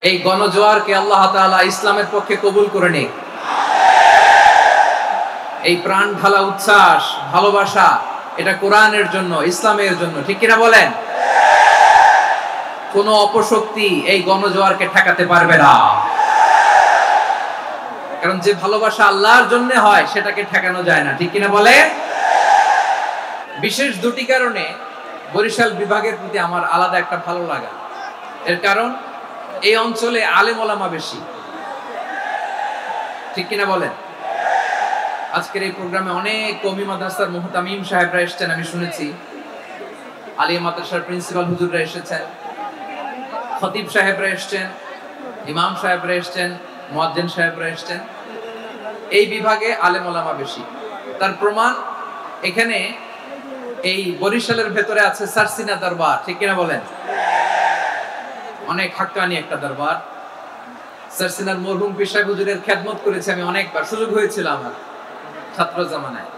এই গণজোয়ারকে আল্লাহ তাআলা ইসলামের পক্ষে কবুল করে নিক। এই প্রাণ ঢালা উচ্ছ্বাস, ভালোবাসা, এটা কোরআনের জন্য, ইসলামের জন্য, ঠিক কিনা বলেন? কোন অপশক্তি এই গণজোয়ারকে ঠেকাতে পারবে না, কারণ যে ভালোবাসা আল্লাহর জন্য হয় সেটাকে ঠেকানো যায় না, ঠিক কিনা বলে? বিশেষ দুটি কারণে বরিশাল বিভাগের প্রতি আমার আলাদা একটা ভালো লাগা। এর কারণ, এই অঞ্চলে আলেম ওলামা বেশি, ঠিক কিনা বলেন? আজকের এই প্রোগ্রামে অনেক কওমি মাদ্রাসার মুহতামিম সাহেবরা এসেছেন, আমি শুনেছি। আলিয়া মাদ্রাসার প্রিন্সিপাল হুজুররা এসেছেন, খতিব সাহেবরা এসেছেন, ইমাম সাহেবরা এসেছেন, মুয়াজ্জিন সাহেবরা এসেছেন। এই বিভাগে আলেম ওলামা বেশি। তার প্রমাণ, এখানে এই বরিশালের ভেতরে আছে সারসিনা দরবার, ঠিক কিনা বলেন? অনেক হাক্কানি একটা দরবার। সারসিনার মরহুম পীর সাহেব হুজুরের খেদমত করেছি আমি অনেকবার, সুযোগ হয়েছিল আমার ছাত্র জামানায়।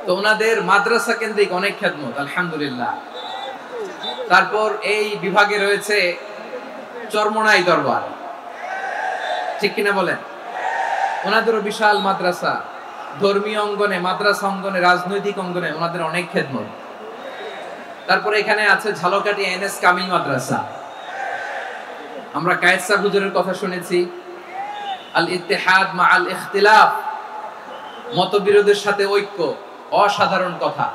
তো ওনাদের মাদ্রাসা কেন্দ্রিক অনেক খেদমত, আলহামদুলিল্লাহ। তারপর এই বিভাগে রয়েছে চরমোনাই দরবার, ঠিক কিনা বলেন? ওনাদেরও বিশাল মাদ্রাসা, ধর্মীয় অঙ্গনে, মাদ্রাসা অঙ্গনে, রাজনৈতিক অঙ্গনে ওনাদের অনেক খেদমত। তারপরে এখানে আছে ঝালকাঠি এনএস কামিল মাদ্রাসা। আমরা কায়েদ সাহেব হুজুরের কথা শুনেছি, আল ইত্তেহাদ মা আল ইখতিলাফ, মতবিরোধের সাথে ঐক্য, অসাধারণ কথা।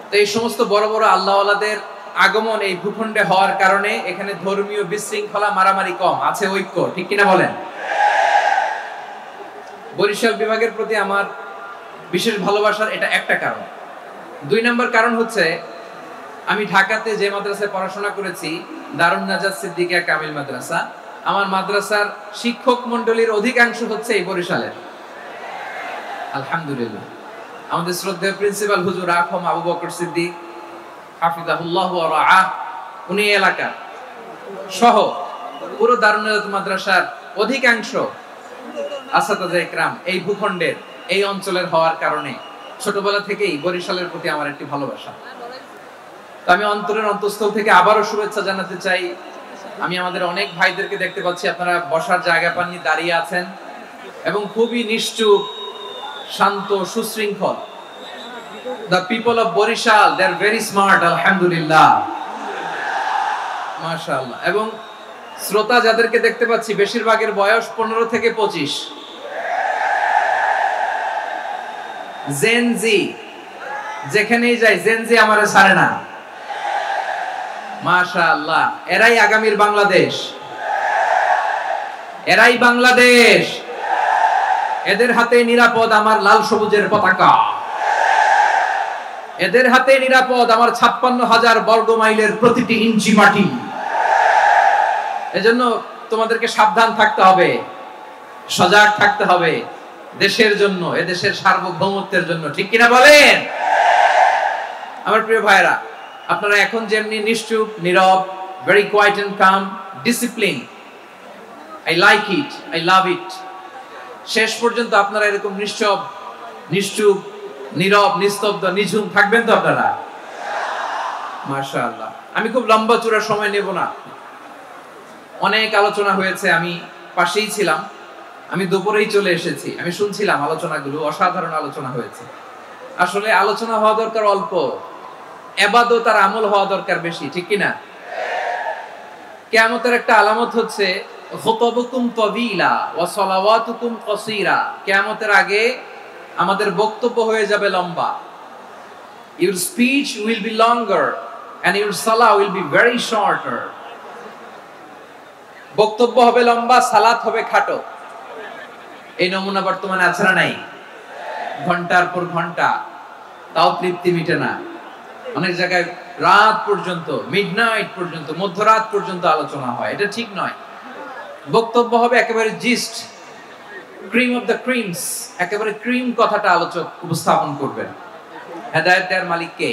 তো এই সমস্ত বড় বড় আল্লাহওয়ালাদের আগমন এই ভূখণ্ডে হওয়ার কারণে এখানে ধর্মীয় বিশৃঙ্খলা, মারামারি কম, আছে ঐক্য, ঠিক কিনা বলেন? বরিশাল বিভাগের প্রতি আমার বিশেষ ভালোবাসার এটা একটা কারণ। ২ নম্বর কারণ হচ্ছে, আমি ঢাকাতে যে মাদ্রাসায় পড়াশোনা করেছি, দারুন নাজাত সিদ্দিকিয়া কামিল মাদ্রাসা, আমার মাদ্রাসার শিক্ষক মন্ডলীর অধিকাংশ হচ্ছে এই বরিশালের, আলহামদুলিল্লাহ। আমাদের শ্রদ্ধেয় প্রিন্সিপাল হুজুর আখম আবু বকর সিদ্দিক হাফিজাহুল্লাহ ওয়া রাআহ, উনি এলাকার সহ পুরো দারুন নাজাত মাদ্রাসার অধিকাংশ আসাতাজে ইকরাম এই ভূখণ্ডের, এই অঞ্চলের হওয়ার কারণে ছোটবেলা থেকেই বরিশালের প্রতি আমার একটি ভালোবাসা। তো আমি অন্তরের অন্তঃস্থল থেকে আবারও শুভেচ্ছা জানাতে চাই। আমি আমাদের অনেক ভাইদেরকে দেখতে পাচ্ছি, আপনারা বসার জায়গা পাননি, দাঁড়িয়ে আছেন এবং খুবই নিশ্চুপ, শান্ত, সুশৃঙ্খল। The people of Borishal, they are very smart, alhamdulillah, মাশাআল্লাহ। এবং শ্রোতা যাদেরকে দেখতে পাচ্ছি, বেশিরভাগের বয়স 15 থেকে 25। জেনজি, যেখানেই যাই জেনজি আমারে ছাড়ে না, মাশাআল্লাহ। এরাই আগামীর বাংলাদেশ, এরাই বাংলাদেশ। এদের হাতে নিরাপদ আমার লাল সবুজের পতাকা, এদের হাতে নিরাপদ আমার 56,000 বর্গ মাইলের প্রতিটি ইঞ্চি মাটি। এজন্য তোমাদেরকে সাবধান থাকতে হবে, সজাগ থাকতে হবে, দেশের জন্য, এদেশের সার্বভৌমত্বের জন্য, ঠিক কিনা বলেন? আমার প্রিয় ভাইরা, আপনারা এখন যেমনি নিশ্চুপ, নীরব, very quiet and calm, discipline, I like it, I love it, শেষ পর্যন্ত আপনারা এরকম নিশ্চুপ, নীরব, নিস্তব্ধ, নিঝুম থাকবেন তো আপনারা? মাশাআল্লাহ। আমি খুব লম্বা চূড়া সময় নেব না, অনেক আলোচনা হয়েছে, আমি পাশেই ছিলাম, আমি দুপুরেই চলে এসেছি, আমি শুনছিলাম আলোচনাগুলো, অসাধারণ আলোচনা হয়েছে। আসলে আলোচনা হওয়া দরকার অল্প, ইবাদত আর আমল হওয়া দরকার বেশি, ঠিক কিনা? কিয়ামতের একটা আলামত হচ্ছে খুতুবুকুম তাবিলা ওয়া সালাওয়াতুকুম কাসীরা। কিয়ামতের আগে আমাদের বক্তব্য হয়ে যাবে লম্বা। Your speech will be longer and your salah will be very shorter. বক্তব্য হবে লম্বা, সালাত হবে খাটো। এই নমুনা বর্তমানে আছে না নাই? ঘন্টার পর ঘন্টা, তাও তৃপ্তি মিটে না। অনেক জায়গায় রাত পর্যন্ত, মিডনাইট পর্যন্ত, মধ্যরাত পর্যন্ত আলোচনা হয়, এটা ঠিক নয়। বক্তব্য হবে একেবারে gist, cream of the creams, একেবারে ক্রিম কথাটা আলোচক উপস্থাপন করবেন। হেদায়েত দেওয়ার মালিক কে?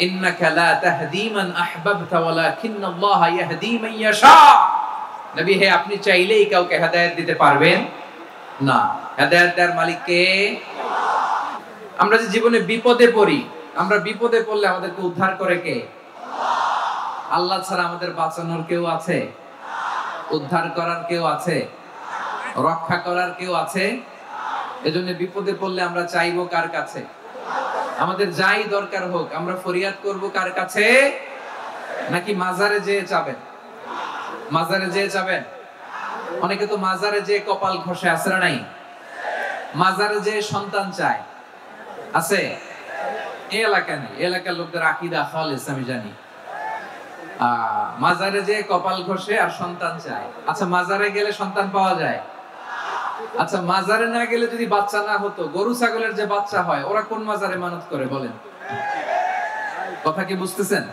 ইন্নাকা লা তাহদি মান আহবাবতা ওয়ালাকিন্নাল্লাহা ইয়াহদি মান ইয়াশা। নবী হে, আপনি চাইলেই কাউকে হেদায়েত দিতে পারবেন না, হেদায়েত দেওয়ার মালিক কে? আমরা যে জীবনে বিপদে পড়ি, আমরা বিপদে পড়লে আমাদেরকে উদ্ধার করে কে? আল্লাহ ছাড়া আমাদের বাঁচানোর কেউ আছে? উদ্ধার করার কেউ আছে? রক্ষা করার কেউ আছে? এজন্য বিপদে পড়লে আমরা চাইবো কার কাছে? আমাদের যাই দরকার হোক আমরা ফরিয়াদ করব কার কাছে? নাকি মাজারে যেয়ে চাবেন? মাজারে যেয়ে চাবেন? অনেকে তো মাজারে যেয়ে কপাল ঘষে, আছে না নাই? মাজারে যেয়ে সন্তান চায়, আছে? এই এলাকা নেই, এলাকার লোকদের আকীদা খালিস আমি জানি। মাজারে যেয়ে কপাল ঘষে আর সন্তান চায়। আচ্ছা, মাজারে গেলে সন্তান পাওয়া যায়? আচ্ছা, মাজারে না গেলে যদি বাচ্চা না হতো, গরু ছাগলের যে বাচ্চা হয় ওরা কোন মাজারে মানত করে বলেন? কথা কি বুঝতেছেন?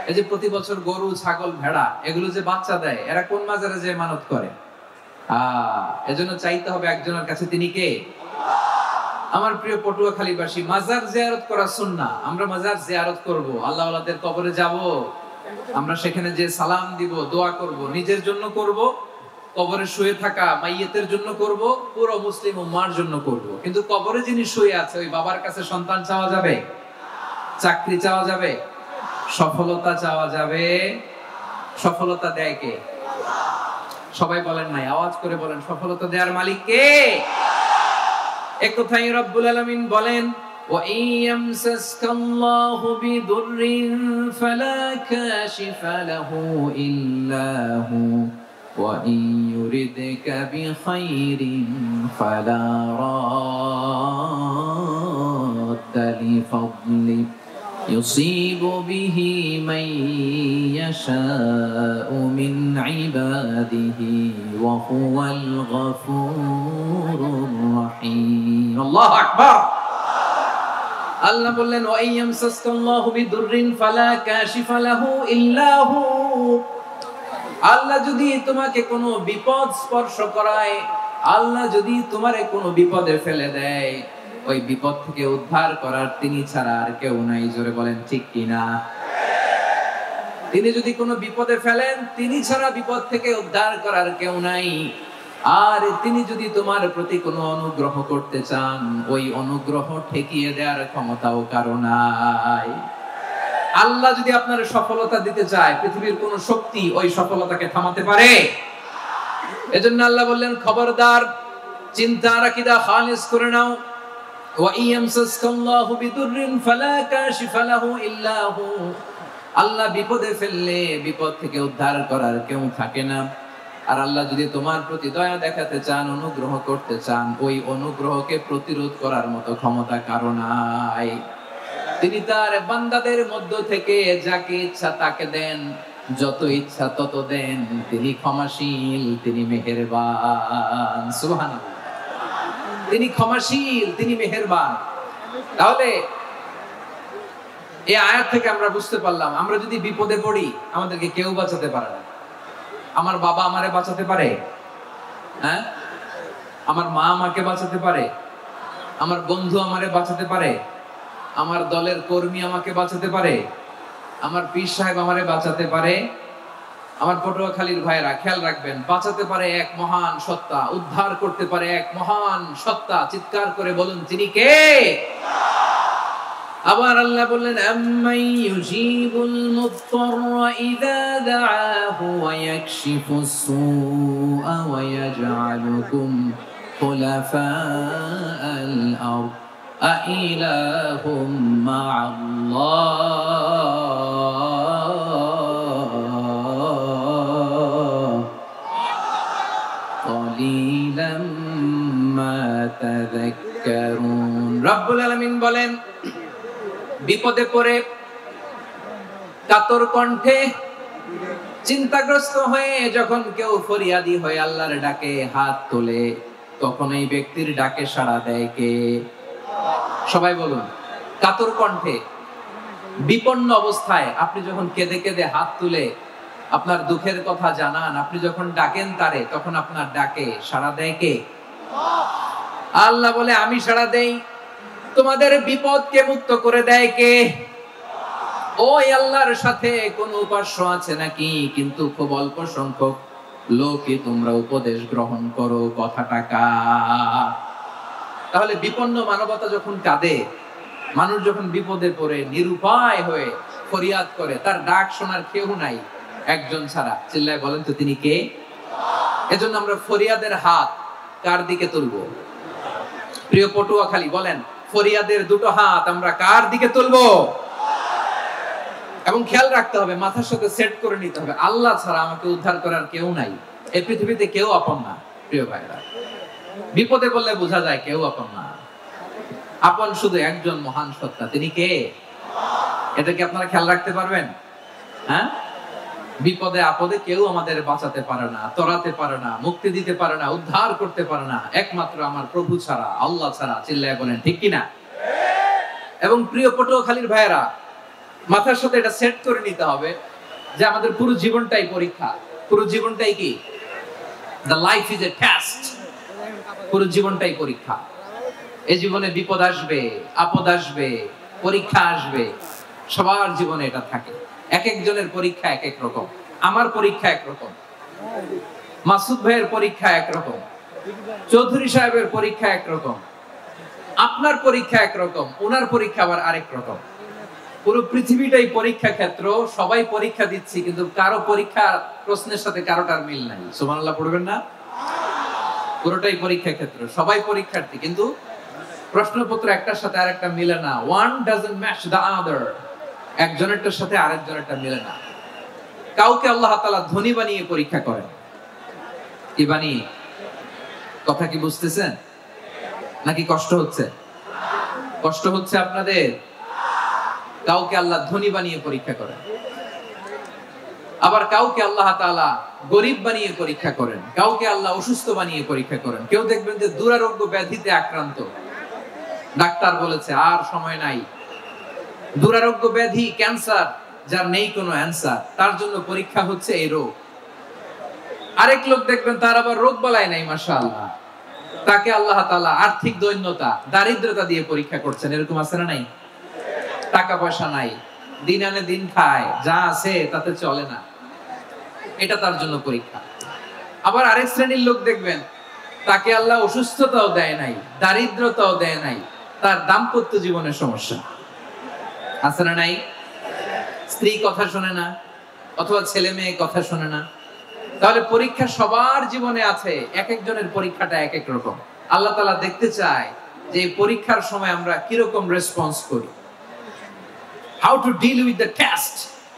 এই যে প্রতি বছর গরু ছাগল ভেড়া এগুলো যে বাচ্চা দেয়, এরা কোন মাজারে যে মানত করে? এজন্য চাইতে হবে একজনের কাছে, তিনি কে? আমার প্রিয় পটুয়াখালীবাসী, মাজার জিয়ারত করা সুন্নাহ। আমরা মাজার জিয়ারত করব, আল্লাহ ওয়ালাদের কবরে যাব, আমরা সেখানে যে সালাম দিব, দোয়া করব, নিজের জন্য করব, কবরে শুয়ে থাকা মাইয়েতের জন্য করব, পুরো মুসলিম উম্মার জন্য করব। কিন্তু কবরে যিনি শুয়ে আছে ওই বাবার কাছে সন্তান চাওয়া যাবে? চাকরি চাওয়া যাবে? সফলতা চাওয়া যাবে? সফলতা দেয় কে? সবাই বলেন নাই, আওয়াজ করে বলেন, সফলতা দেওয়ার মালিক কে? এক কথাই রব্বুল আলামিন বলেন, ওয়া ইয়ামসাসকাল্লাহু বিদুররিন ফালা কাশিফা লাহু ইল্লা হু ওয়া ইয়ুরিদকা বিখাইরিন ফালা রাদ্দা লিফাদলি يصيب به من يشاء من عباده وهو الغفور الرحيم الله أكبر আল্লাহ বললেন ওয়া ইয়ামসাসকাল্লাহু বিদুররিন ফালা কাশিফা লাহু ইল্লা হু। আল্লাহ যদি তোমাকে কোনো বিপদ স্পর্শ করায়, আল্লাহ যদি তোমারে কোনো বিপদে ফেলে দেয়, ওই বিপদ থেকে উদ্ধার করার তিনি ছাড়া আর কেউ নাই। জোরে বলেন ঠিক কিনা? তিনি যদি কোনো বিপদে ফেলেন, তিনি ছাড়া বিপদ থেকে উদ্ধার করার কেউ নাই। আর তিনি যদি তোমার প্রতি কোনো অনুগ্রহ করতে চান, ওই অনুগ্রহ ঠেকিয়ে দেওয়ার ক্ষমতাও কারো নাই। আল্লাহ যদি আপনার সফলতা দিতে চায়, পৃথিবীর কোন শক্তি ওই সফলতাকে থামাতে পারে? এজন্য আল্লাহ বললেন, খবরদার, চিন্তার আকীদা খালিস করে নাও। ওয়া ইয়ামসাসকাল্লাহু বিদুররিন ফালা কাশিফা লাহু ইল্লা হু। আল্লাহ বিপদে ফেললে বিপদ থেকে উদ্ধার করার কেউ থাকে না। আর আল্লাহ যদি তোমার প্রতি দয়া দেখাতে চান, অনুগ্রহ করতে চান, ওই অনুগ্রহকে প্রতিরোধ করার মতো ক্ষমতা কারো নাই। তিনি তার বান্দাদের মধ্য থেকে যাকে ইচ্ছা তাকে দেন, যত ইচ্ছা তত দেন। তিনি ক্ষমাশীল, তিনি মেহেরবান। সুবহানাল্লাহ। তিনি ক্ষমাশীল, তিনি মেহেরবান। তাহলে এই আয়াত থেকে আমরা বুঝতে পারলাম, আমরা যদি বিপদে পড়ি আমাদেরকে কেউ বাঁচাতে পারে না। আমার বাবা আমারে বাঁচাতে পারে? হ্যাঁ? আমার মা আমাকে বাঁচাতে পারে? আমার বন্ধু আমারে বাঁচাতে পারে? আমার দলের কর্মী আমাকে বাঁচাতে পারে? আমার পীর সাহেব আমারে বাঁচাতে পারে? আমার পটুয়াখালীর ভাইরা খেয়াল রাখবেন, বাঁচাতে পারে এক মহান সত্তা, উদ্ধার করতে পারে এক মহান সত্তা। চিৎকার করে বলুন, তিনি কে? আবার আল্লাহ বললেন, আম্মান ইউজিবুল মুত্তাররা ইযা দাআহু ওয়া ইয়াকশিফুস সুআ ওয়া ইয়াজআলুকুম খুলাফাআল আরদ আইলাহুম মা'আল্লাহ ক্বালিলাম মা তাযাক্কারুন। রব্বুল আলামিন বলেন, বিপদে পড়ে কাতর কণ্ঠে চিন্তাগ্রস্ত হয়ে যখন কেউ ফরিয়াদি হয়ে আল্লাহর ডাকে হাত তোলে, তখন এই ব্যক্তির ডাকে সাড়া দেয় কে? সবাই বলুন। কাতর কণ্ঠে বিপন্ন অবস্থায় আপনি যখন কেঁদে কেঁদে হাত তুলে আপনার দুঃখের কথা জানান, আপনি যখন ডাকেন তারে, তখন আপনার ডাকে সাড়া দেয় কে? আল্লাহ বলে, আমি সাড়া দেই। তোমাদের বিপদকে মুক্ত করে দেয় কে? ওই আল্লাহর সাথে কোন উপাস্য আছে নাকি? কিন্তু খুব অল্প সংখ্যক লোকই তোমরা উপদেশ গ্রহণ করো। কথাটা কার? তাহলে বিপন্ন মানবতা যখন কাঁদে, মানুষ যখন বিপদে পড়ে নিরুপায় হয়ে ফরিয়াদ করে, তার ডাক শোনার কেউ নাই একজন ছাড়া। চিল্লায় বলেন তো তিনি কে? এজন্য আমরা ফরিয়াদের হাত কার দিকে তুলবো? প্রিয় পটুয়াখালী বলেন, ফরিয়াদের দুটো হাত আমরা কার দিকে তুলবো? এবং খেয়াল রাখতে হবে, মাথার সাথে সেট করে নিতে হবে, আল্লাহ ছাড়া আমাকে উদ্ধার করার কেউ নাই। এই পৃথিবীতে কেউ আপন না। প্রিয় ভাইরা, বিপদে বললে বোঝা যায় কেউ আপন না। আপন শুধু একজন মহান সত্তা, তিনি কে? এটা কি আপনারা খেয়াল রাখতে পারবেন? হ্যাঁ, বিপদে আপদে কেউ আমাদের বাঁচাতে পারে না, তরাতে পারে না, মুক্তি দিতে পারে না, উদ্ধার করতে পারে না, একমাত্র আমার প্রভু ছাড়া, আল্লাহ ছাড়া। চিল্লায় বলেন ঠিক কিনা? এবং প্রিয় পটুয়াখালীর ভাইয়েরা, মাথার সাথে এটা সেট করে নিতে হবে যে আমাদের পুরো জীবনটাই পরীক্ষা। পুরো জীবনটাই কি? The life is a test. পুরো জীবনটাই পরীক্ষা। এই জীবনে বিপদ আসবে, আপদ আসবে, পরীক্ষা আসবে, সবার জীবনে এটা থাকে। এক একজনের পরীক্ষা এক এক রকম। আমার পরীক্ষা এক রকম, মাসুদ ভাইয়ের পরীক্ষা এক রকম, চৌধুরী সাহেবের পরীক্ষা এক রকম, আপনার পরীক্ষা এক রকম, ওনার পরীক্ষা আবার আরেক রকম। পুরো পৃথিবীটাই পরীক্ষা ক্ষেত্র, সবাই পরীক্ষা দিচ্ছি, কিন্তু কারো পরীক্ষা প্রশ্নের সাথে কারোটার মিল নাই। সুবহানাল্লাহ পড়বেন না? পুরোটাই পরীক্ষা ক্ষেত্র, সবাই পরীক্ষার্থী, কিন্তু প্রশ্নপত্র একটার সাথে আরেকটা মিলে না। One doesn't match the other. একজনেরটার সাথে আরেকজনেরটা মিলে না। কাউকে আল্লাহ তাআলা ধনী বানিয়ে পরীক্ষা করেন। কি বানিয়ে? কথা কি বুঝতেছেন নাকি কষ্ট হচ্ছে? কষ্ট হচ্ছে আপনাদের? কাউকে আল্লাহ ধনী বানিয়ে পরীক্ষা করেন, আবার কাউকে আল্লাহ তাআলা গরিব বানিয়ে পরীক্ষা করেন, কাউকে আল্লাহ অসুস্থ বানিয়ে পরীক্ষা করেন। কেউ দেখবেন যে দুরারোগ্য ব্যাধিতে আক্রান্ত, ডাক্তার বলেছে আর সময় নাই, দুরারোগ্য ব্যাধি, ক্যান্সার, যার নেই কোনো অ্যান্সার, তার জন্য পরীক্ষা হচ্ছে এই রোগ। আরেক লোক দেখবেন তার আবার রোগ বালাই নাই, মাশাআল্লাহ, তাকে আল্লাহ তাআলা আর্থিক দৈন্যতা, দারিদ্রতা দিয়ে পরীক্ষা করছেন। এরকম আছে না নাই? টাকা পয়সা নাই, দিন আনে দিন খায়, যা আছে তাতে চলে না, এটা তার জন্য পরীক্ষা। আবার আরেক শ্রেণীর লোক দেখবেন তাকে আল্লাহ অসুস্থতাও দেয় নাই, দারিদ্রতাও দেয় নাই, তার দাম্পত্য জীবনের সমস্যা আছে না নাই? স্ত্রী কথা শোনে না, অথবা ছেলে মেয়ে কথা শোনে না। তাহলে পরীক্ষা সবার জীবনে আছে, এক একজনের পরীক্ষাটা এক এক রকম। আল্লাহ তাআলা দেখতে চায় যে এই পরীক্ষার সময় আমরা কিরকম রেসপন্স করি। How to deal with the test,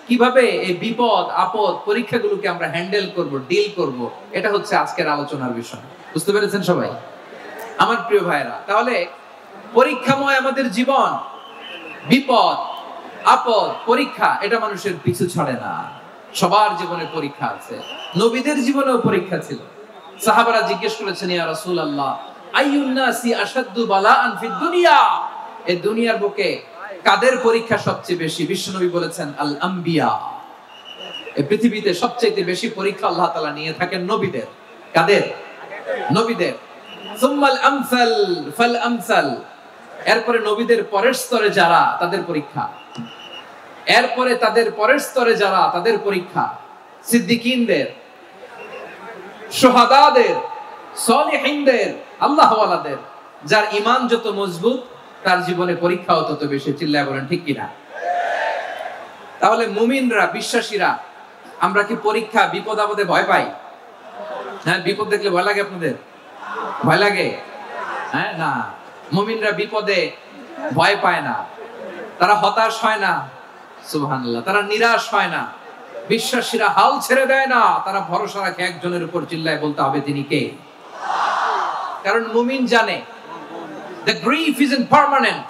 কিভাবে এই বিপদ আপদ পরীক্ষাগুলোকে আমরা হ্যান্ডেল করব, ডিল করব, এটা হচ্ছে আজকের আলোচনার বিষয়। বুঝতে পেরেছেন সবাই আমার প্রিয় ভাইরা? তাহলে পরীক্ষাময় আমাদের জীবন, বিপদ আপদ পরীক্ষা, এটা মানুষের পিছু ছাড়ে না। সবার জীবনে পরীক্ষা আছে। নবীদের জীবনেও পরীক্ষা ছিল। সাহাবারা জিজ্ঞেস করেছেন, ইয়া রাসূলুল্লাহ, আইয়ুন নাসি আশাদ্দু বালাআন ফিদ দুনিয়া, এই দুনিয়ার বুকে কাদের পরীক্ষা সবচেয়ে বেশি? বিশ্বনবী বলেছেন, আল আম্বিয়া। এই পৃথিবীতে সবচেয়ে বেশি পরীক্ষা আল্লাহ তাআলা নিয়ে থাকেন নবীদের। কাদের? নবীদের। সুম্মাল আমসাল ফাল আমসাল, এরপরে নবীদের পরের স্তরে যারা, তাদের পরীক্ষা। এরপরে তাদের পরের স্তরে যারা, তাদের পরীক্ষা। সিদ্দিকীনদের, শুহাদাদের, সলিহিনদের, আল্লাহওয়ালাদের। যার ঈমান যত মজবুত, তার জীবনে পরীক্ষাও তত বেশি। চিল্লায় বলেন ঠিক কিনা? তাহলে মুমিনরা, বিশ্বাসীরা, আমরা কি পরীক্ষা বিপদ আপদে ভয় পাই? হ্যাঁ, বিপদ দেখলে ভয় লাগে আপনাদের? ভয় লাগে? হ্যাঁ, না, মুমিনরা বিপদে ভয় পায় না, তারা হতাশ হয় না, সুবহানাল্লাহ, তারা নিরাশ হয় না। বিশ্বাসীরা হাল ছেড়ে দেয় না, তারা ভরসা রাখে একজনের উপর। চিল্লায় বলতে হবে তিনি কে? কারণ মুমিন জানে the grief isn't permanent,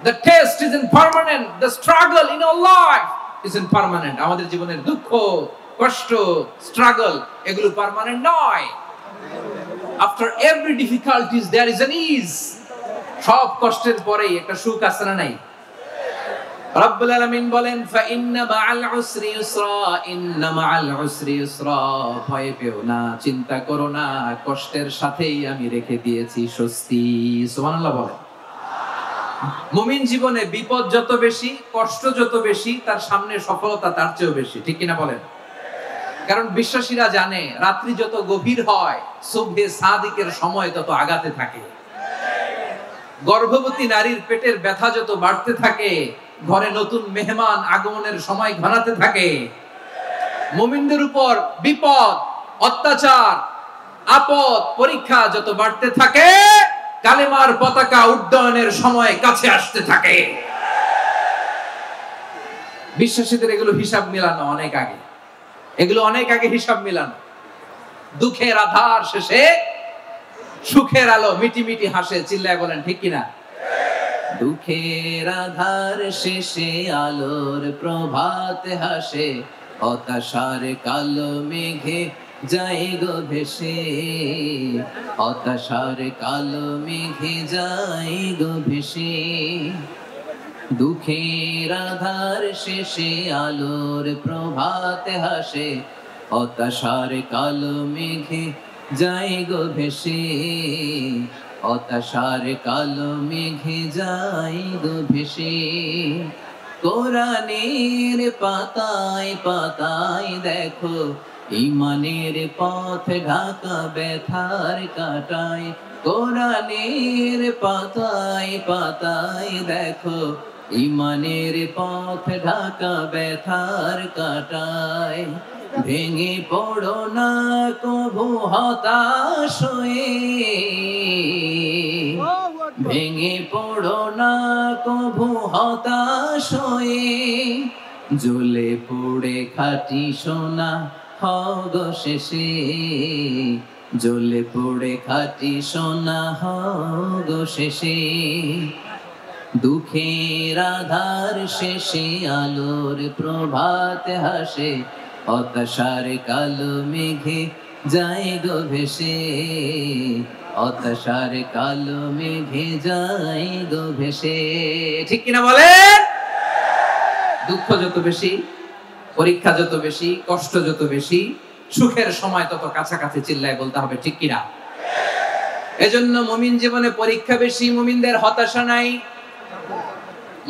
the test isn't permanent, the struggle in our life isn't permanent. আমাদের জীবনের দুঃখ, কষ্ট, স্ট্রাগল, এগুলো পার্মানেন্ট নয়। After every difficulties there is an ease. সব কষ্টের পরেই একটা সুখ আছে না নাই? রব্বুল আলামিন বলেন, ফা ইন্না মাআল উসরি ইউসরা, ইন্না মাআল উসরি ইউসরা, ভয় পেও না, চিন্তা করো না, কষ্টের সাথেই আমি রেখে দিয়েছি স্বস্তি। সুবহানাল্লাহ বলেন। মুমিন জীবনে বিপদ যত বেশি, কষ্ট যত বেশি, তার সামনে সফলতা তার চেয়েও বেশি। ঠিক কিনা বলেন? কারণ বিশ্বাসীরা জানে রাত্রি যত গভীর হয়, সুবহে সাদিকের সময় তত আগাতে থাকে। গর্ভবতী নারীর পেটের ব্যথা যত বাড়তে থাকে, ঘরে নতুন মেহমান আগমনের সময় ঘনাতে থাকে। মুমিনদের উপর বিপদ, অত্যাচার, আপদ, পরীক্ষা যত বাড়তে থাকে, কালেমার পতাকা উড্ডয়নের সময় কাছে আসতে থাকে। বিশ্বাসীদের এগুলো হিসাব মিলানো অনেক আগে, এগুলো অনেক আগে হিসাব মিলানো। দুঃখের আধার শেষে সুখের আলো মিটি মিটি হাসে, চিল্লায় বলেন ঠিক কিনা? দুঃখের আধার শেষে আলোর প্রভাত হাসে, হতাশার কালো মেঘে যায় গো ভেসে, হতাশার কালো মেঘে যায় গো ভেসে। দুঃখের আধার শেষে আলোর প্রভাত হাসে, হতাশার কালো মেঘে যায় গো ভেসে, হতাশার কালো মেঘে যায় গো ভেসে। কোরআনের পাতায় পাতায় দেখো, ঈমানের পথ ঢাকা ব্যথার কাটায়। কোরআনের পাতায় পাতায় দেখো, ঈমানের পথ ঢাকা ব্যথার কাটায়। ভেঙে পড়ো না কভু হতাশ হয়ে, ভেঙে পড়ো না কভু হতাশ হয়ে, জ্বলে পুড়ে খাঁটি সোনা হগ শেষে, জ্বলে পুড়ে খাঁটি সোনা হগ শেষে। দুঃখের আধার শেষে আলোর প্রভাত হাসে, হতাশার কালো মেঘে যায় গো ভেসে, হতাশার কালো মেঘে যায় গো ভেসে। ঠিক কিনা বলেন? দুঃখ যত বেশি, পরীক্ষা যত বেশি, কষ্ট যত বেশি, সুখের সময় তত কাছাকাছি, চিল্লায় বলতে হবে ঠিক কিনা? এজন্য মুমিন জীবনে পরীক্ষা বেশি, মুমিনদের হতাশা নাই।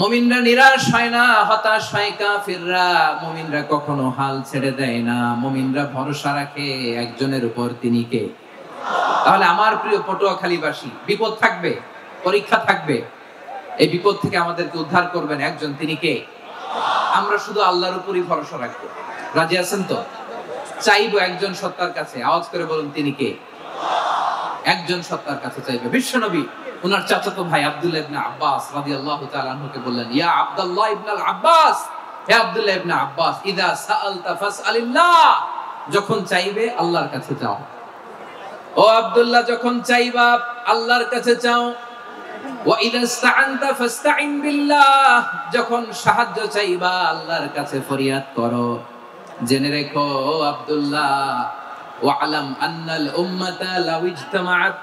মুমিনরা নিরাশ হয় না, হতাশ হয় কাফিররা। মুমিনরা কখনো হাল ছেড়ে দেয় না, মুমিনরা ভরসা রাখে একজনের উপর, তিনি কে? তাহলে আমার প্রিয় পটুয়াখালীবাসী, বিপদ থাকবে, পরীক্ষা থাকবে, এই বিপদ থেকে আমাদেরকে উদ্ধার করবেন একজন, তিনি কে? আমরা শুধু আল্লাহর উপরই ভরসা রাখবো। রাজি আছেন তো? চাইবো একজন সত্তার কাছে, আওয়াজ করে বলুন তিনি কে? একজন সত্তার কাছে চাইবে। বিশ্বনবী ওনার চাচাতো ভাই আব্দুল্লাহ ইবনে আব্বাস রাদিয়াল্লাহু তাআলা আনহুকে বললেন, ইয়া আব্দুল্লাহ ইবনে আব্বাস, হে আব্দুল্লাহ ইবনে আব্বাস, ইদা সাআলতা ফাসআলিল্লাহ, যখন চাইবে আল্লাহর কাছে চাও। ও আব্দুল্লাহ, যখন চাইবা আল্লাহর কাছে চাও। ওয়া ইদা ইসতাআনতা ফাসতাইন বিল্লাহ, যখন সাহায্য চাইবা আল্লাহর কাছে ফরিয়াদ করো। জেনে রেখো আব্দুল্লাহ, ওয়া'লাম আন্নাল উম্মাতা লাউ ইজতামাআত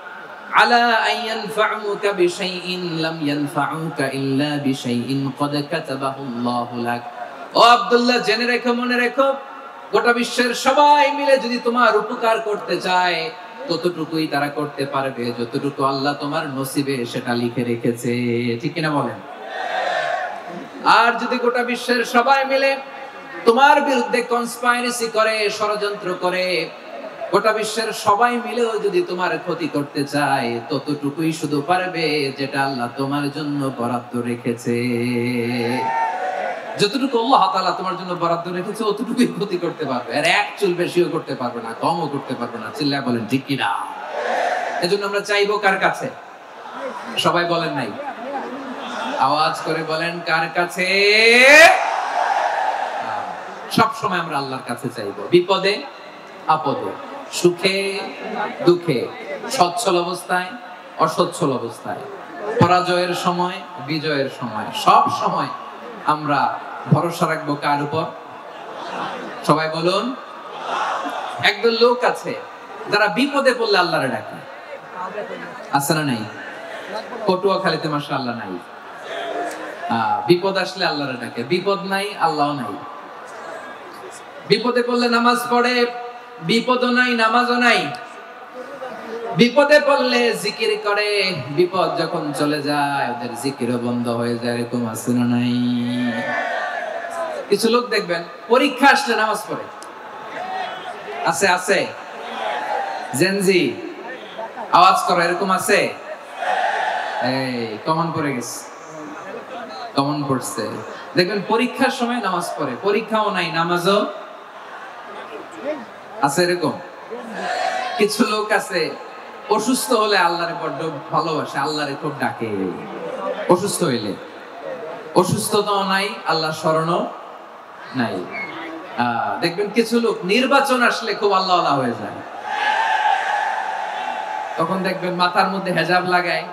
আলা আন ইয়ানফাউকা বিশাইইন লাম ইয়ানফাউকা ইল্লা বিশাইইন ক্বাদ কাতাবাহু আল্লাহু লাক। ও আব্দুল্লাহ, জেনে রেখো, মনে রেখো, গোটা বিশ্বের সবাই মিলে যদি তোমার উপকার করতে চায়, ততটুকুই তারা করতে পারবে যতটুকু আল্লাহ তোমার নসিবে সেটা লিখে রেখেছে। ঠিক কিনা বলেন? আর যদি গোটা বিশ্বের সবাই মিলে তোমার বিরুদ্ধে কনস্পাইরেসি করে, ষড়যন্ত্র করে, গোটা বিশ্বের সবাই মিলেও যদি তোমার ক্ষতি করতে চায়, ততটুকুই শুধু পারবে যেটা আল্লাহ তোমার জন্য বরাদ্দ রেখেছে। যতটুকু আল্লাহ তাআলা তোমার জন্য বরাদ্দ রেখেছে, অতটুকুই ক্ষতি করতে পারবে, আর এক চুল বেশিও করতে পারবে না, কমও করতে পারবে না। চিল্লায় বলেন ঠিক কিনা? এজন্য আমরা চাইবো কার কাছে? সবাই বলেন নাই, আওয়াজ করে বলেন কার কাছে? সব সময় আমরা আল্লাহর কাছে চাইবো, বিপদে আপদে, সুখে দুঃখে, সচ্ছল অবস্থায় অসচ্ছল অবস্থায়, পরাজয়ের সময় বিজয়ের সময়, সব সময় আমরা ভরসা রাখবো কার উপর? সবাই বলুন। একদল লোক আছে যারা বিপদে পড়লে আল্লাহরে ডাকে, আছে না নাই? পটুয়াখালীতে মাশাআল্লাহ নাই। বিপদ আসলে আল্লাহরে ডাকে, বিপদ নাই আল্লাহও নাই। বিপদে পড়লে নামাজ পড়ে, বিপদও নাই নামাজও নাই। বিপদে পড়লে জিকির করে, বিপদ যখন চলে যায় ওদের জিকিরও বন্ধ হয়ে যায়। এরকম আছে না নাই? কিছু লোক দেখবেন পরীক্ষা আসলে নামাজ পড়ে, আছে আছে? জেনজি আওয়াজ করো, এরকম আছে? এই কমন পড়ে গেছে। কমন পড়ছে। দেখবেন পরীক্ষার সময় নামাজ পড়ে, পরীক্ষাও নাই নামাজও আছে। এরকম কিছু লোক আছে অসুস্থ হলে আল্লাহরে বড্ড ভালোবাসে, আল্লাহরে খুব ডাকে। অসুস্থ হইলে অসুস্থতাও নাই, আল্লাহর স্মরণও নাই। দেখবেন কিছু লোক নির্বাচন আসলে খুব আল্লাহওয়ালা হয়ে যায়। তখন দেখবেন মাথার মধ্যে হেজাব লাগায়,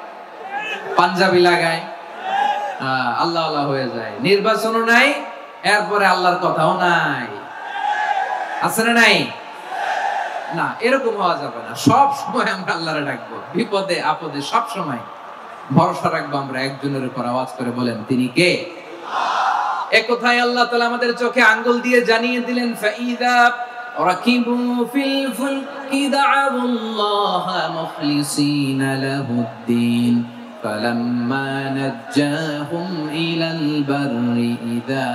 পাঞ্জাবি লাগায়, আল্লাহওয়ালা হয়ে যায়। নির্বাচনও নাই, এরপরে আল্লাহর কথাও নাই। আছে না নাই? না, এরকম হওয়া যাবে না। সব সময় আমরা আল্লাহরে ডাকবো, বিপদে আপদে সব সময় ভরসা রাখবো আমরা একজনের উপর। আওয়াজ করে বলেন, তিনি কে? এক কথায় আল্লাহ তাআলা আমাদের চোখে আঙ্গুল দিয়ে জানিয়ে দিলেন, ফাইদা রাকিবু ফিল ফুলকি দা'আউল্লাহা মুখলিসিনা লাহুদ্দিন ফালাম্মা নাজ্জাহুম ইলাল বাররি ইযা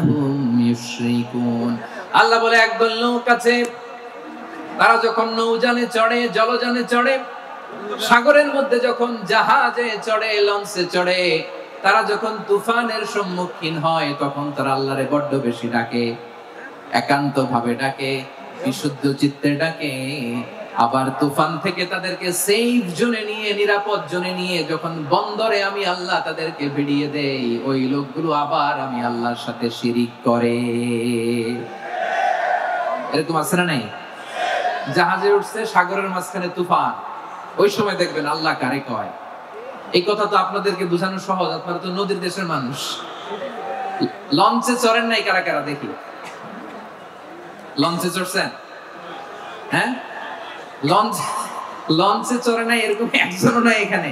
হুম ইউশরিকুন। আল্লাহ বলে, একদল লোক আছে, তারা যখন নৌযানে চড়ে, জলযানে চড়ে, সাগরের মধ্যে যখন জাহাজে চড়ে, লঞ্চে চড়ে, তারা যখন তুফানের সম্মুখীন হয়, তখন তারা আল্লাহরে বড্ড বেশি ডাকে, একান্ত ভাবে ডাকে, বিশুদ্ধ চিত্তে ডাকে। আবার তুফান থেকে তাদেরকে সেফ জোনে নিয়ে, নিরাপদ জোনে নিয়ে যখন বন্দরে আমি আল্লাহ তাদেরকে ভিড়িয়ে দেই, ওই লোকগুলো আবার আমি আল্লাহর সাথে শিরিক করে। এরকম আছে না নাই? জাহাজে উঠছে, সাগরের মাঝখানে তুফান, ওই সময় দেখবেন আল্লাহ কারে কয়। এই কথা তো আপনাদেরকে বোঝানো সহজ, আপনারা তো নদীর দেশের মানুষ। লঞ্চে চড়েন নাই কারা কারা? দেখি, লঞ্চে চড়ছেন? হ্যাঁ, লঞ্চে চড়ে নাই এরকম একজনও নাই এখানে।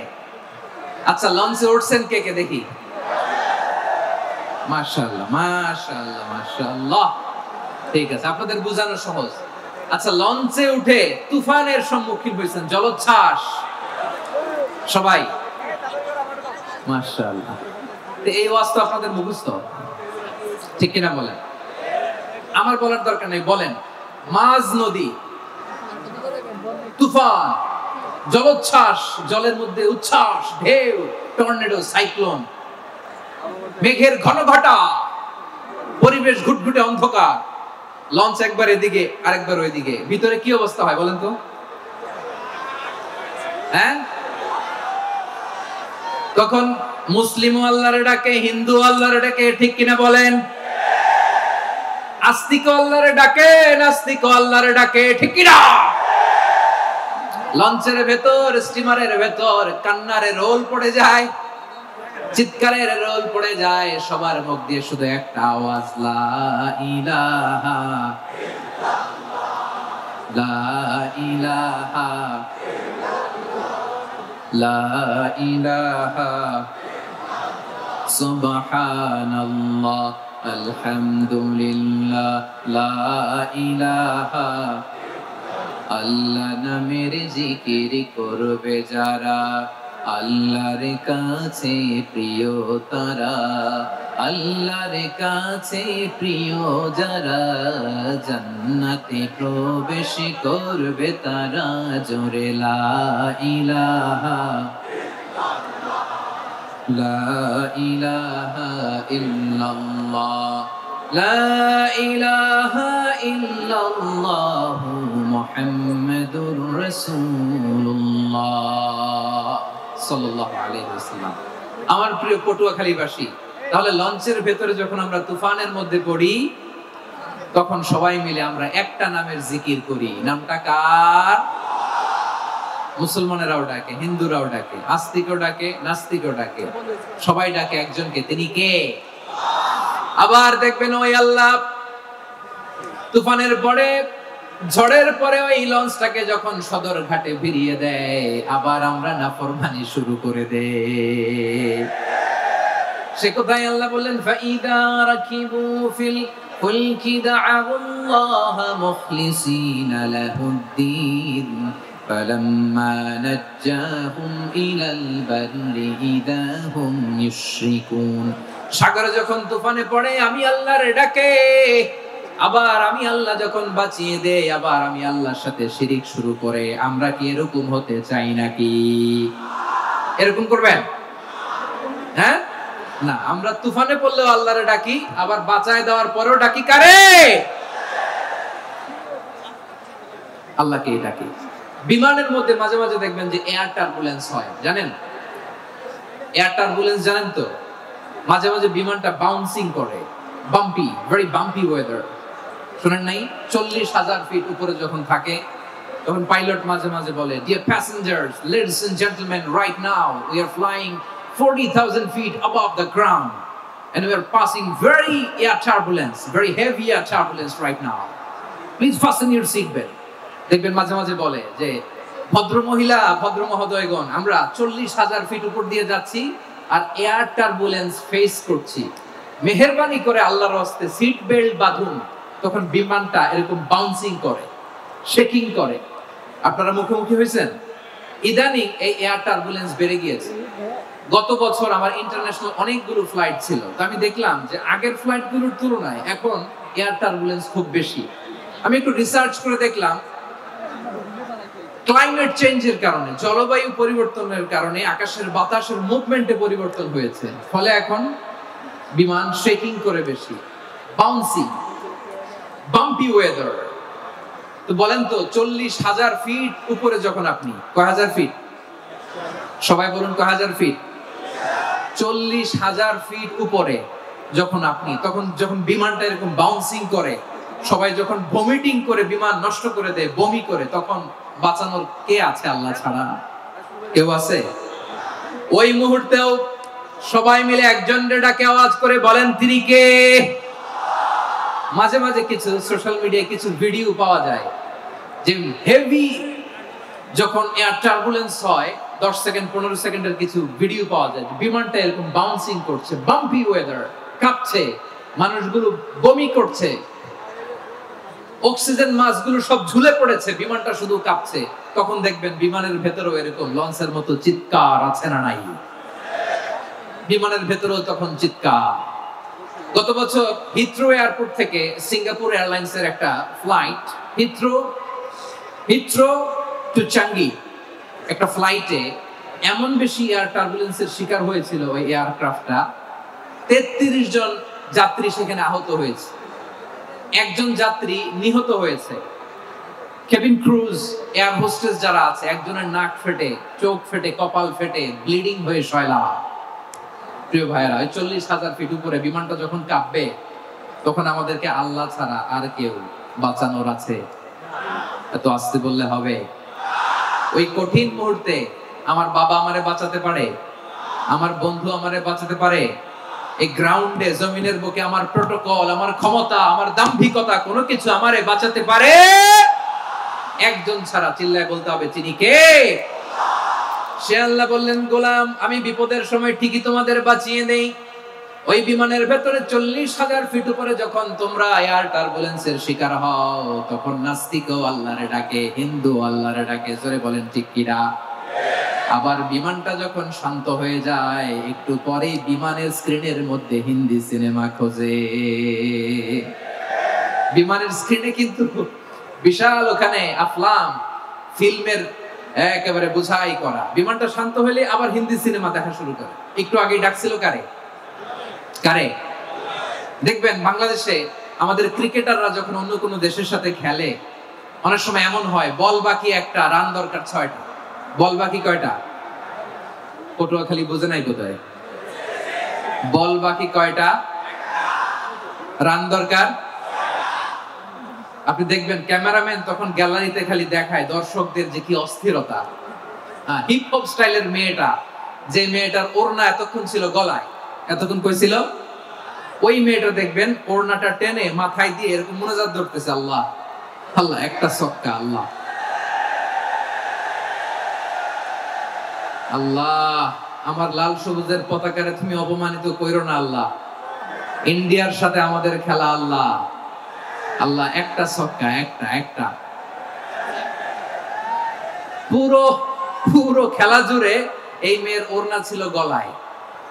আচ্ছা, লঞ্চে উঠছেন কে কে? দেখি। মাশাআল্লাহ, মাশাআল্লাহ, মাশাআল্লাহ। ঠিক আছে, আপনাদের বোঝানো সহজ। আচ্ছা, লঞ্চে উঠে তুফানের সম্মুখীন হয়েছেন, জলোচ্ছ্বাস, সবাই? মাশাআল্লাহ। এই ওয়াজ তো আপনাদের মুখস্থ, ঠিক কিনা বলেন? আমার বলার দরকার নেই, বলেন। মাঝ নদী, তুফান, জলোচ্ছ্বাস, জলের মধ্যে উচ্ছ্বাস, ঢেউ, টর্নেডো, সাইক্লোন, মেঘের ঘনঘটা, পরিবেশ ঘুটঘুটে অন্ধকার, লঞ্চ একবার এদিকে আরেকবার ওইদিকে, ভিতরে কি অবস্থা হয় বলেন তো? হ্যাঁ, তখন মুসলিম আল্লাহরে ডাকে, হিন্দু আল্লাহরে ডাকে, ঠিক কিনা বলেন? আস্তিক আল্লাহরে ডাকে, নাস্তিক আল্লাহরে ডাকে, ঠিক কিনা? লঞ্চের ভেতর, স্টিমারের ভেতর কান্নারে রোল পড়ে যায়, চিৎকারের রোল পড়ে যায়, সবার মুখ দিয়ে শুধু একটা আওয়াজ, লা ইলাহা ইল্লাল্লাহ, লা ইলাহা ইল্লাল্লাহ, লা ইলাহা সুবহানাল্লাহ, আলহামদুলিল্লাহ, লা ইলাহা। আল্লাহ নামের জিকির করবে যারা, আল্লাহর কাছে প্রিয় তারা, আল্লাহর কাছে প্রিয় যারা, জান্নাতে প্রবেশ করবে তারা, জোরে লা ইলাহা লা ইলাহা ইল্লাল্লাহ, লা ইলাহা ইল্লাল্লাহ মুহাম্মাদুর রাসূলুল্লাহ সাল্লাল্লাহু আলাইহি ওয়াসাল্লাম। আমার প্রিয় পটুয়াখালীবাসী, তাহলে লঞ্চের ভেতরে যখন আমরা তুফানের মধ্যে পড়ি, তখন সবাই মিলে আমরা একটা নামের জিকির করি। নামটা কার? মুসলমানেরাও ডাকে, হিন্দুরাও ডাকে, আস্তিকও ডাকে, নাস্তিকও ডাকে, সবাই ডাকে একজনকে, তিনি কে? আবার দেখবেন ওই আল্লাহ তুফানের পরে, ঝড়ের পরে ওই লঞ্চটাকে যখন সদর ঘাটে ফিরিয়ে দেয়, আবার আমরা নাফরমানি শুরু করে দেই। সে কথাই আল্লাহ বললেন, ফাইদা রাকিবু ফিল ফুলকি দা'আউল্লাহা মুখলিসিনা লাহুদ্দিন ফালাম্মা নাজ্জাহুম ইলাল বাররি ইযা হুম ইউশরিকুন। সাগরে যখন তুফানে পড়ে আমি আল্লাহর ডাকে, আবার আমি আল্লাহ যখন বাঁচিয়ে দেই, আবার আমি আল্লাহর সাথে শিরিক শুরু করে, আমরা কি এরকম হতে চাই নাকি? এরকম করবেন? হ্যাঁ, না, আমরা তুফানে পড়লেও আল্লাহরে ডাকি, আবার বাঁচায় দেওয়ার পরেও ডাকি কারে? আল্লাহকেই ডাকি। বিমানের মধ্যে মাঝে মাঝে দেখবেন যে এয়ার টার্বুলেন্স হয়, জানেন? এয়ার টার্বুলেন্স জানেন তো? মাঝে মাঝে বিমানটা বাউন্সিং করে, বাম্পি, ভেরি বাম্পি ওয়েদার। শুনেন নাই? 40,000 ফিট উপরে যখন থাকে তখন পাইলট মাঝে মাঝে বলে, dear passengers, ladies and gentleman, right now we are flying 40,000 feet above the ground and we are passing very air turbulence, very heavy air turbulence right now. Please fasten your seat belt. দেখবেন মাঝে মাঝে বলে যে, ভদ্র মহিলা, ভদ্র মহোদয়গণ, আমরা 40,000 ফিট উপর দিয়ে যাচ্ছি আর এয়ার টার্বুলেন্স ফেস করছি, মেহেরবানি করে আল্লাহর হস্তে সিট বেল্ট বাঁধুন। তখন বিমানটা এরকম বাউন্সিং করে, শেকিং করে। আপনারা মুখোমুখি হয়েছেন? ইদানিং এই এয়ার টার্বুলেন্স বেড়ে গিয়েছে। গত বছর আমার ইন্টারন্যাশনাল অনেকগুলো ফ্লাইট ছিল, তো আমি দেখলাম যে আগের ফ্লাইটগুলোর তুলনায় এখন এয়ার টার্বুলেন্স খুব বেশি। আমি একটু রিসার্চ করে দেখলাম, ক্লাইমেট চেঞ্জের কারণে, জলবায়ু পরিবর্তনের কারণে আকাশের বাতাসের মুভমেন্টে পরিবর্তন হয়েছে, ফলে এখন বিমান শেকিং করে বেশি, বাউন্সিং, বাম্পি ওয়েদার। তো বলেন তো, 40,000 ফিট উপরে যখন আপনি, কয় হাজার ফিট? সবাই বলুন, কয় হাজার ফিট? 40,000 ফিট উপরে যখন আপনি, তখন যখন বিমানটা এরকম বাউন্সিং করে, সবাই যখন ভমিটিং করে বিমান নষ্ট করে দেয়, বমি করে, তখন বাঁচানোর কে আছে আল্লাহ ছাড়া? কেউ আছে? ওই মুহূর্তেও সবাই মিলে একজনের ডাকে আওয়াজ করে বলেন, তিনি কে? মাঝে মাঝে কিছু সোশ্যাল মিডিয়ায় কিছু ভিডিও পাওয়া যায় যে হেভি যখন এয়ার টার্বুলেন্স হয়, 10 সেকেন্ড 15 সেকেন্ডের কিছু ভিডিও পাওয়া যায়, বিমানটা এরকম বাউন্সিং করছে, বাম্পি ওয়েদার, কাঁপছে, মানুষগুলো বমি করছে, অক্সিজেন মাস্কগুলো সব ঝুলে পড়েছে, বিমানটা শুধু কাঁপছে। তখন দেখবেন বিমানের ভেতরেও এরকম লঞ্চের মতো চিৎকার আছে না নাই? বিমানের ভেতরেও তখন চিৎকার। গত বছর হিথ্রো এয়ারপোর্ট থেকে সিঙ্গাপুর এয়ারলাইন্সের একটা ফ্লাইট, হিথ্রো টু চাঙ্গি, একটা ফ্লাইটে এমন বেশি এয়ার টার্বুলেন্সের শিকার হয়েছিল ওই এয়ারক্রাফটটা, 33 জন যাত্রী সেখানে আহত হয়েছে, একজন যাত্রী নিহত হয়েছে। কেবিন ক্রুজ, এয়ার হোস্টেস যারা আছে, একজনের নাক ফেটে, চোখ ফেটে, কপাল ফেটে, ব্লিডিং হয়ে শয়লা। প্রিয় ভাইরা, 40,000 ফিট উপরে বিমানটা যখন কাঁপবে, তখন আমাদেরকে আল্লাহ ছাড়া আর কেউ বাঁচানোর আছে? এত আস্তে বললে হবে? ওই কঠিন মুহূর্তে আমার বাবা আমারে বাঁচাতে পারে, আমার বন্ধু আমারে বাঁচাতে পারে। এই গ্রাউন্ডে, জমিনের বুকে আমার প্রোটোকল, আমার ক্ষমতা, আমার দাম্ভিকতা, কোনো কিছু আমারে বাঁচাতে পারে একজন ছাড়া। চিল্লায় বলতে হবে, তিনি কে? সে আল্লাহ বললেন, গোলাম, আমি বিপদের সময় ঠিকই তোমাদের বাঁচিয়ে দেই। ওই বিমানের ভেতরে 40,000 ফিট উপরে যখন তোমরা এয়ার টার্বুলেন্সের শিকার হও, তখন নাস্তিকও আল্লাহরে ডাকে, হিন্দু আল্লাহরে ডাকে। জোরে বলেন, ঠিক কিনা? আবার বিমানটা যখন শান্ত হয়ে যায়, একটু পরেই বিমানের স্ক্রিনের মধ্যে হিন্দি সিনেমা খোঁজে। বিমানের স্ক্রিনে কিন্তু বিশাল ওখানে আফলাম ফিল্মের একেবারে বুঝাই করা। বিমানটা শান্ত হলে আবার হিন্দি সিনেমা দেখা শুরু করে। একটু আগে ডাকছিল কারে? কারে? দেখবেন বাংলাদেশে আমাদের ক্রিকেটাররা যখন অন্য কোনো দেশের সাথে খেলে, অনেক সময় এমন হয়, বল বাকি একটা, রান দরকার 6টা। বল বাকি কয়টা? পটুয়াখালী বোঝে নাই কোথায়? বল বাকি কয়টা? রান দরকার। আপনি দেখবেন ক্যামেরাম্যান তখন গ্যালারিতে খালি দেখায় দর্শকদের যে কি অস্থিরতা। হিপ হপ স্টাইলের মেয়েটা, যে মেয়েটার ওড়না এতক্ষণ ছিল গলায়, এতক্ষণ কই ছিল, ওই মেয়েটা দেখবেন ওড়নাটা টেনে মাথায় দিয়ে এরকম মুনাজাত ধরতেছে, আল্লাহ আল্লাহ, একটা ছক্কা, আল্লাহ আল্লাহ, আমার লাল সবুজের পতাকারে তুমি অপমানিত কইরো না আল্লাহ, ইন্ডিয়ার সাথে আমাদের খেলা, আল্লাহ আল্লাহ, একটা ছক্কা, একটা। পুরো খেলা জুড়ে এই মেয়ের ওড়না ছিল গলায়,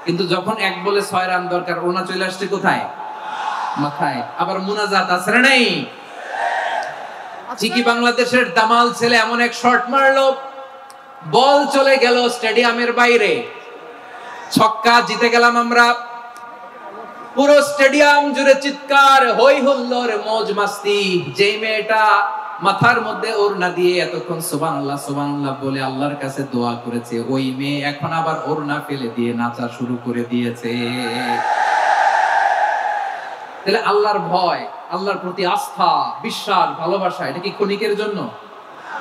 কিন্তু যখন 1 বলে 6 রান দরকার, ওড়না চলে আসছে কোথায়? মাথায়। আবার মুনাজাত আছে না নাই? ঠিকই বাংলাদেশের দামাল ছেলে এমন এক শট মারলো, বল চলে গেল স্টেডিয়ামের বাইরে, ছক্কা, জিতে গেলাম আমরা। পুরো স্টেডিয়াম জুড়ে চিৎকার, হই হুল্লোড়, মौज মাস্তি। যে মেয়েটা মাথার মধ্যে ওড়না দিয়ে এতক্ষণ সুবহানাল্লাহ সুবহানাল্লাহ বলে আল্লাহর কাছে দোয়া করেছে, ওই মেয়ে এখন আবার ওড়না ফেলে দিয়ে নাচা শুরু করে দিয়েছে। তাহলে আল্লাহর ভয়, আল্লাহর প্রতি আস্থা, বিশ্বাস, ভালোবাসা, এটা কি ক্ষণিকের জন্য?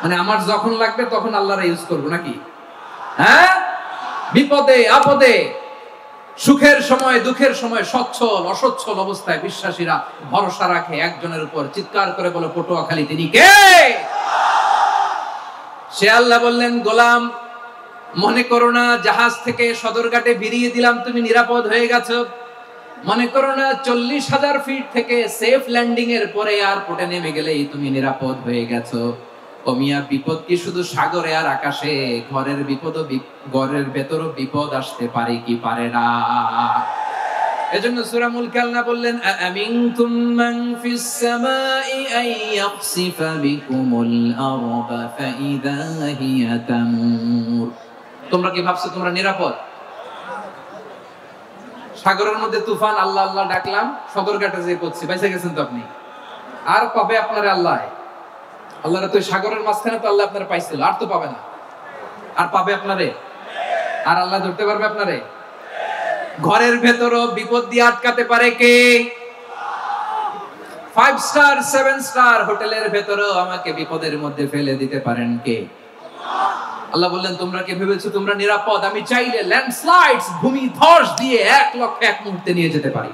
মানে আমার যখন লাগবে তখন আল্লাহর ইউজ করব নাকি? হ্যাঁ, বিপদে আপদে, সুখের সময় দুঃখের সময় সচ্ছল অসচ্ছল অবস্থায় বিশ্বাসীরা ভরসা রাখে একজনের উপর। চিৎকার করে বলে পটুয়াখালী, তিনি কে? সে আল্লাহ বললেন, গোলাম মনে করো না জাহাজ থেকে সদরঘাটে ভিড়িয়ে দিলাম তুমি নিরাপদ হয়ে গেছো। মনে করো না 40,000 ফিট থেকে সেফ ল্যান্ডিং এর পরে এয়ারপোর্টে নেমে গেলেই তুমি নিরাপদ হয়ে গেছো। ও মিয়া, বিপদ কি শুধু সাগরে আর আকাশে? ঘরের বিপদও, ঘরের ভেতরও বিপদ আসতে পারে কি পারে না? এজন্য সূরা মুলক আল্লাহ বললেন, আমিনতুম মান ফিস সামাই আন ইয়াখসিফা বিকুমুল আরদা ফাইদা হিয়া তামুর। তোমরা কি ভাবছো তোমরা নিরাপদ? সাগরের মধ্যে তুফান, আল্লাহ আল্লাহ ডাকলাম, সদরঘাটে যেয়ে পড়ছি, বাইসে গেছেন তো আপনি। আর পাবে আপনারা আল্লাহ? আল্লাহরা তো সাগরের মাঝখানে তো আল্লাহ আপনারা পাইছিল, আর তো পাবে না। আর পাবে আপনারে? আর আল্লাহ ধরতে পারবে আপনারে? ঘরের ভেতরও বিপদ দিয়ে আটকাতে পারে কে? 5 স্টার 7 স্টার হোটেলের ভেতরও আমাকে বিপদের মধ্যে ফেলে দিতে পারেন কে? আল্লাহ বললেন, তোমরা কি ভেবেছো তোমরা নিরাপদ? আমি চাইলে ল্যান্ডস্লাইডস, ভূমিধস দিয়ে 1 লক্ষ এক মুহূর্তে নিয়ে যেতে পারি।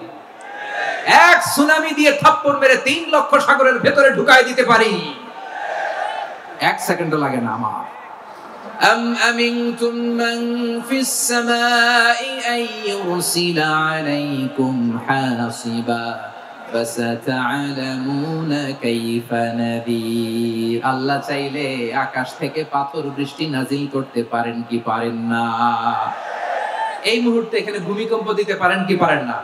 এক সুনামি দিয়ে থাপ্পড় মেরে 3 লক্ষ সাগরের ভেতরে ঢুকাই দিতে পারি। 1 সেকেন্ডও লাগে না আমার। আম আমিনতুম মান ফিস সামাই আন ইউরসিলা আলাইকুম হাসিবা ফাসাতা'লামুনা কাইফা নাযীর। আল্লাহ চাইলে আকাশ থেকে পাথর বৃষ্টি নাজিল করতে পারেন কি পারেন না? এই মুহূর্তে এখানে ভূমিকম্প দিতে পারেন কি পারেন না?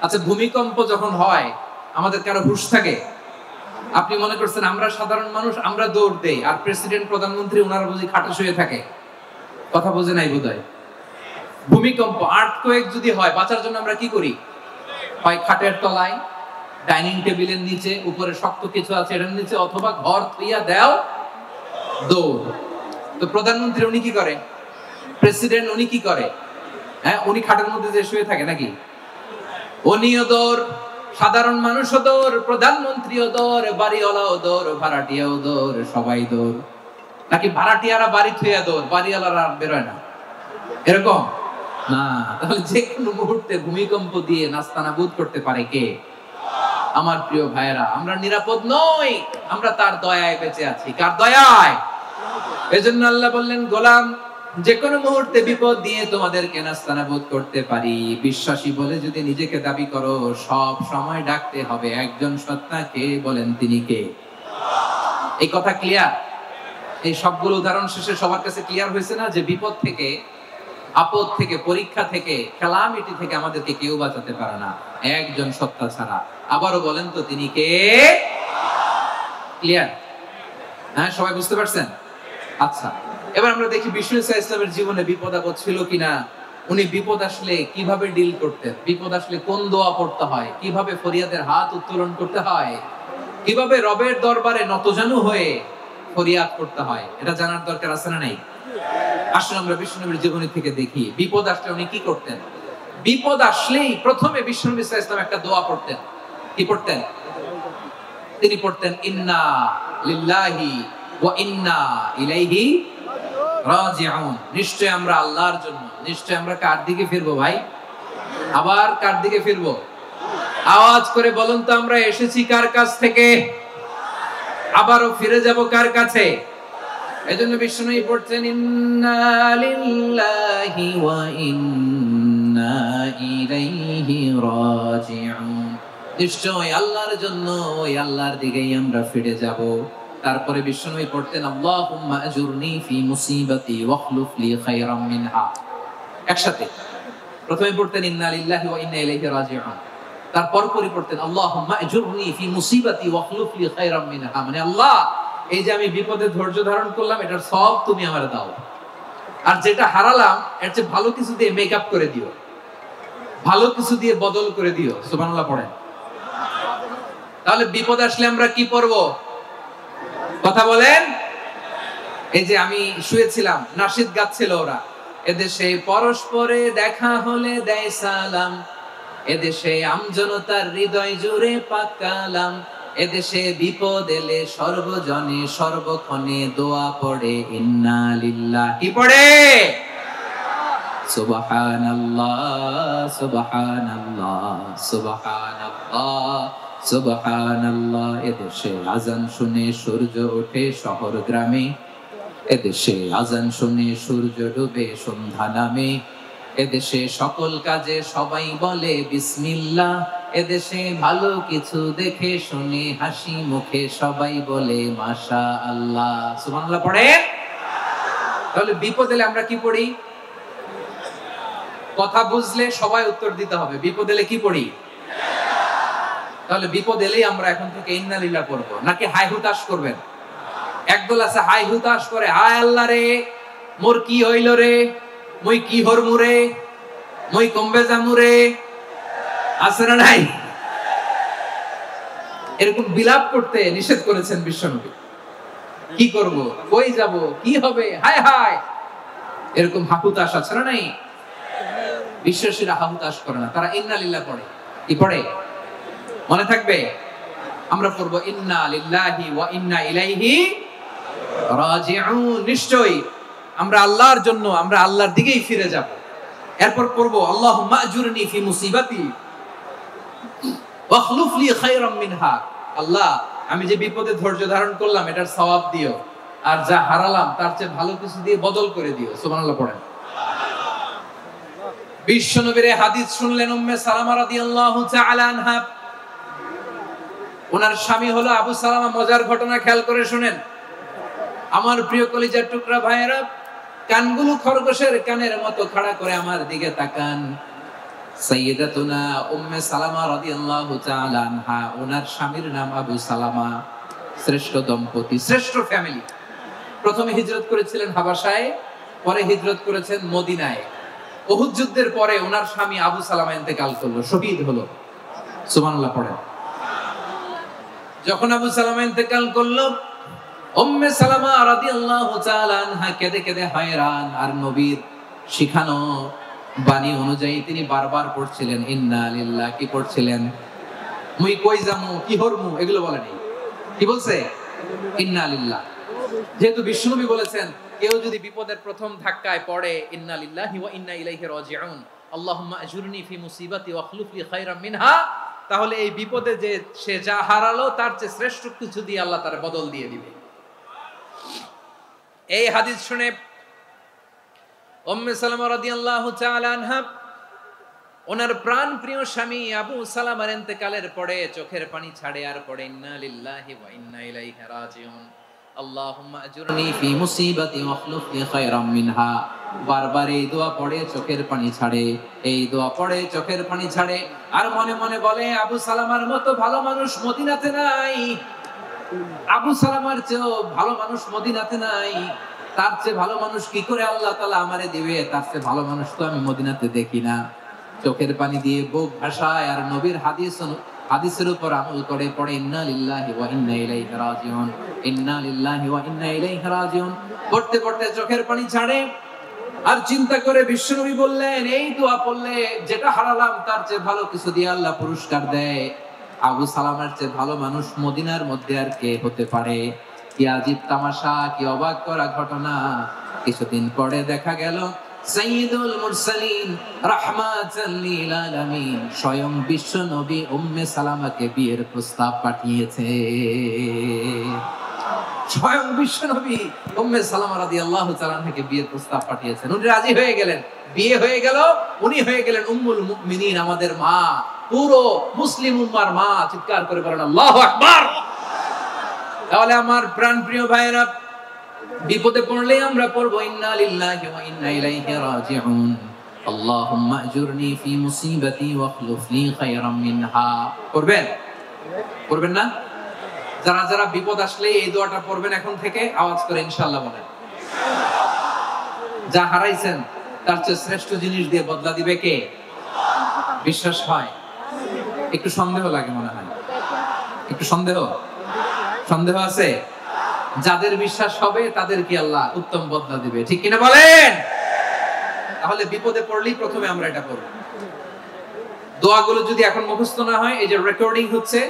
আচ্ছা, ভূমিকম্প যখন হয় আমাদের কারো হুঁশ থাকে? আপনি মনে করছেন আমরা সাধারণ মানুষ, আমরা দৌড় দেই, আর প্রেসিডেন্ট প্রধানমন্ত্রী ওনারা বুঝি খাটে শুয়ে থাকে? কথা বোঝে নাই বোধহয়। ভূমিকম্প, আর্থকোয়েক যদি হয়, বাঁচার জন্য আমরা কি করি? হয় খাটের তলায়, ডাইনিং টেবিলের নিচে, উপরে শক্ত কিছু আছে এটার নিচে, অথবা ঘর থইয়া দেও দৌড়। তো প্রধানমন্ত্রী উনি কি করে? প্রেসিডেন্ট উনি কি করে? হ্যাঁ, উনি খাটের মধ্যে যে শুয়ে থাকে নাকি? উনিও দৌড়, সাধারণ মানুষও দৌড়, প্রধানমন্ত্রীও দৌড়, বাড়িওয়ালাও দৌড়, ভাড়াটিয়াও দৌড়, সবাই দৌড়। নাকি ভাড়াটিয়ারা বাড়ি থইয়া দৌড়, বাড়িওয়ালারা বেরোয় না? এরকম না। তাহলে যে কোনো মুহূর্তে ভূমিকম্প দিয়ে নাস্তানাবুদ করতে পারে কে? আমার প্রিয় ভাইয়েরা, আমরা নিরাপদ নই, আমরা তার দয়ায় বেঁচে আছি। কার দয়ায়? এজন্য আল্লাহ বললেন, গোলাম যে কোনো মুহূর্তে বিপদ দিয়ে তোমাদেরকে নাস্তানাবুদ করতে পারি। বিশ্বাসী বলে যদি নিজেকে দাবি করো, সব সময় ডাকতে হবে একজন সত্তাকে। বলেন তিনি কে? এই কথা ক্লিয়ার? এই সবগুলো উদাহরণ শেষে সবার কাছে ক্লিয়ার হয়েছে না যে বিপদ থেকে, আপদ থেকে, পরীক্ষা থেকে, ক্যালামিটি থেকে আমাদেরকে কেউ বাঁচাতে পারে না একজন সত্তা ছাড়া। আবারও বলেন তো তিনি কে? ক্লিয়ার? হ্যাঁ, সবাই বুঝতে পারছেন? আচ্ছা, এবার আমরা দেখি বিষ্ণু ইসলামের জীবনে বিপদ আপদ ছিল কিনা। উনি বিপদ আসলে কিভাবে ডিল করতেন, বিপদ আসলে কোন দোয়া পড়তে হয়, কিভাবে ফরিয়াদের হাত উত্তোলন করতে হয়, কিভাবে রবের দরবারে নতজানু হয়ে ফরিয়াদ করতে হয়, এটা জানার দরকার আছে না নাই? আসলে আমরা বিষ্ণুনবীর জীবনী থেকে দেখি বিপদ আসলে উনি কি করতেন। বিপদ আসলেই প্রথমে বিষ্ণু ইসলাম একটা দোয়া পড়তেন। কি পড়তেন? তিনি পড়তেন, ইন্না লিল্লাহি ওয়া ইন্না ইলাইহি রাজিউন। নিশ্চয় আমরা আল্লাহর জন্য, নিশ্চয় আমরা কার দিকে ফিরবো ভাই? আবার কার দিকে ফিরবো? আওয়াজ করে বলুন তো, আমরা এসেছি কার কাছ থেকে? আবারও ফিরে যাব কার কাছে? এজন্য বিষ্ণু পড়ছেন, ইন্না লিল্লাহি ওয়া ইন্না ইলাইহি রাজিউন। নিশ্চয় আল্লাহর জন্য, ওই আল্লাহর দিকেই আমরা ফিরে যাব। তারপরে বিষ্ণু পড়তেন, আল্লাহুম্মা আজুরনি ফি মুসিবাতি ওয়াখলুফ লি খায়রাম মিনহা। একসাথে প্রথমে পড়তেন ইন্না লিল্লাহি ওয়া ইন্না ইলাইহি রাজিউন, তারপর পড়তেন আল্লাহুম্মা আজুরনি ফি মুসিবাতি ওয়াখলুফ লি খায়রাম মিনহা। মানে আল্লাহ, এই যে আমি বিপদে ধৈর্য ধারণ করলাম, এটার সব তুমি আমারে দাও, আর যেটা হারালাম এর চেয়ে ভালো কিছু দিয়ে মেকআপ করে দিও। ভালো কিছু দিয়ে বদল করে দিও, সুবহানাল্লাহ পড়েন। তাহলে বিপদ আসলে আমরা কি পড়ব? কথা বলেন। এই যে আমি শুয়েছিলাম, নাশিদ গাচ্ছিল ওরা, এদেশে পরস্পরে দেখা হলে দেয় সালাম, এদেশে আমজনতার হৃদয় জুড়ে পাকালাম, এদেশে বিপদ এলে সর্বজনে সর্বক্ষণে দোয়া পড়ে ইন্না লিল্লাহ। কি পড়ে? সুবহানাল্লাহ সুবহানাল্লাহ সুবহানাল্লাহ সুবহানাল্লাহ। এদেশে আজান শুনে সূর্য ওঠে শহর গ্রামে, এদেশে আজান শুনে সূর্য ডুবে সন্ধ্যা নামে, এদেশে সকল কাজে সবাই বলে বিসমিল্লাহ, এদেশে ভালো কিছু দেখে শুনে হাসি মুখে সবাই বলে মাশাআল্লাহ। সুবহানাল্লাহ পড়ে। তাহলে বিপদ এলে আমরা কি পড়ি? কথা বুঝলে সবাই উত্তর দিতে হবে, বিপদ এলে কি পড়ি? তাহলে বিপদ এলেই আমরা এখন থেকে ইন্না লিল্লাহ পড়বো, নাকি হাই হুতাশ করবেন? একদল আছে হাই হুতাশ করে, হায় আল্লাহ রে মোর কি হইল রে, মই কি হরমু রে, মই কমবে জামু রে, আছে না নাই? এরকম বিলাপ করতে নিষেধ করেছেন বিশ্বনবী। কি করব, কই যাব, কি হবে, হায় হায়, এরকম হাহুতাশ আছে না নাই? বিশ্বাসীরা হাহুতাশ করে না, তারা ইন্না লিল্লাহ পড়ে। কি পড়ে মনে থাকবে? আমরা পড়বো ইন্না লিল্লাহি ওয়া ইন্না ইলাইহি রাজিউন। নিশ্চয়ই আমরা আল্লাহর জন্য, আমরা আল্লাহর দিকেই ফিরে যাব। এরপর পড়বো আল্লাহুম্মা আজুরনি ফি মুসিবাতি ওয়া খলুফ লি খায়রাম মিনহা। আল্লাহ, আমি যে বিপদে ধৈর্য ধারণ করলাম এটার সওয়াব দিও, আর যা হারালাম তার চেয়ে ভালো কিছু দিয়ে বদল করে দিও। সুবহানাল্লাহ পড়েন। বিশ্বনবীর হাদিস শুনলেন উম্মে সালামা রাদিয়াল্লাহু তাআলা আনহা। ওনার স্বামী হলো আবু সালামা। মজার ঘটনা খেয়াল করে শুনেন আমার প্রিয় কলিজার টুকরা ভাইয়েরা। কানগুলো খরগোশের কানের মতো খাড়া করে আমার দিকে তাকান। সাইয়্যিদাতুনা উম্মে সালামা রাদিয়াল্লাহু তাআলা আনহা, ওনার স্বামীর নাম আবু সালামা। শ্রেষ্ঠ দম্পতি, শ্রেষ্ঠ ফ্যামিলি। প্রথমে হিজরত করেছিলেন হাবাশায়, পরে হিজরত করেছেন মদিনায়। উহুদ যুদ্ধের পরে ওনার স্বামী আবু সালামা ইন্তেকাল করলো, শহীদ হলো। সুবহানাল্লাহ পড়েন। যখন আবু সালামা ইন্তেকাল করলো, উম্মে সালামা রাদিয়াল্লাহু তাআলা আনহা কেঁদে কেঁদে হয়রান। আর নবীর শিখানো বাণী অনুযায়ী তিনি বারবার পড়ছিলেন ইন্না লিল্লাহ। কি পড়ছিলেন? মুই কই যামু, কি হরমু, এগুলো বলেনি। কি বলছে? ইন্না লিল্লাহ। যেহেতু বিশ্বনবী বলেছেন কেউ যদি বিপদের প্রথম ধাক্কায় পড়ে ইন্না লিল্লাহি ওয়া ইন্না ইলাইহি রাজিউন, আল্লাহুম্মা আজুরনি ফি মুসিবাতি ওয়া খলুফ লি খায়রাম মিনহা, তাহলে এই বিপদে যে সে যা হারালো তার চেয়ে শ্রেষ্ঠ কিছু দিয়ে আল্লাহ তার বদল দিয়ে দিবে। এই হাদিস শুনে উম্মে সালামা রাদিয়াল্লাহু তাআলা আনহা ওনার প্রাণ প্রিয় স্বামী আবু সালামার ইন্তেকালের পরে চোখের পানি ছাড়ে আর পড়ে ইন্না লিল্লাহি ওয়া ইন্না ইলাইহি রাজিউন, আল্লাহুম্মা আজুরনি ফি মুসিবাতি ওয়া খলুফ লি খায়রাম মিনহা। বারবার এই দোয়া পড়ে চোখের পানি ছাড়ে, এই দোয়া পড়ে চোখের পানি ছাড়ে, আর মনে মনে বলে আবু সালামার মতো ভালো মানুষ মদিনাতে নাই, আবু সালামার চেয়েও ভালো মানুষ মদিনাতে নাই, তার চেয়ে ভালো মানুষ কি করে আল্লাহ তাআলা আমারে দিবে, তার চেয়ে ভালো মানুষ তো আমি মদিনাতে দেখি না। চোখের পানি দিয়ে বুক ভাসায় আর নবীর হাদিসের উপর আমল করে পড়ে ইন্না লিল্লাহি ওয়া ইন্না ইলাইহি রাজিউন, ইন্না লিল্লাহি ওয়া ইন্না ইলাইহি রাজিউন। পড়তে পড়তে চোখের পানি ছাড়ে আর চিন্তা করে বিশ্বনবী বললেন এই দোয়া পড়লে যেটা হারালাম তার চেয়ে ভালো কিছু দিয়ে আল্লাহ পুরস্কার দেয়। আবু সালামার চেয়ে ভালো মানুষ মদিনার মধ্যে আর কে হতে পারে? কি আজীব তামাশা, কি অবাক করা ঘটনা। কিছুদিন পরে দেখা গেল সাইয়্যিদুল মুরসালিন রাহমাতাল লিল আলামিন স্বয়ং বিশ্ব নবী উম্মে সালামাকে বিয়ের প্রস্তাব পাঠিয়েছে। স্বয়ং বিশ্ব নবী উম্মে সালামা রাদিয়াল্লাহু তাআলা আনহাকে বিয়ের প্রস্তাব পাঠিয়েছেন। উনি রাজি হয়ে গেলেন, বিয়ে হয়ে গেল, উনি হয়ে গেলেন উম্মুল মুমিনিন, আমাদের মা, পুরো মুসলিম উম্মার মা। চিৎকার করে বলেন আল্লাহু আকবার। তাহলে আমার প্রাণ প্রিয় ভাইরা, বিপদে পড়লে আমরা পড়বো ইন্না লিল্লাহি ওয়া ইন্না ইলাইহি রাজিউন, আল্লাহুম্মা আজুরনি ফি মুসিবাতি ওয়া খলুফ লি খায়রাম মিনহা। পড়বেন? পড়বেন না? যারা যারা বিপদ আসলে এই দোয়াটা পড়বেন এখন থেকে আওয়াজ করে ইনশাআল্লাহ বলেন। যা হারাইছেন তার চেয়ে শ্রেষ্ঠ জিনিস দিয়ে বদলা দিবে কে? বিশ্বাস হয়? একটু সন্দেহ লাগে মনে হয়, একটু সন্দেহ সন্দেহ আছে। যাদের বিশ্বাস হবে তাদেরকে আল্লাহ উত্তম বদলা দিবে, ঠিক কিনা বলেন? তাহলে বিপদে পড়লেই প্রথমে আমরা এটা করব। দোয়াগুলো যদি এখন মুখস্থ না হয়, এই যে রেকর্ডিং হচ্ছে,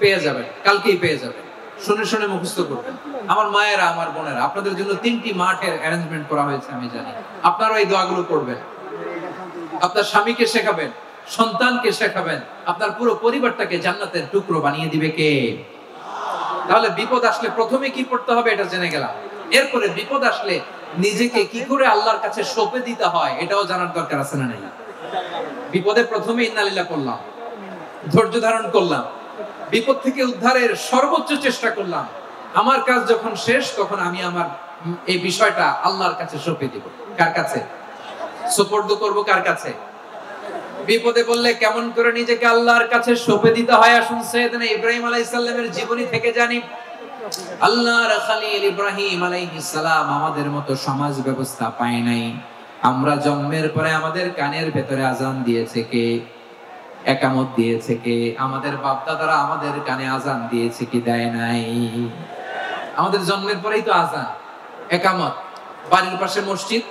পেয়ে যাবেন, কালকেই পেয়ে যাবেন। শুনে শুনে মুখস্থ করবেন। আমার মায়েরা, আমার বোনেরা, আপনাদের জন্য 3টি মাঠের অ্যারেঞ্জমেন্ট করা হয়েছে, আমি জানি। আপনারা এই দোয়াগুলো পড়বেন, আপনার স্বামীকে শেখাবেন, সন্তানকে শেখাবেন, আপনার পুরো পরিবারটাকে জান্নাতের টুকরো বানিয়ে দিবে কে? তাহলে বিপদ আসলে প্রথমে কি পড়তে হবে এটা জেনে গেলাম। এরপরে বিপদ আসলে নিজেকে কি করে আল্লাহর কাছে সঁপে দিতে হয় এটাও জানার দরকার আছে না নাই? বিপদে প্রথমে ইন্নালিল্লাহ করলাম, ধৈর্য ধারণ করলাম, বিপদ থেকে উদ্ধারের সর্বোচ্চ চেষ্টা করলাম। আমার কাজ যখন শেষ, তখন আমি আমার এই বিষয়টা আল্লাহর কাছে সঁপে দিব। কার কাছে সুপর্দ করব? কার কাছে? বিপদে বললে কেমন করে নিজেকে আল্লাহর কাছে সঁপে দিতে হয়, আসুন সাইয়েদনা ইব্রাহিম আলাইহিস সালামের জীবনী থেকে জানি। আল্লাহর খলিল ইব্রাহিম আলাইহিস সালাম আমাদের মতো সমাজ ব্যবস্থা পায় নাই। আমরা জন্মের পরে আমাদের কানের ভেতরে আজান দিয়েছে কে? একামত দিয়েছে কে? আমাদের বাপ দাদারা আমাদের কানে আজান দিয়েছে কি? দেয় নাই। আমাদের জন্মের পরেই তো আজান, একামত, বাড়ির পাশে মসজিদ,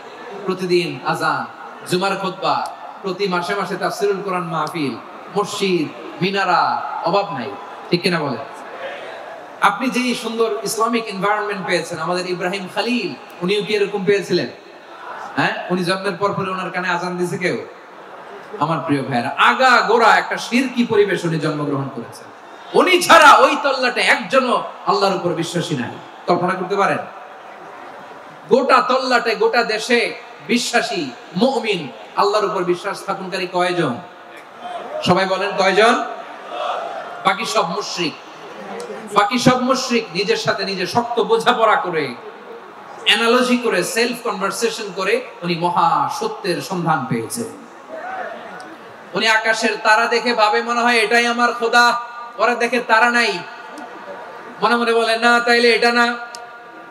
প্রতিদিন আজান, জুমার খুতবা, প্রতি মাসে মাসে তাফসীরুল কোরআন মাহফিল, মসজিদ, মিনারা, অভাব নাই, ঠিক কিনা বলেন? আপনি যে সুন্দর ইসলামিক এনভায়রনমেন্ট পেয়েছেন, আমাদের ইব্রাহিম খলিল, উনিও কি এরকম পেয়েছিলেন? হ্যাঁ, উনি জন্মের পর পরে ওনার কানে আজান দিয়েছে কেউ? আমার প্রিয় ভাইরা, আগা গোড়া একটা শিরকি পরিবেশ উনি জন্মগ্রহণ করেছেন। উনি ছাড়া ওই তল্লাটে একজনও আল্লাহর উপর বিশ্বাসী নাই। কল্পনা করতে পারেন? গোটা তল্লাটে, গোটা দেশে বিশ্বাসী মুমিন, আল্লাহর উপর বিশ্বাস স্থাপনকারী কয়জন? সবাই বলেন কয়জন? বাকি সব মুশরিক। বাকি সব মুশরিক নিজের সাথে নিজে শক্ত বোঝাপড়া করে, অ্যানালজি করে, সেলফ কনভারসেশন করে উনি মহা সত্যের সন্ধান পেয়েছে। উনি আকাশের তারা দেখে ভাবে মনে হয় এটাই আমার খোদা। ওরা দেখে তারা নাই, মনে মনে বলে না তাইলে এটা না।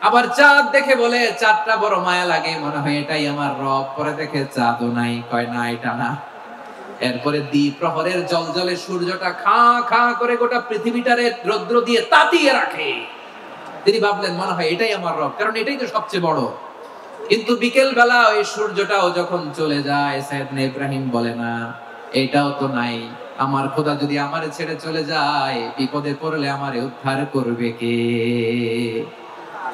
আবার চাঁদ দেখে বলে চাঁদটা বড় মায়া লাগে, মনে হয় এটাই আমার রব। পরে দেখে চাঁদও নাই, কয় না এটা না। এরপরে দ্বীপ প্রহরের জলজলে সূর্যটা খা খা করে গোটা পৃথিবীটারে রৌদ্র দিয়ে তাতিয়ে রাখে। তিনি ভাবলেন মনে হয় এটাই আমার রব, কারণ এটাই তো সবচেয়ে বড়। কিন্তু বিকেল বেলা ওই সূর্যটাও যখন চলে যায়, সাইয়েদনা ইব্রাহিম বলে না এটাও তো নাই। আমার খোদা যদি আমারে ছেড়ে চলে যায়, বিপদে পড়লে আমারে উদ্ধার করবে কে?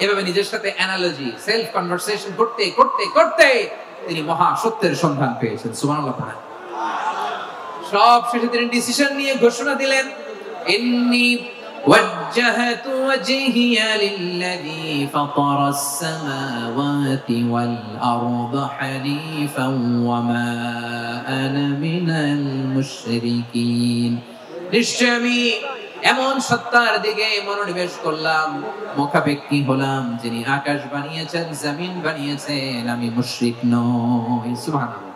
এভাবে নিজের সাথে অ্যানালজি, সেলফ কনভারসেশন করতে করতে করতে তিনি মহা সত্যের সন্ধান পেয়েছেন। সুবহানাল্লাহ পড়েন। সব শেষে তিনি ডিসিশন নিয়ে ঘোষণা দিলেন, ইন্নী ওয়াজ্জাহাতু ওয়াজহিয়া লিল্লাযী ফাতারাস সামাওয়াতি ওয়াল আরদা হানিফান ওয়া মা আনা মিনাল মুশরিকিন। নিশ্চয় আমি এমন সত্তার দিকে মনোনিবেশ করলাম, মুখাপেক্ষী হলাম, যিনি আকাশ বানিয়েছেন, জমিন বানিয়েছেন, আমি মুশরিক নই। সুবহানাল্লাহ।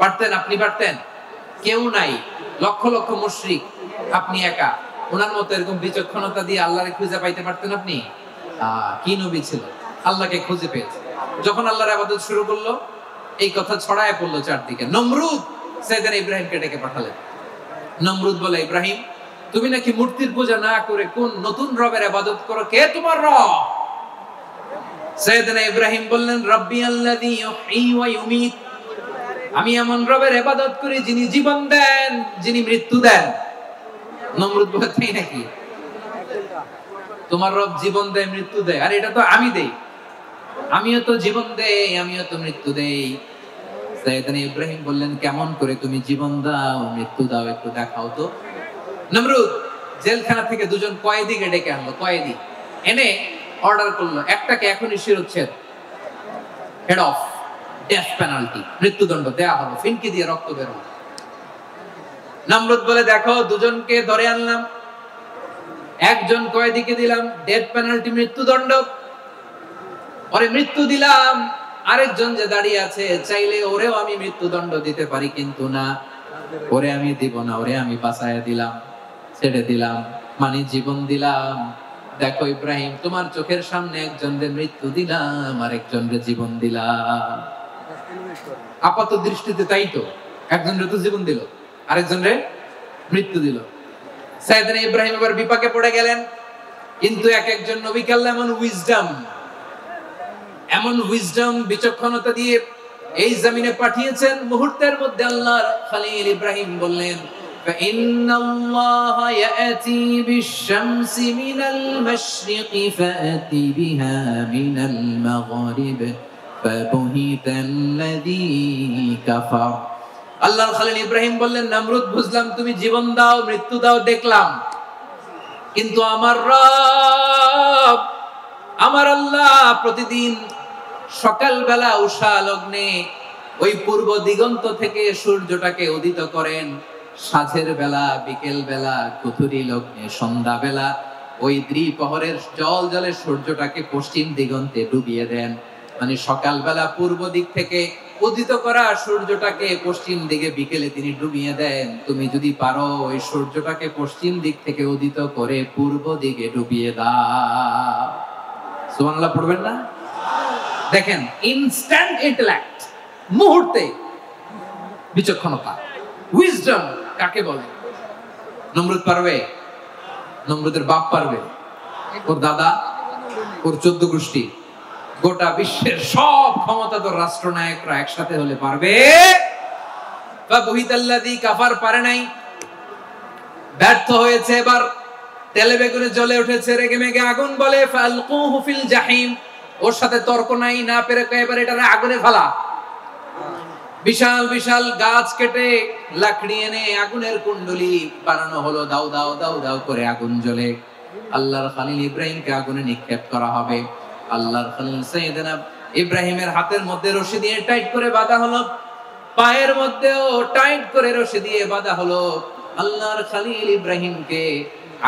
পারতেন? আপনি পারতেন? কেউ নাই, লক্ষ লক্ষ মুশরিক, আপনি একা। ওনার মতো এরকম বিচক্ষণতা দিয়ে আল্লাহরে খুঁজে পাইতে পারতেন আপনি? কি নবী ছিল, আল্লাহকে খুঁজে পেয়েছে। যখন আল্লাহর ইবাদত শুরু করলো, এই কথা ছড়ায় পড়লো চারদিকে। নমরুদ সাইয়েদনা ইব্রাহিমকে ডেকে পাঠালেন। নমরুদ বলে, ইব্রাহিম তুমি নাকি মূর্তির পূজা না করে কোন নতুন রবের ইবাদত করো, কে তোমার রব? সাইয়েদনা ইব্রাহিম বললেন, রব্বি আল্লাযী ইউহয়ী ওয়া ইউমীত, আমি এমন রবের ইবাদত করি যিনি জীবন দেন, যিনি মৃত্যু দেন। নমরুদ বলে, তাই নাকি? তোমার রব জীবন দেয়, মৃত্যু দেয়? আর এটা তো আমি দেই, আমিও তো জীবন দেই, আমিও তো মৃত্যু দেই। সাইয়েদনা ইব্রাহিম বললেন, কেমন করে তুমি জীবন দাও, মৃত্যু দাও, একটু দেখাও তো। নমরুদ জেলখানা থেকে দুজন কয়েদিকে ডেকে আনলো। কয়েদি এনে অর্ডার করলো, একটাকে এখনই শিরোচ্ছেদ, হেড অফ, ডেথ পেনাল্টি, মৃত্যুদণ্ড দেয়া হলো, ফিনকি দিয়ে রক্ত বের হলো। নমরুদ বলে, দেখো দুজনকে ধরে আনলাম, একজন কয়েদিকে দিলাম ডেথ পেনাল্টি, মৃত্যুদণ্ড, ওরে মৃত্যু দিলাম। আরেকজন যে দাঁড়িয়ে আছে, চাইলে ওরেও আমি মৃত্যুদণ্ড দিতে পারি, কিন্তু না, ওরে আমি দিব না, ওরে আমি বাঁচায়া দিলাম, ছেড়ে দিলাম, মানে জীবন দিলাম। দেখো ইব্রাহিম, তোমার চোখের সামনে একজনকে মৃত্যু দিলাম, আর একজনকে জীবন দিলাম। আপাত দৃষ্টিতে তাই তো, একজন রে তো জীবন দিল, আরেকজন রে মৃত্যু দিল। সাইয়েদনা ইব্রাহিম এবার বিপাকে পড়ে গেলেন। কিন্তু এক একজন নবীকে আল্লাহ এমন উইজডম বিচক্ষণতা দিয়ে এই জমিনে পাঠিয়েছেন, মুহূর্তের মধ্যে আল্লাহর খলিল ইব্রাহিম বললেন, ফাইন্নাল্লাহা ইয়াতি বিশ-শামসি মিনাল মাশরিকি ফাআতি বিহা মিনাল মাগরিব ফাবুহিতাল্লাযী কাফার। আল্লাহর খলিল ইব্রাহিম বললেন, নমরুদ বুঝলাম তুমি জীবন দাও মৃত্যু দাও দেখলাম, কিন্তু আমার রব আমার আল্লাহ প্রতিদিন সকালবেলা উষা লগ্নে ওই পূর্ব দিগন্ত থেকে সূর্যটাকে উদিত করেন, সাঁঝের বেলা বিকেল বেলা কুথুরি লগ্নে সন্ধ্যা বেলা ওই দ্বিপ্রহরের জল জলে সূর্যটাকে পশ্চিম দিগন্তে ডুবিয়ে দেন। মানে সকালবেলা পূর্ব দিক থেকে উদিত করা সূর্যটাকে পশ্চিম দিকে বিকেলে তিনি ডুবিয়ে দেন। তুমি যদি পারো ওই সূর্যটাকে পশ্চিম দিক থেকে উদিত করে পূর্ব দিকে ডুবিয়ে দাও। সুবহানাল্লাহ পড়বেন না? দেখেন, ইনস্ট্যান্ট ইন্টেলেক্ট, মুহূর্তে বিচক্ষণতা, উইজডম কাকে বলে? নমরুদ পারবে? নমরুদের বাপ পারবে? ওর দাদা, ওর 14 গোষ্ঠী, গোটা বিশ্বের সব ক্ষমতাধর রাষ্ট্রনায়করা একসাথে হলে পারবে? ফাবুহিতাল্লাযী কাফার পারে নাই, ব্যর্থ হয়েছে। এবার তেলে বেগুনে জ্বলে উঠেছে, রেগে মেগে আগুন বলে ফালকুহু ফিল জাহিম। ওর সাথে তর্ক নাই, না পেরে এবার এটারে আগুনে ফেলা। বিশাল বিশাল গাছ কেটে লাকড়ি এনে আগুনের কুণ্ডলি বানানো হলো, দাও দাও দাও দাও করে আগুন জ্বলে। আল্লাহর খলিল ইব্রাহিমকে আগুনে নিক্ষেপ করা হবে। আল্লাহর খলিল সাইয়েদনা ইব্রাহিমের হাতের মধ্যে রশি দিয়ে টাইট করে বাঁধা হলো, পায়ের মধ্যেও টাইট করে রশি দিয়ে বাঁধা হলো। আল্লাহর খলিল ইব্রাহিমকে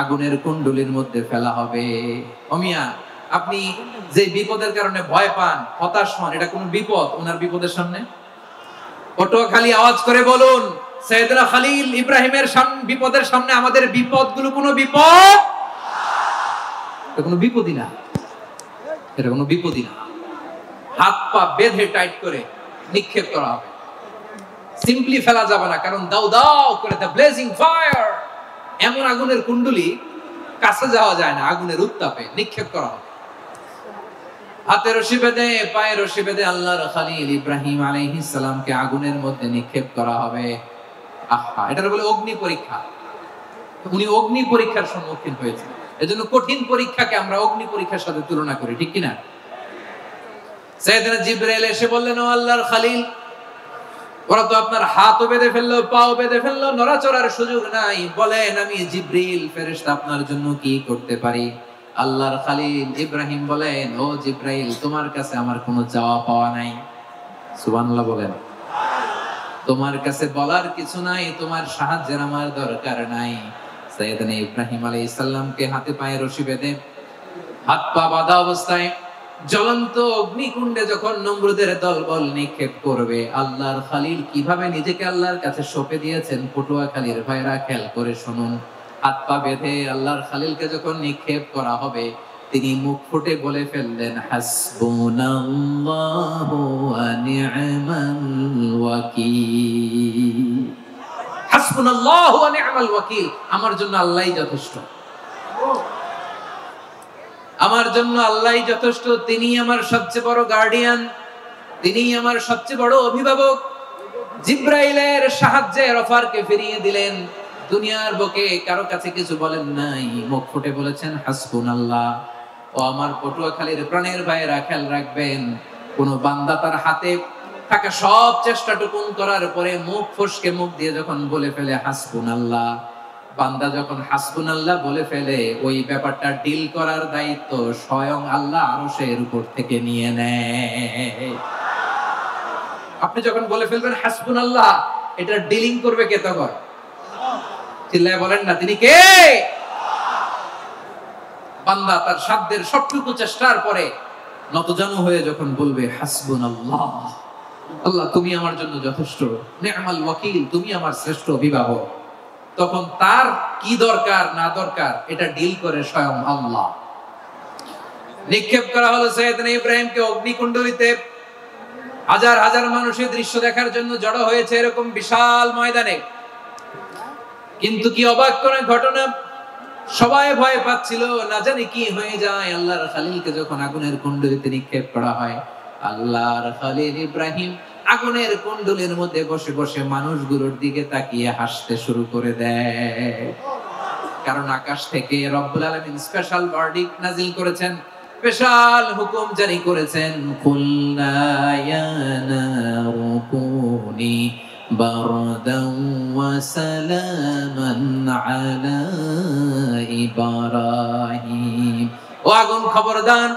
আগুনের কুণ্ডলির মধ্যে ফেলা হবে। ওমিয়া, আপনি যে বিপদের কারণে ভয় পান, হতাশ হন, এটা কোন বিপদ ওনার বিপদের সামনে? পটুয়াখালী আওয়াজ করে বলুন, সাইয়েদনা খলিল ইব্রাহিমের বিপদের সামনে আমাদের বিপদগুলো কোনো বিপদ? এটা কোনো বিপদই না, এটা কোনো বিপদই না। হাত পা বেঁধে টাইট করে নিক্ষেপ করা হবে, সিম্পলি ফেলা যাবে না, কারণ দাও দাও করে দ্য ব্লেজিং ফায়ার, এমন আগুনের কুণ্ডলি কাছে যাওয়া যায় না, আগুনের উত্তাপে নিক্ষেপ করা হবে। হাতে রশি বেঁধে পায়ে রশি বেঁধে আল্লাহর খলিল ইব্রাহিম আলাইহিস সালামকে আগুনের মধ্যে নিক্ষেপ করা হবে। আহা, এটার বলে অগ্নি পরীক্ষা। উনি অগ্নি পরীক্ষার সম্মুখীন হয়েছেন, এজন্য কঠিন পরীক্ষাকে আমরা অগ্নি পরীক্ষার সাথে তুলনা করি, ঠিক কিনা? সাইয়েদনা জিবরাইল এসে বললেন, ও আল্লাহর খলিল, ওরা তো আপনার হাতও বেঁধে ফেললো, পাও বেঁধে ফেললো, নড়াচড়ার সুযোগ নাই, বলেন আমি জিবরিল ফেরেশতা আপনার জন্য কি করতে পারি? আল্লাহর খলিল ইব্রাহিম বলেন, ও জিবরাইল, তোমার কাছে আমার কোনো চাওয়া পাওয়া নাই। সুবহানাল্লাহ বলেন। তোমার কাছে বলার কিছু নাই, তোমার সাহায্যের আমার দরকার নাই। সাইয়েদনা ইব্রাহিম আলাইহিস সালামকে হাতে পায়ে রশি বেঁধে হাত পা বাঁধা অবস্থায় জ্বলন্ত অগ্নিকুণ্ডে যখন নমরুদের দলবল নিক্ষেপ করবে, আল্লাহর খলিল কিভাবে নিজেকে আল্লাহর কাছে সঁপে দিয়েছেন, পটুয়াখালীর ভাইরা খেয়াল করে শুনুন। হাত পা বেঁধে আল্লাহর খলিলকে যখন নিক্ষেপ করা হবে, তিনি মুখ ফুটে বলে ফেললেন, হাসবুনাল্লাহু ওয়া নি'মাল ওয়াকিল। হাসবুনাল্লাহু ওয়া নি'মাল ওয়াকিল, আমার জন্য আল্লাহই যথেষ্ট, আমার জন্য আল্লাহই যথেষ্ট। তিনি আমার সবচেয়ে বড় গার্ডিয়ান, তিনি আমার সবচেয়ে বড় অভিভাবক। জিবরাইলের সাহায্যে অফারকে ফিরিয়ে দিলেন, দুনিয়ার বুকে কারো কাছে কিছু বলেন নাই, মুখ ফুটে বলেছেন হাসবুনাল্লাহ। ও আমার পটুয়াখালীর প্রাণের ভাইয়েরা, খেয়াল রাখবেন, কোন বান্দা তার হাতে থাকা সব চেষ্টাটুকুন করার পরে মুখ ফসকে মুখ দিয়ে যখন বলে ফেলে হাসবুনাল্লাহ, বান্দা যখন হাসবুনাল্লাহ বলে ফেলে, ওই ব্যাপারটা ডিল করার দায়িত্ব স্বয়ং আল্লাহ আরশের উপর থেকে নিয়ে নেয়। আপনি যখন বলে ফেলবেন হাসবুনাল্লাহ, এটা ডিলিং করবে কে তখন? চিল্লায় বলেন না, তিনি কে? বান্দা তার সাধ্যের সবটুকু চেষ্টার পরে নতজানু হয়ে যখন বলবে হাসবুনাল্লাহ, আল্লাহ তুমি আমার জন্য যথেষ্ট, নি'মাল ওয়াকিল, তুমি আমার শ্রেষ্ঠ অভিভাবক, তখন তার কি দরকার না দরকার এটা ডিল করে স্বয়ং আল্লাহ। নিক্ষেপ করা হলো সাইয়েদনা ইব্রাহিমকে অগ্নিকুণ্ডলিতে। হাজার হাজার মানুষের দৃশ্য দেখার জন্য জড়ো হয়েছে এরকম বিশাল ময়দানে। কিন্তু কি অবাক করা ঘটনা, সবাই ভয় পাচ্ছিল, না জানি কি হয়ে যায়। আল্লাহর খলিলকে যখন আগুনের কুণ্ডলিতে নিক্ষেপ করা হয়, আল্লাহর খলিল ইব্রাহিম আগুনের কুণ্ডলের মধ্যে বসে বসে মানুষগুলোর দিকে তাকিয়ে হাসতে শুরু করে দেয়। কারণ আকাশ থেকে রব্বুল আলামিন স্পেশাল ভার্ডিক্ট নাজিল করেছেন, স্পেশাল হুকুম জারি করেছেন, কুলনা ইয়া নারু কুনি বারদান ওয়া সালামান আলা ইব্রাহিম। ও আগুন খবরদার,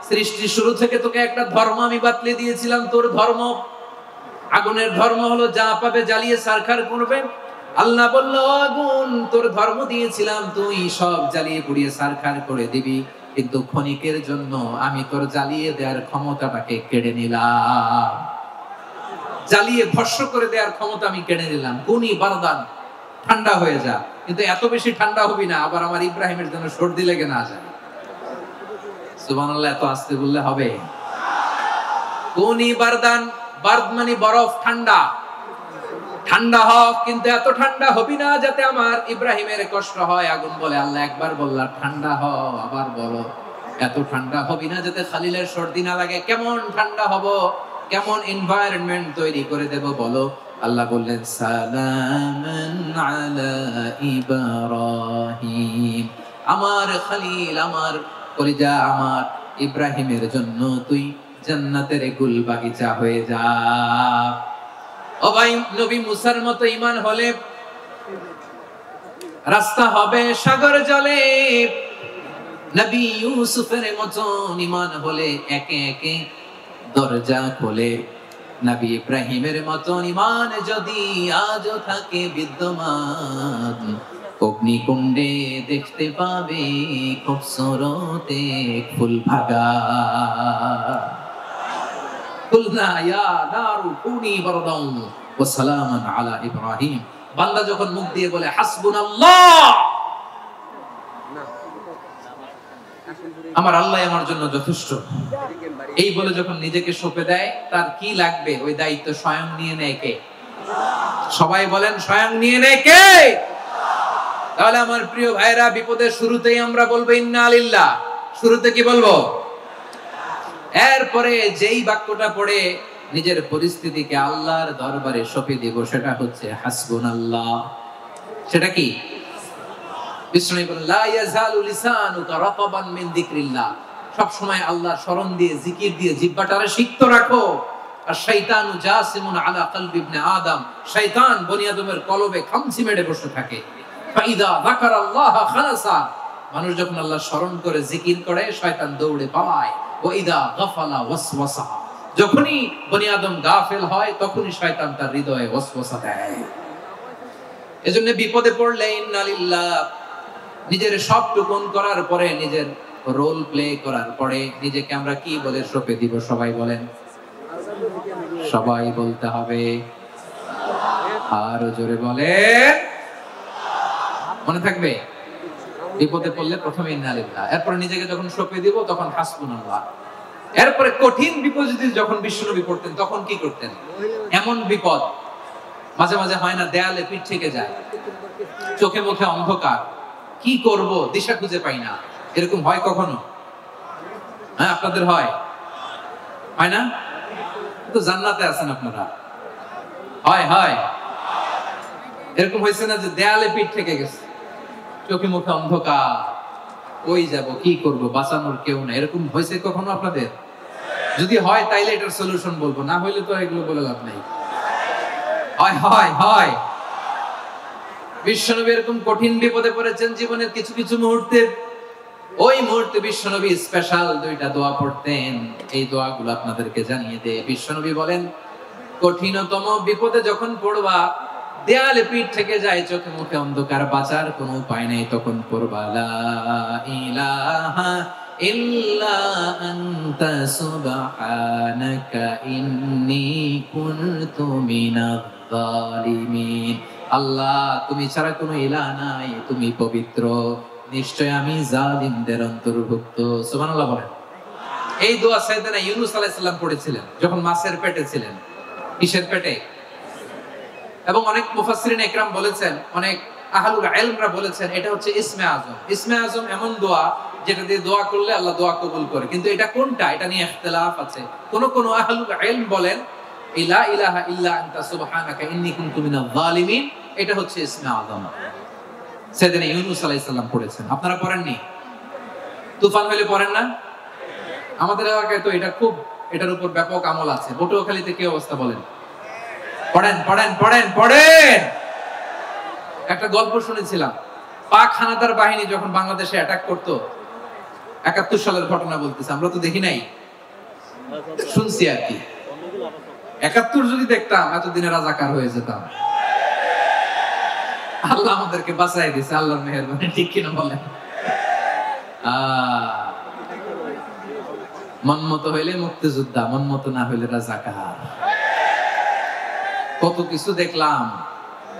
সৃষ্টি শুরু থেকে তোকে একটা ধর্ম আমি বাতলে দিয়েছিলাম, তোর ধর্ম, আগুনের ধর্ম হলো যা পাবে জ্বালিয়ে সারখার করবে। আল্লাহ বলল, আগুন তোর ধর্ম দিয়েছিলাম, তুই সব জ্বালিয়ে পুড়িয়ে সারখার করে দিবি, কিন্তু ক্ষণিকের জন্য আমি তোর জ্বালিয়ে দেওয়ার ক্ষমতাটাকে কেড়ে নিলাম, জ্বালিয়ে ভস্ম করে দেওয়ার ক্ষমতা আমি কেড়ে নিলাম। কুনি বারদান, ঠান্ডা হয়ে যা। কিন্তু এত বেশি ঠান্ডা হবি না আবার আমার ইব্রাহিমের জন্য সর্দি লেগে না যায়। সুবহানাল্লাহ, এত আস্তে বললে হবে? কুনি বারদান, বারদ মানে বরফ, ঠান্ডা, ঠান্ডা হোক, কিন্তু এত ঠান্ডা হবি না যাতে আমার ইব্রাহিমের কষ্ট হয়। আগুন বলে, আল্লাহ একবার বললাম ঠান্ডা হও, আবার বলো এত ঠান্ডা হবি না যাতে খলিলের সর্দি না লাগে। কেমন ঠান্ডা হব, কেমন এনভায়রনমেন্ট তৈরি করে দেব বলো? আল্লাহ বললেন, সালামান আলা ইব্রাহিম, আমার খলিল, আমার কলিজা, আমার ইব্রাহিমের জন্য তুই জান্নাতের গুল বাগিচা হয়ে যা। ও ভাই, নবী মুসার মতো ঈমান হলে রাস্তা হবে সাগর জলে, নবী ইউসুফের মতো ঈমান হলে একে একে দরজা খোলে, নবী ইব্রাহিমের মতো ঈমান যদি আজও থাকে বিদ্যমান, অগ্নিকুণ্ডে দেখতে পাবে খুবসুরত এক ফুল ভাগা। কুলনা ইয়া নারু কুনি বারদান ওয়া সালামান আলা ইব্রাহিম। বান্দা যখন মুখ দিয়ে বলে হাসবুনাল্লাহ, আমার আল্লাহ আমার জন্য যথেষ্ট, এই বলে যখন নিজেকে সঁপে দেয়, তার কি লাগবে ওই দায়িত্ব স্বয়ং নিয়ে নেয় কে? সবাই বলেন, স্বয়ং নিয়ে নেয় কে? তাহলে আমার প্রিয় ভাইরা, বিপদের শুরুতেই আমরা বলবো ইন্না লিল্লাহ। শুরুতে কি বলবো? এরপরে যেই বাক্যটা পড়ে নিজের পরিস্থিতিকে আল্লাহর দরবারে সঁপে দিব, সেটা হচ্ছে হাসবুনাল্লাহ। সেটা কি? বিষ্ণু বলেন, লা ইয়াজালু লিসানুকা রাতাবান মিন যিকরিল্লাহ, সব সময় আল্লাহর স্মরণ দিয়ে, জিকির দিয়ে জিহ্বাটারে সিক্ত রাখো। আর শয়তানু জাসিমুন আলা কলবি ইবনে আদম, শয়তান বনি আদমের কলবে খামচি মেরে বসে থাকে। ফাইদা যাকারাল্লাহ খালাসা, মানুষ যখন আল্লাহ স্মরণ করে জিকির করে, শয়তান দৌড়ে পালায়। ওয়াইদা গাফালা ওয়াসওয়াসা, যখনই বনি আদম গাফেল হয়, তখনই শয়তান তার হৃদয়ে ওয়াসওয়াসা দেয়। এজন্য বিপদে পড়লে ইন্না লিল্লাহ, নিজের সব টুকুন করার পরে, নিজের রোল প্লে করার পরে নিজেকে আমরা কি বলে সঁপে দিব? সবাই বলেন, সবাই বলতে হবে, আর জোরে বলে, মনে থাকবে? বিপদে পড়লে প্রথমে ইন্না লিল্লাহ, এরপরে নিজেকে যখন সঁপে দিব তখন হাসবুনাল্লাহ। এরপরে কঠিন বিপদ যখন বিশ্বনবী পড়তেন তখন কি করতেন? এমন বিপদ মাঝে মাঝে হয় না, দেয়ালে পিঠ থেকে যায়, চোখে মুখে অন্ধকার, কি করব দিশা খুঁজে পাই না, এরকম হয় কখনো? হ্যাঁ, আপনাদের হয়? হয় না? তো জান্নাতে আছেন আপনারা। হয় হয় এরকম হয়েছে না যে দেয়ালে পিঠ থেকে গেছে, চোখে মুখে অন্ধকার, ওই যাব, কি করব, বাঁচানোর কেউ না, এরকম হয়েছে কখনো আপনাদের? যদি হয় তাইলে এটার সলিউশন বলবো, না হইলে তো এগুলো বলে লাভ নেই। হয় হয় হয় বিশ্বনবী এরকম কঠিন বিপদে পড়েছেন জীবনের কিছু কিছু মুহূর্তে। ওই মুহূর্তে বিশ্বনবী স্পেশাল দুইটা দোয়া পড়তেন, এই দোয়াগুলো আপনাদেরকে জানিয়ে দেয়। বিশ্বনবী বলেন, কঠিনতম বিপদে যখন পড়বা, দেয়ালে পিঠ থেকে যায়, চোখে মুখে অন্ধকার, বাঁচার কোনো উপায় নেই, তখন পড়বা লা ইলাহা ইল্লা আনতা সুবহানাকা ইন্নী কুনতু মিনাজ জালিমিন। আল্লাহ, তুমি ছাড়া কোনো ইলাহ নাই, তুমি পবিত্র, নিশ্চয় আমি জালিমদের অন্তর্ভুক্ত। সুবহানাল্লাহ বলেন। এই দোয়া সাইয়েদনা ইউনূস আলাইহিস সালাম পড়েছিলেন যখন মাছের পেটে ছিলেন। কিসের পেটে? এবং অনেক মুফাসসিরিন ইকরাম বলেছেন, অনেক আহলুল ইলমরা বলেছেন এটা হচ্ছে ইসমে আজম। ইসমে আজম এমন দোয়া যেটা দিয়ে দোয়া করলে আল্লাহ দোয়া কবুল করে, কিন্তু এটা কোনটা এটা নিয়ে ইখতিলাফ আছে। কোন কোন আহলুল ইলম বলেন লা ইলাহা ইল্লা আনতা সুবহানাকা ইন্নী কুনতু মিনাজ জালিমিন, এটা হচ্ছে ইসমে আজম। সাইয়েদনা ইউনূস আলাইহিস সালাম পড়েছেন, আপনারা পড়েননি? তুফান হইলে পড়েন না? আমাদের এলাকায় তো এটা খুব, এটার উপর ব্যাপক আমল আছে। পটুয়াখালীতে কি অবস্থা বলেন? পড়েন পড়েন পড়েন পড়েন। একটা গল্প শুনেছিলাম, পাক হানাদার বাহিনী যখন বাংলাদেশে অ্যাটাক করতো, ৭১ সালের ঘটনা বলতেছে, আমরা তো দেখি নাই, শুনছি আর কি। ৭১ যদি দেখতাম এতদিনে রাজাকার হয়ে যেতাম। আল্লাহ আমাদেরকে বাঁচাই দিয়েছে, আল্লাহর মেহেরবানি, ঠিক কিনা বলেন? মন মতো হইলে মুক্তিযোদ্ধা, মন মতো না হইলে রাজাকার। কত কিছু দেখলাম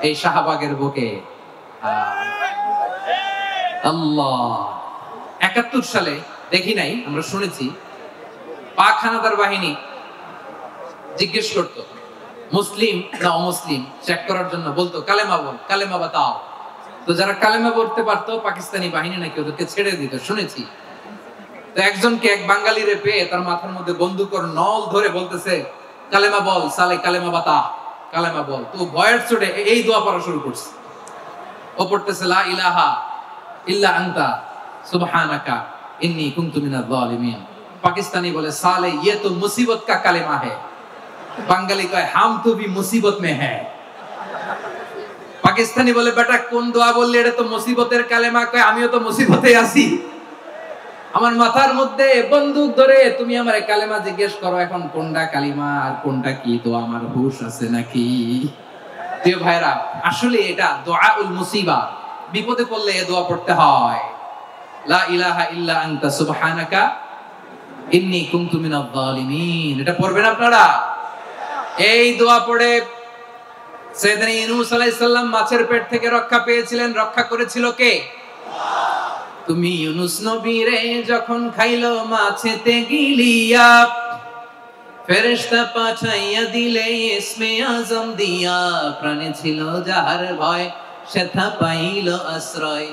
এই শাহবাগের বুকে। আল্লাহ ৭১ সালে দেখি নাই, আমরা শুনেছি পাক হানাদার বাহিনী জিজ্ঞেস করতো মুসলিম না অমুসলিম চেক করার জন্য, বলতো কালেমা বল, কালেমা বাতাও। তো যারা কালেমা পড়তে পারতো পাকিস্তানি বাহিনী নাকি ওদেরকে ছেড়ে দিত, শুনেছি। তো একজনকে, এক বাঙালিরে পেয়ে তার মাথার মধ্যে বন্দুকের নল ধরে বলতেছে কালেমা বল সালে, কালেমা বাতা, কালেমা বল। তো ভয়ের চোটে এই দোয়া পড়া শুরু করছে। ও পড়তেছে লা ইলাহা ইল্লা আনতা সুবহানাকা ইন্নী কুনতু মিনাজ জালিমিন। পাকিস্তানি বলে সালে ये तो मुसीबत का कलेमा है। বাঙালি কয় হাম তো ভি মুসিবত মে হ্যায়। পাকিস্তানি বলে বেটা কোন দোয়া বললি, এটা তো মুসিবতের কালেমা। কয় আমিও তো মুসিবতে আছি, আমার মাথার মধ্যে বন্দুক ধরে তুমি আমারে কালেমা জিজ্ঞেস করো, এখন কোনটা কালিমা আর কোনটা কি, তো আমার হুশ আছে নাকি? প্রিয় ভাইরা, আসলে এটা দুআউল মুসিবা, বিপদে পড়লে এই দোয়া পড়তে হয়। লা ইলাহা ইল্লা আনতা সুবহানাকা ইন্নী কুনতু মিনাজ জালিমিন, এটা পড়বেন আপনারা। এই দোয়া পড়ে সাইয়েদনা ইউনূস আলাইহিস সালাম মাছের পেট থেকে রক্ষা পেয়েছিলেন। রক্ষা করেছিল কে? তুমি ইউনূস নবীরে যখন খাইলো মাছেতে গিলিয়া, ফেরেশতা পাঠাইয়া দিলে ইসমে আজম দিয়া। প্রাণে ছিল যাহার ভয় সেথা পাইল আশ্রয়,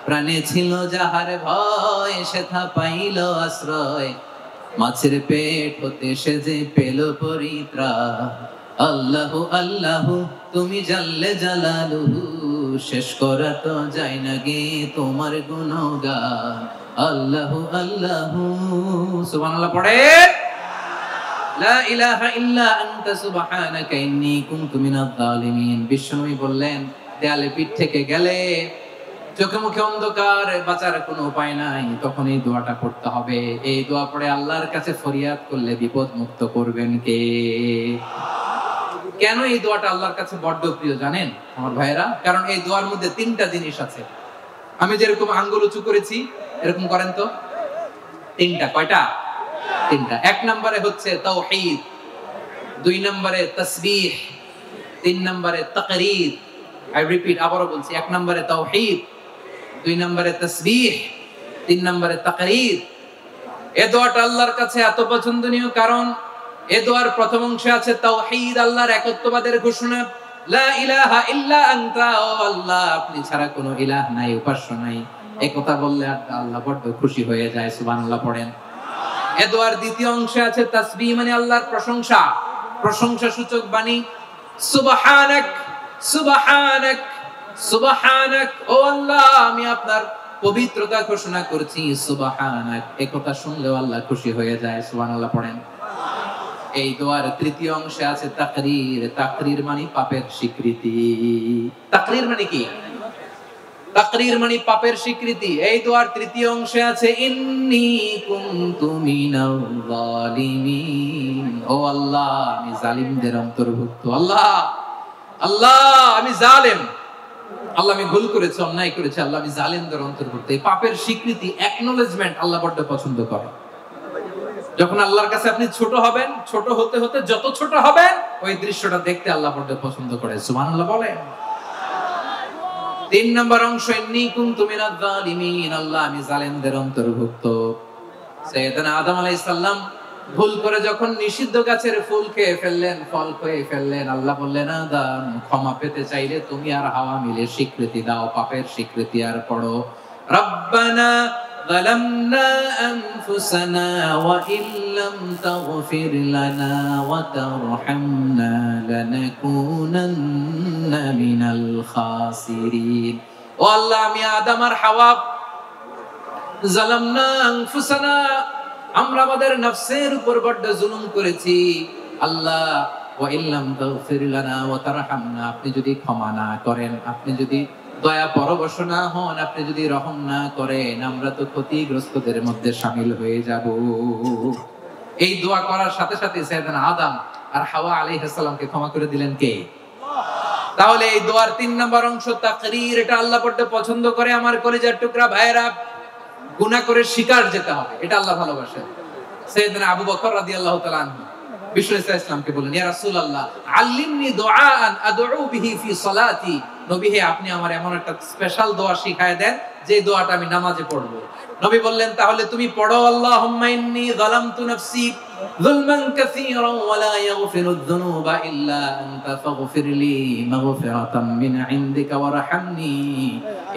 প্রাণে ছিল যাহার ভয় সেথা পাইল আশ্রয়। মাছের পেট হতে সে যে পেল পরিত্রাণ। আল্লাহু আল্লাহু তুমি জাল্লে জালালুহু, শেষ করা তো যায় না গে তোমার গুণগান। আল্লাহু আল্লাহু সুবহানাল্লাহ পড়ে। লা ইলাহা ইল্লা আনতা সুবহানাকা ইন্নী কুনতু মিনাজ জালিমিন। বিশ্বনবী বললেন দেয়ালে পিঠ থেকে গেলে, চোখে মুখে অন্ধকার, বাঁচার কোনো উপায় নাই, তখন এই দোয়াটা পড়তে হবে। এই দোয়া পড়ে আল্লাহর কাছে ফরিয়াদ করলে বিপদ মুক্ত করবেন কে? কেন এই দোয়াটা আল্লাহর কাছে বড্ড প্রিয় জানেন আমার ভাইয়েরা? কারণ এই দোয়ার মধ্যে 3টা জিনিস আছে। আমি যেরকম আঙ্গুল উঁচু করেছি এরকম করেন তো। 3টা। কয়টা? 3টা। 1 নম্বরে হচ্ছে তাওহীদ, 2 নম্বরে তাসবিহ, 3 নম্বরে তাকরীর। আই রিপিট, আবারো বলছি, 1 নম্বরে তাওহীদ, 2 নম্বরে তাসবিহ, 3 নম্বরে তাকরীর। এই দোয়াটা আল্লাহর কাছে এত পছন্দনীয় কারণ এই দোয়ার প্রথম অংশে আছে তাওহীদ, আল্লাহর একত্ববাদের ঘোষণা। লা ইলাহা ইল্লা আনতা, ও আল্লাহ আপনি ছাড়া কোনো ইলাহ নাই, উপাস্য নাই। এই কথা বললে আল্লাহ বড় খুশি হয়ে যায়, সুবহানাল্লাহ পড়েন। এই দোয়ার দ্বিতীয় অংশে আছে তাসবিহ, মানে আল্লাহর প্রশংসা, প্রশংসা সূচক বাণী। সুবহানাক সুবহানাক সুবহানাক, ও আল্লাহ আমি আপনার পবিত্রতা ঘোষণা করছি, সুবহানাক। এই কথা শুনলেও আল্লাহ খুশি হয়ে যায়, সুবহানাল্লাহ পড়েন। এই দোয়ার তৃতীয় অংশে আছে তাকরীর। তাকরীর মানে পাপের স্বীকৃতি। তাকরীর মানে কি? তাকরীর মানে পাপের স্বীকৃতি। এই দোয়ার তৃতীয় অংশে আছে ইন্নী কুনতু মিনাল জালিমিন, ও আল্লাহ আমি জালিমদের অন্তর্ভুক্ত। আল্লাহ আল্লাহ আমি জালেম, আল্লাহ আমি ভুল করেছি, অন্যায় করেছি, আল্লাহ আমি জালিমদের অন্তর্ভুক্ত। এই পাপের স্বীকৃতি, অ্যাকনলেজমেন্ট আল্লাহ বড় পছন্দ করে। যখন আল্লাহর কাছে আপনি ছোট হবেন, ছোট হতে হতে যত ছোট হবেন ওই দৃশ্যটা দেখতে আল্লাহ বড় পছন্দ করে, সুবহানাল্লাহ বলেন। 3 নম্বর অংশ ইন্নী কুনতু মিনাজ জালিমিন, আল্লাহ আমি জালেমদের অন্তর্ভুক্ত। সাইয়েদনা আদম আলাইহিস সালাম ভুল করে যখন নিষিদ্ধ গাছের ফুল খেয়ে ফেললেন, ফল খেয়ে ফেললেন, আল্লাহ বললেন আদম ক্ষমা পেতে চাইলে তুমি আর হাওয়া মিলে স্বীকৃতি দাও, পাপের স্বীকৃতি আর পড়ো, রব্বানা ظلمنا أنفسنا وإن لم تغفر لنا وترحمنا لنكونن من الخاسرين. ও আল্লাহ, আমি আদম আর হাওয়া জালামনা আনফুসানা, আমরা আমাদের নফসের উপর বড় জুলুম করেছি। আল্লাহ, ওয়া ইল্লাম তাগফির লানা ওয়া তারহামনা, আপনি যদি ক্ষমা না করেন, আপনি যদি দয়া পরবশ না হন, আপনি যদি রহম না করেন, আমরা তো ক্ষতিগ্রস্তদের মধ্যে শামিল হয়ে যাব। এই দোয়া করার সাথে সাথে সাইয়েদনা আদম আর হাওয়া আলাইহিস সালামকে ক্ষমা করে দিলেন কে? তাহলে এই দোয়ার 3 নম্বর অংশ তাকরীর, এটা আল্লাহ বড় পছন্দ করে। আমার কলিজার টুকরা ভাইয়েরা, গুনাহ করে শিকার যেতে হবে, এটা আল্লাহ ভালোবাসেন। সাইয়েদনা আবু বকর রাদিয়াল্লাহু তাআলা আনহু বিশ্ব ইসলামকে বলেন, ইয়া রাসূলুল্লাহ আল্লিমনি দুআআন আদউ বিহি ফি সালাতি, নবী হে, আপনি আমার এমন একটা স্পেশাল দোয়া শিখায় দেন যে দোয়াটা আমি নামাজে পড়ব। নবী বললেন, তাহলে তুমি পড়ো, আল্লাহুম্মা ইন্নী যালামতু নাফসি যুলমান কাসীরান ওয়া লা ইয়াগফিরুয যুনুবা ইল্লা আনতা ফাগফিরলি মাগফিরাতাম মিন ইনদিকা ওয়ারহামনি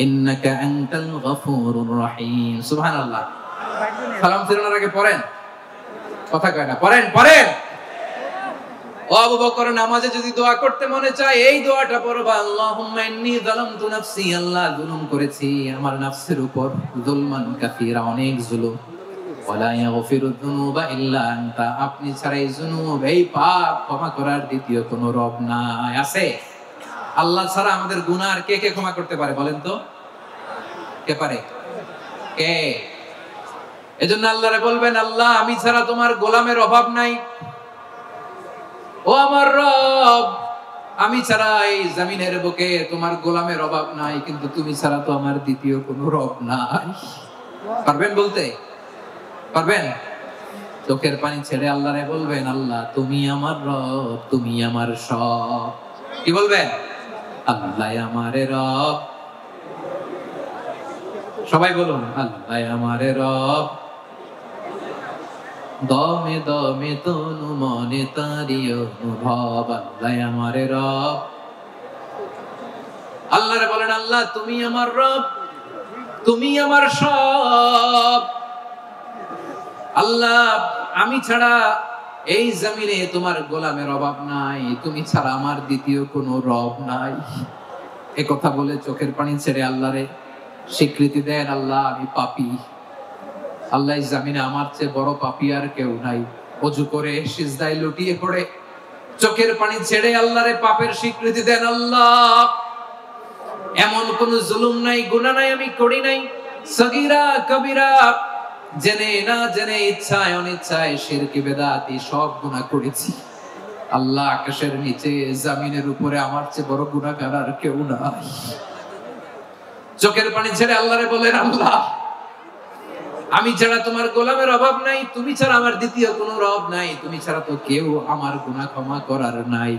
ইন্নাকা আনতাল গফুরুর রহিম। সুবহানাল্লাহ। সালাম ফিরানোর আগে পড়েন, কথা কয় না, পড়েন পড়েন। ও আবু বকর, নামাজে যদি দোয়া করতে মনে চায় এই দোয়াটা পড়বা, আল্লাহুম্মা ইন্নী যালামতু নাফসি, আল্লাহ জুলুম করেছি আমার নফসের উপর, যুলমান কাসীরা, অনেক জুলুম, ওয়া লা ইয়াগফিরুয যুনুবা ইল্লা আনতা, আপনি ছাড়া এই জুনুব, এই পাপ ক্ষমা করার দ্বিতীয় কোনো রব নাই। আছে? আল্লাহ ছাড়া আমাদের গুনাহ আর কে কে ক্ষমা করতে পারে বলেন তো? কে পারে? কে? এজন্য আল্লাহরে বলবেন, আল্লাহ আমি ছাড়া তোমার গোলামের অভাব নাই, ও আমার রব, আমি ছাড়া এই জমিনের বুকে তোমার গোলামের অভাব নাই, কিন্তু তুমি ছাড়া তো আমার দ্বিতীয় কোনো রব নাই। পারবেন বলতে? পারবেন? চোখের পানি ছেড়ে আল্লাহরে বলবেন, আল্লাহ তুমি আমার রব, তুমি আমার সব। কি বলবেন? আল্লাহ আমারে রব। সবাই বলুন, আল্লাহ আমারে রব, দমে দমে তনু মনে তারি অনুভব, আল্লাহ আমারে রব। আল্লাহরে বলেন, আল্লাহ তুমি আমার রব, তুমি আমার সব। আল্লাহ আমি ছাড়া এই জমিনে তোমার গোলামের অভাব নাই, তুমি ছাড়া আমার দ্বিতীয় কোনো রব নাই। এ কথা বলে চোখের পানি ছেড়ে আল্লাহরে স্বীকৃতি দেন, আল্লাহ আমি পাপী, আল্লাহ জামিনে আমার চেয়ে বড় পাপী আর কেউ নাই। ওযু করে সিজদায় লুটিয়ে পড়ে চোখের পানি ছেড়ে আল্লাহরে পাপের স্বীকৃতি দেন, আল্লাহ এমন কোন জুলুম নাই, গুনাহ নাই আমি করি নাই, সগীরা কবিরা, জেনে না জেনে, ইচ্ছায় অনিচ্ছায়, শিরকি বেদাতি সব গুনাহ করেছি। আল্লাহ আকাশের নিচে জমিনের উপরে আমার চেয়ে বড় গুনাহগার আর কেউ নাই। চোখের পানি ছেড়ে আল্লাহরে বলেন, আল্লাহ আমি ছাড়া তোমার গোলামের অভাব নাই, তুমি ছাড়া আমার দ্বিতীয় কোনো রব নাই, তুমি ছাড়া তো কেউ আমার গুনাহ ক্ষমা করার নাই,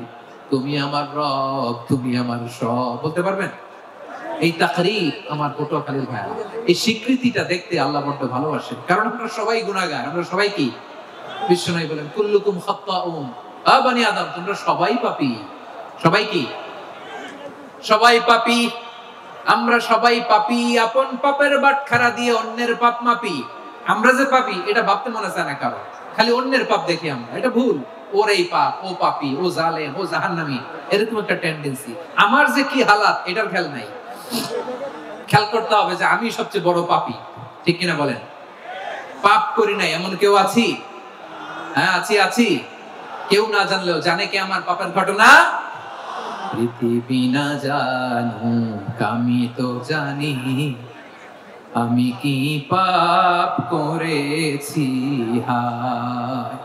তুমি আমার রব, তুমি আমার সব। বলতে পারবেন? এই তাকরীর আমার পটুয়াখালীর ভাইয়া, এই স্বীকৃতিটা দেখতে আল্লাহ বড় ভালোবাসেন, কারণ আমরা সবাই গুনাহগার, আমরা সবাই কি? বিশ্বনবী বলেন, কুল্লুকুম খাত্তাউন, আ বনি আদম তোমরা সবাই পাপী। সবাই কি? সবাই পাপী। আমরা সবাই পাপী, আপন পাপের বাটখারা দিয়ে অন্যের পাপ মাপি। আমরা যে পাপী এটা ভাবতে মনে চায় না কারো, খালি অন্যের পাপ দেখি আমরা, এটা ভুল। ওর এই পাপ, ও পাপী, ও জালেম, ও জাহান্নামী, এরকম একটা টেন্ডেন্সি। আমার যে কি হালাত এটার খেয়াল নাই। খেয়াল করতে হবে যে আমি সবচেয়ে বড় পাপী, ঠিক কিনা বলেন? পাপ করি নাই এমন কেউ আছি? হ্যাঁ আছি, আছি। কেউ না জানলেও জানে কে আমার পাপের ঘটনা? পৃথিবী না জানুক আমি তো জানি, আমি কি পাপ করেছি। হায়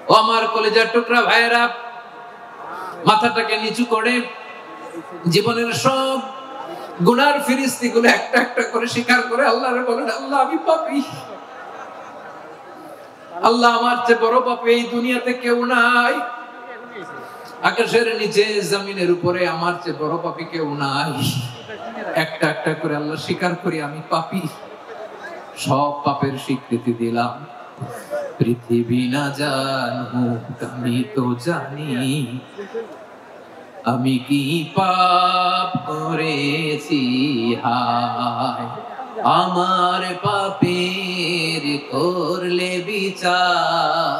ও আমার কলিজার টুকরা ভাইয়েরা, মাথাটাকে নিচু করে জীবনের সব গুনার ফিরিস্তিগুলো একটা একটা করে স্বীকার করে আল্লাহরে বলেন, আল্লাহ আমি পাপী, আল্লাহ আমার চেয়ে বড় পাপী এই দুনিয়াতে কেউ নাই, আকাশের নিচে জমিনের উপরে আমার চেয়ে বড় পাপী কেউ নাই। একটা একটা করে আল্লাহ স্বীকার করি আমি পাপী। সব পাপের স্বীকৃতি দিলাম। পৃথিবী না জানুক আমি তো জানি, আমি কি পাপ করেছি হায়। আমার পাপের করলে বিচার,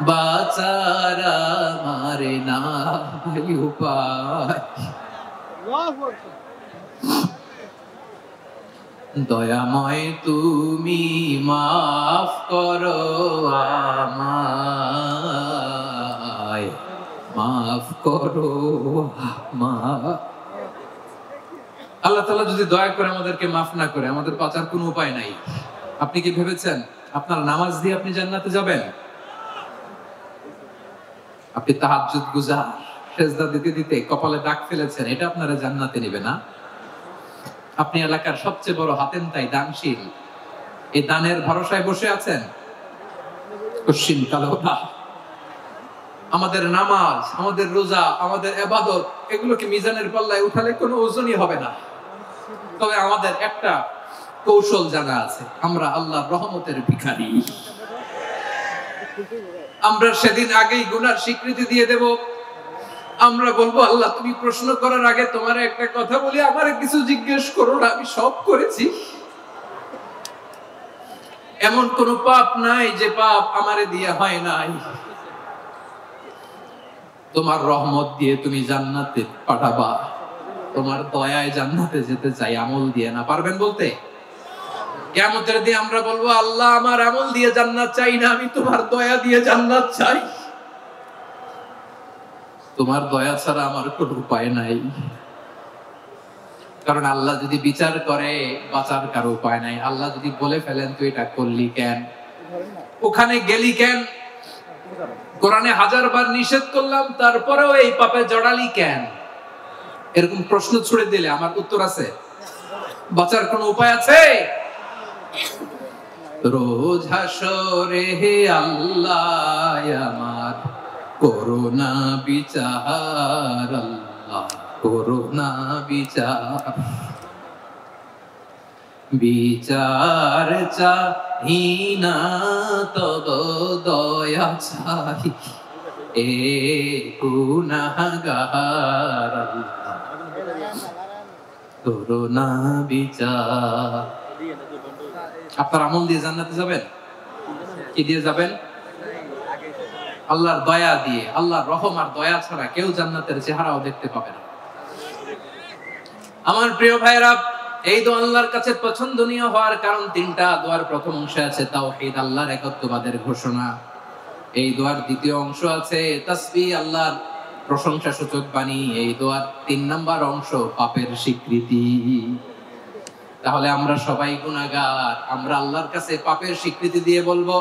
বাঁচার আমার নাই উপায়। দয়াময় তুমি মাফ করো আমায়, মাফ করো আমায়। আল্লাহ তাআলা যদি দয়া করে আমাদেরকে মাফ না করে, আমাদের বাঁচার কোনো উপায় নাই। আপনি কি ভেবেছেন আপনার নামাজ দিয়ে আপনি জান্নাতে যাবেন? আপনি তাহাজ্জুদ গুজার, সেজদা দিতে দিতে কপালে দাগ ফেলেছেন, এটা আপনারা জান্নাতে নেবে না? আপনি এলাকার সবচেয়ে বড় হাতেম তাই দানশীল, এই দানের ভরসায় বসে আছেন, কশিন কালো না। আমাদের নামাজ, আমাদের রোজা, আমাদের ইবাদত, এগুলোকে মিজানের পাল্লায় উঠালে কোনো ওজনই হবে না। তবে আমাদের একটা কৌশল জানা আছে, আমরা আল্লাহর রহমতের ভিখারি। আমরা সেদিন আগেই গুনার স্বীকৃতি দিয়ে দেব। আমরা বলবো, আল্লাহ তুমি প্রশ্ন করার আগে তোমার একটা কথা বলি, আমার কিছু জিজ্ঞেস করো না, আমি সব করেছি। এমন কোন পাপ নাই যে পাপ আমারে দিয়ে হয় নাই। তোমার রহমত দিয়ে তুমি জান্নাতে পাঠাবা, তোমার দয়ায় জান্নাতে যেতে চাই, আমল দিয়ে না। পারবেন বলতে? কিয়ামতের দিন আমরা বলবো, আল্লাহ আমার আমল দিয়ে জান্নাত চাই না, আমি তোমার দয়া দিয়ে জান্নাত চাই। তোমার দয়া ছাড়া আমার কোনো উপায় নাই। কারণ আল্লাহ যদি বিচার করে, বাঁচার কারো উপায় নাই। আল্লাহ যদি বলে ফেলেন তুই এটা করলি কেন, ওখানে গেলি কেন, কোরআনে 1000 বার নিষেধ করলাম তারপরেও এই পাপে জড়ালি কেন, এরকম প্রশ্ন ছুড়ে দিলে আমার উত্তর আছে? বাঁচার কোনো উপায় আছে? রোজ হাসরে হে আল্লাহ আমার করোনা বিচার, আল্লাহ করোনা বিচার। বিচার চাহি না তব দয়া চাই, এ গুনাহগার আল্লাহ করোনা বিচার। আপনার আমল দিয়ে জান্নাতে যাবেন? কি দিয়ে যাবেন? আল্লাহর দয়া দিয়ে। আল্লাহর রহম আর দয়া ছাড়া কেউ জান্নাতের চেহারাও দেখতে পাবে না। আমার প্রিয় ভাইরা, এই দোয়া আল্লাহর কাছে পছন্দনীয় হওয়ার কারণ তিনটা। দোয়ার প্রথম অংশে আছে তাওহীদ, আল্লাহর একত্ববাদের ঘোষণা। এই দোয়ার দ্বিতীয় অংশ আছে তাসবিহ, আল্লাহর প্রশংসা সূচক বাণী। এই দোয়ার 3 নাম্বার অংশ পাপের স্বীকৃতি। তাহলে আমরা সবাই গুনাহগার, আমরা আল্লাহর কাছে পাপের স্বীকৃতি দিয়ে বলবো,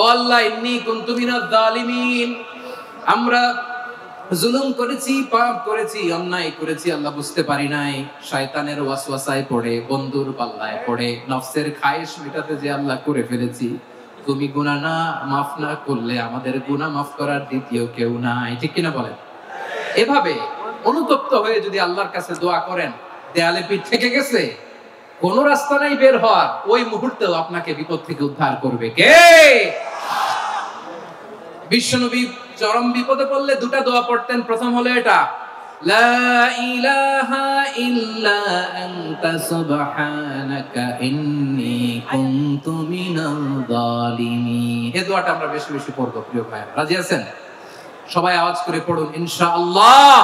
ও আল্লাহ ইন্নী কুনতু মিনাজ জালিমিন, আমরা জুলুম করেছি, পাপ করেছি, অন্যায় করেছি, আল্লাহ বুঝতে পারি নাই। শয়তানের ওয়াসওয়াসায় পড়ে, বন্ধুর পাল্লায় পড়ে, নফসের খায়েশ মেটাতে যে আল্লাহ করে ফেলেছি। তুমি গুনাহ না মাফ না করলে আমাদের গুনাহ মাফ করার দ্বিতীয় কেউ নাই, ঠিক কিনা বলেন? এভাবে অনুতপ্ত হয়ে যদি আল্লাহর কাছে দোয়া করেন, দেয়ালে পিঠ থেকে গেছে, কোন রাস্তা নাই বের হওয়ার, ওই মুহূর্তেও আপনাকে বিপদ থেকে উদ্ধার করবে কে? বিশ্বনবী চরম বিপদে পড়লে দুটা দোয়া পড়তেন। প্রথম হলো এটা, লা ইলাহা ইল্লা আনতা সুবহানাকা ইন্নী কুনতু মিনাল জালিমিন। এই দোয়াটা আমরা বেশি বেশি পড়ব প্রিয় ভাই। রাজি আছেন? সবাই আওয়াজ করে পড়ুন ইনশাআল্লাহ।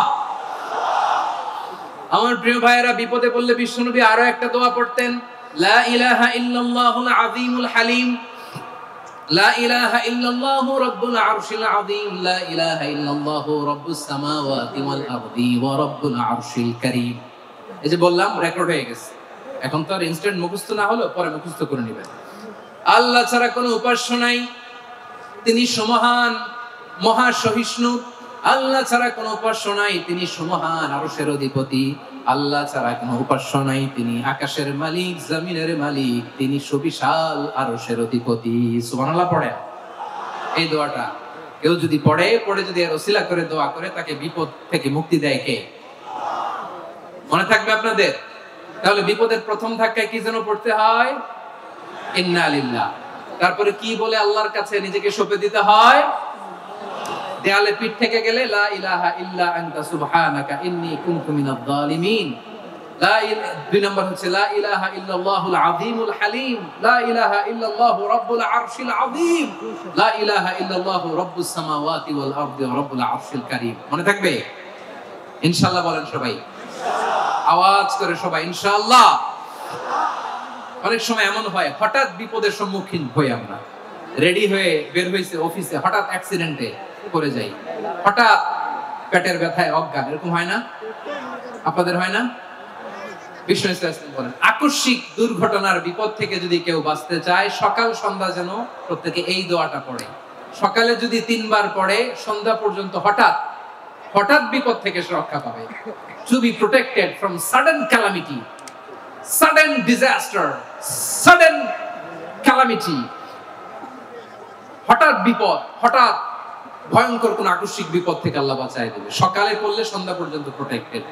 আমার প্রিয় ভাইয়েরা, বিপদে পড়লে বিশ্বনবী আরো একটা দোয়া পড়তেন, লা ইলাহা ইল্লাল্লাহুল আযীমুল হালিম, লা ইলাহা ইল্লাল্লাহু রাব্বুল আরশিল আযীম, লা ইলাহা ইল্লাল্লাহু রাব্বুস সামাওয়াতি ওয়াল আরদি ওয়া রাব্বুল আরশিল কারীম। এই যে বললাম, রেকর্ড হয়ে গেছে। এখন তো আর ইনস্ট্যান্ট মুখস্থ না হলো, পরে মুখস্থ করে নেবেন। আল্লাহ ছাড়া কোনো উপাস্য নাই, তিনি সমহান, মহা সহিষ্ণু। আল্লাহ ছাড়া কোনো উপাস্য নাই, তিনি সমহান, আরশের অধিপতি। আল্লাহ ছাড়া কোনো উপাস্য নাই, তিনি আকাশের মালিক, জমিনের মালিক, তিনি সুবিশাল আরশের অধিপতি। সুবহানাল্লাহ পড়েন। এই দোয়াটা কেউ যদি পড়ে যদি এর ওসিলা করে দোয়া করে, তাকে বিপদ থেকে মুক্তি দেয় কে? মনে থাকবে আপনাদের? তাহলে বিপদের প্রথম ধাক্কায় কি যেন পড়তে হয়? ইন্না লিল্লাহ। তারপরে কি বলে আল্লাহর কাছে নিজেকে সঁপে দিতে হয়? দেয়ালে পিঠ থেকে গেলে লা ইলাহা ইল্লা আনতা সুবহানাকা ইন্নী কুনতু মিনাজ জালিমিন। দুই নম্বর হচ্ছে লা ইলাহা ইল্লাল্লাহুল আযীমুল হালিম, লা ইলাহা ইল্লাল্লাহু রাব্বুল আরশিল আযীম, লা ইলাহা ইল্লাল্লাহু রাব্বুস সামাওয়াতি ওয়াল আরদি ওয়া রাব্বুল আরশিল কারীম। মনে থাকবে? ইনশাআল্লাহ বলেন সবাই, আওয়াজ করে সবাই ইনশাআল্লাহ। অনেক সময় এমন হয় হঠাৎ বিপদের সম্মুখীন হই, আমরা রেডি হয়ে বের হইছে অফিসে, হঠাৎ অ্যাক্সিডেন্টে পড়ে যাই, হঠাৎ পেটের ব্যথায় অজ্ঞান, এরকম হয় না? আপনাদের হয় না? বিষ্ণু ইসলাম বলেন আকস্মিক দুর্ঘটনার বিপদ থেকে যদি কেউ বাঁচতে চায় সকাল সন্ধ্যা যেন প্রত্যেকে এই দোয়াটা পড়ে। সকালে যদি 3 বার পড়ে সন্ধ্যা পর্যন্ত হঠাৎ হঠাৎ বিপদ থেকে সে রক্ষা পাবে। To be protected from sudden calamity, sudden disaster, sudden calamity, হঠাৎ বিপদ, হঠাৎ ভয়ঙ্কর কোন আকস্মিক বিপদ থেকে আল্লাহ বাঁচায় দেবে। সকালে পড়লে সন্ধ্যা পর্যন্ত প্রোটেক্টেড,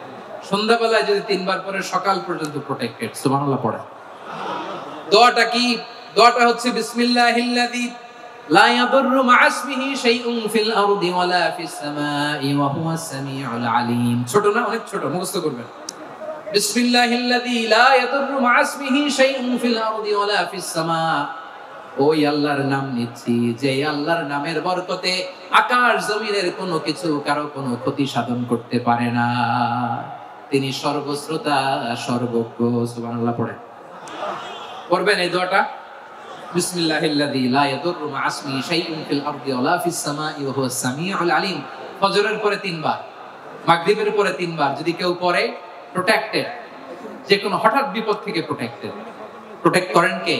সন্ধ্যাবেলায় যদি 3 বার পরে সকাল পর্যন্ত প্রোটেক্টেড। সুবহানাল্লাহ পড়ে। দোয়াটা কি? দোয়াটা হচ্ছে বিসমিল্লাহিল্লাযী লা ইয়াদুররু মা ইসমিহি শাইউন ফিল আরদি ওয়ালা ফিস সামাই ওয়া হুয়াস সামিউল আলীম। ছোট না? অনেক ছোট, মুখস্থ করবেন। বিসমিল্লাহিল্লাযী লা ইয়াদুররু মা ইসমিহি শাইউন ফিল আরদি ওয়ালা ফিস সামা। ওই আল্লাহর নাম নিচ্ছি যে আল্লাহর নামের বরকতে আকাশ জমিনের কোনো কিছু কারো কোনো ক্ষতি সাধন করতে পারে না। তিনি সর্বশ্রোতা সর্বজ্ঞ। সুবহানাল্লাহ পড়ে। পড়বেন এই দোয়াটা, বিসমিল্লাহিল্লাযী লা ইয়াদুররু মা ইসমিহি শাইউন ফিল আরদি ওয়ালা ফিস সামাই ওয়া হুয়াস সামিউল আলীম। ফজরের পরে 3 বার, মাগরিবের পরে 3 বার যদি কেউ পড়ে প্রোটেক্টেড, যে কোনো হঠাৎ বিপদ থেকে প্রোটেক্টেড। প্রোটেক্ট করেন কে?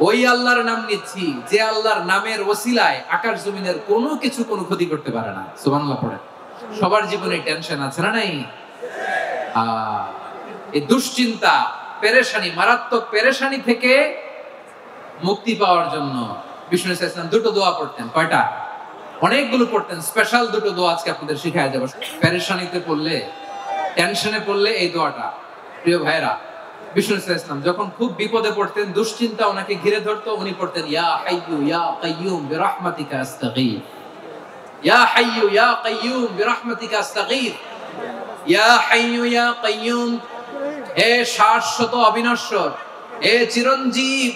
ওই আল্লাহর নাম নিচ্ছি যে আল্লাহর নামের ওসিলায় আকাশ জমিনের কোনো কিছু কোনো ক্ষতি করতে পারে না। সুবহানাল্লাহ পড়ে। সবার জীবনে টেনশন আছে না নাই? এই দুশ্চিন্তা, পেরেশানি, মারাত্মক পেরেশানি থেকে মুক্তি পাওয়ার জন্য বিষ্ণু ইসলাম 2টো দোয়া পড়তেন। কয়টা? অনেকগুলো পড়তেন। স্পেশাল 2টো দোয়া আজকে আপনাদের শিখায় দেব। পেরেশানিতে পড়লে, টেনশনে পড়লে এই দোয়াটা। প্রিয় ভাইরা, বিষ্ণু ইসলাম যখন খুব বিপদে পড়তেন, দুশ্চিন্তা ওনাকে ঘিরে ধরতো, উনি পড়তেন ইয়া হাইয়্যু ইয়া কাইয়্যুম বিরহমাতিকা আস্তাগীথ, ইয়া হাইয়্যু ইয়া কাইয়্যুম বিরহমাতিকা আস্তাগীথ, ইয়া হাইয়্যু ইয়া কাইয়্যুম, হে শাশ্বত অবিনশ্বর, হে চিরঞ্জীব,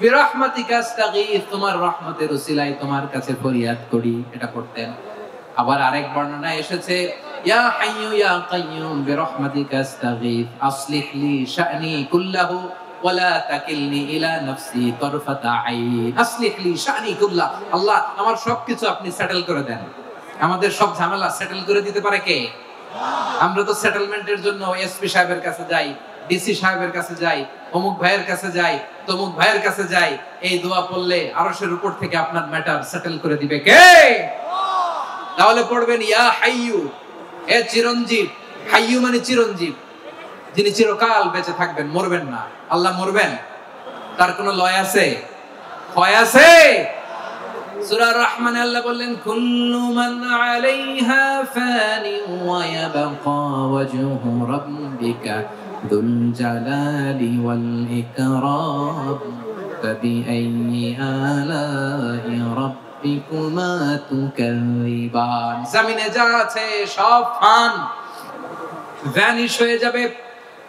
বিরহমাতিকা আস্তাগীথ, তোমার রহমতের উসিলায় তোমার কাছে ফরিয়াদ করি। এটা পড়তেন। আবার আরেক বর্ণনায় এসেছে ইয়া হাইয়্যু ইয়া কাইয়্যুম বিরহমাতিকা আস্তাগীথ আসলিহ লি শা'নি কুল্লাহু ওয়া লা তাকিলনি ইলা নাফসি তারফাতা আইন। আসলিহ লি শা'নি কুল্লাহ, আল্লাহ আমার সবকিছু আপনি সেটেল করে দেন। আমাদের সব ঝামেলা সেটেল করে দিতে পারে কে? আমরা তো সেটেলমেন্টের জন্য এসপি সাহেবের কাছে যাই, ডিসি সাহেবের কাছে যাই, অমুক ভাইয়ের কাছে যাই, তমুক ভাইয়ের কাছে যাই। এই দোয়া পড়লে আরশের উপর থেকে আপনার ম্যাটার সেটেল করে দিবে কে? তাহলে পড়বেন ইয়া হাইয়্যু, হে চিরঞ্জীব। হাইয়্যু মানে চিরঞ্জীব, যিনি চিরকাল বেঁচে থাকবেন, মরবেন না। আল্লাহ মরবেন? তার কোনো লয় আছে? ক্ষয় আছে? সূরা রহমানে আল্লাহ বললেন কুল্লু মান আলাইহা ফানি ওয়া ইয়াবকা ওয়াজহু রাব্বিকা যুল জালালি ওয়াল ইকরাম ফাবিআইয়ি আলাই রাব্বিকুমা তুকাযিবান। জমিনে যা আছে সব ফান, ভ্যানিশ হয়ে যাবে,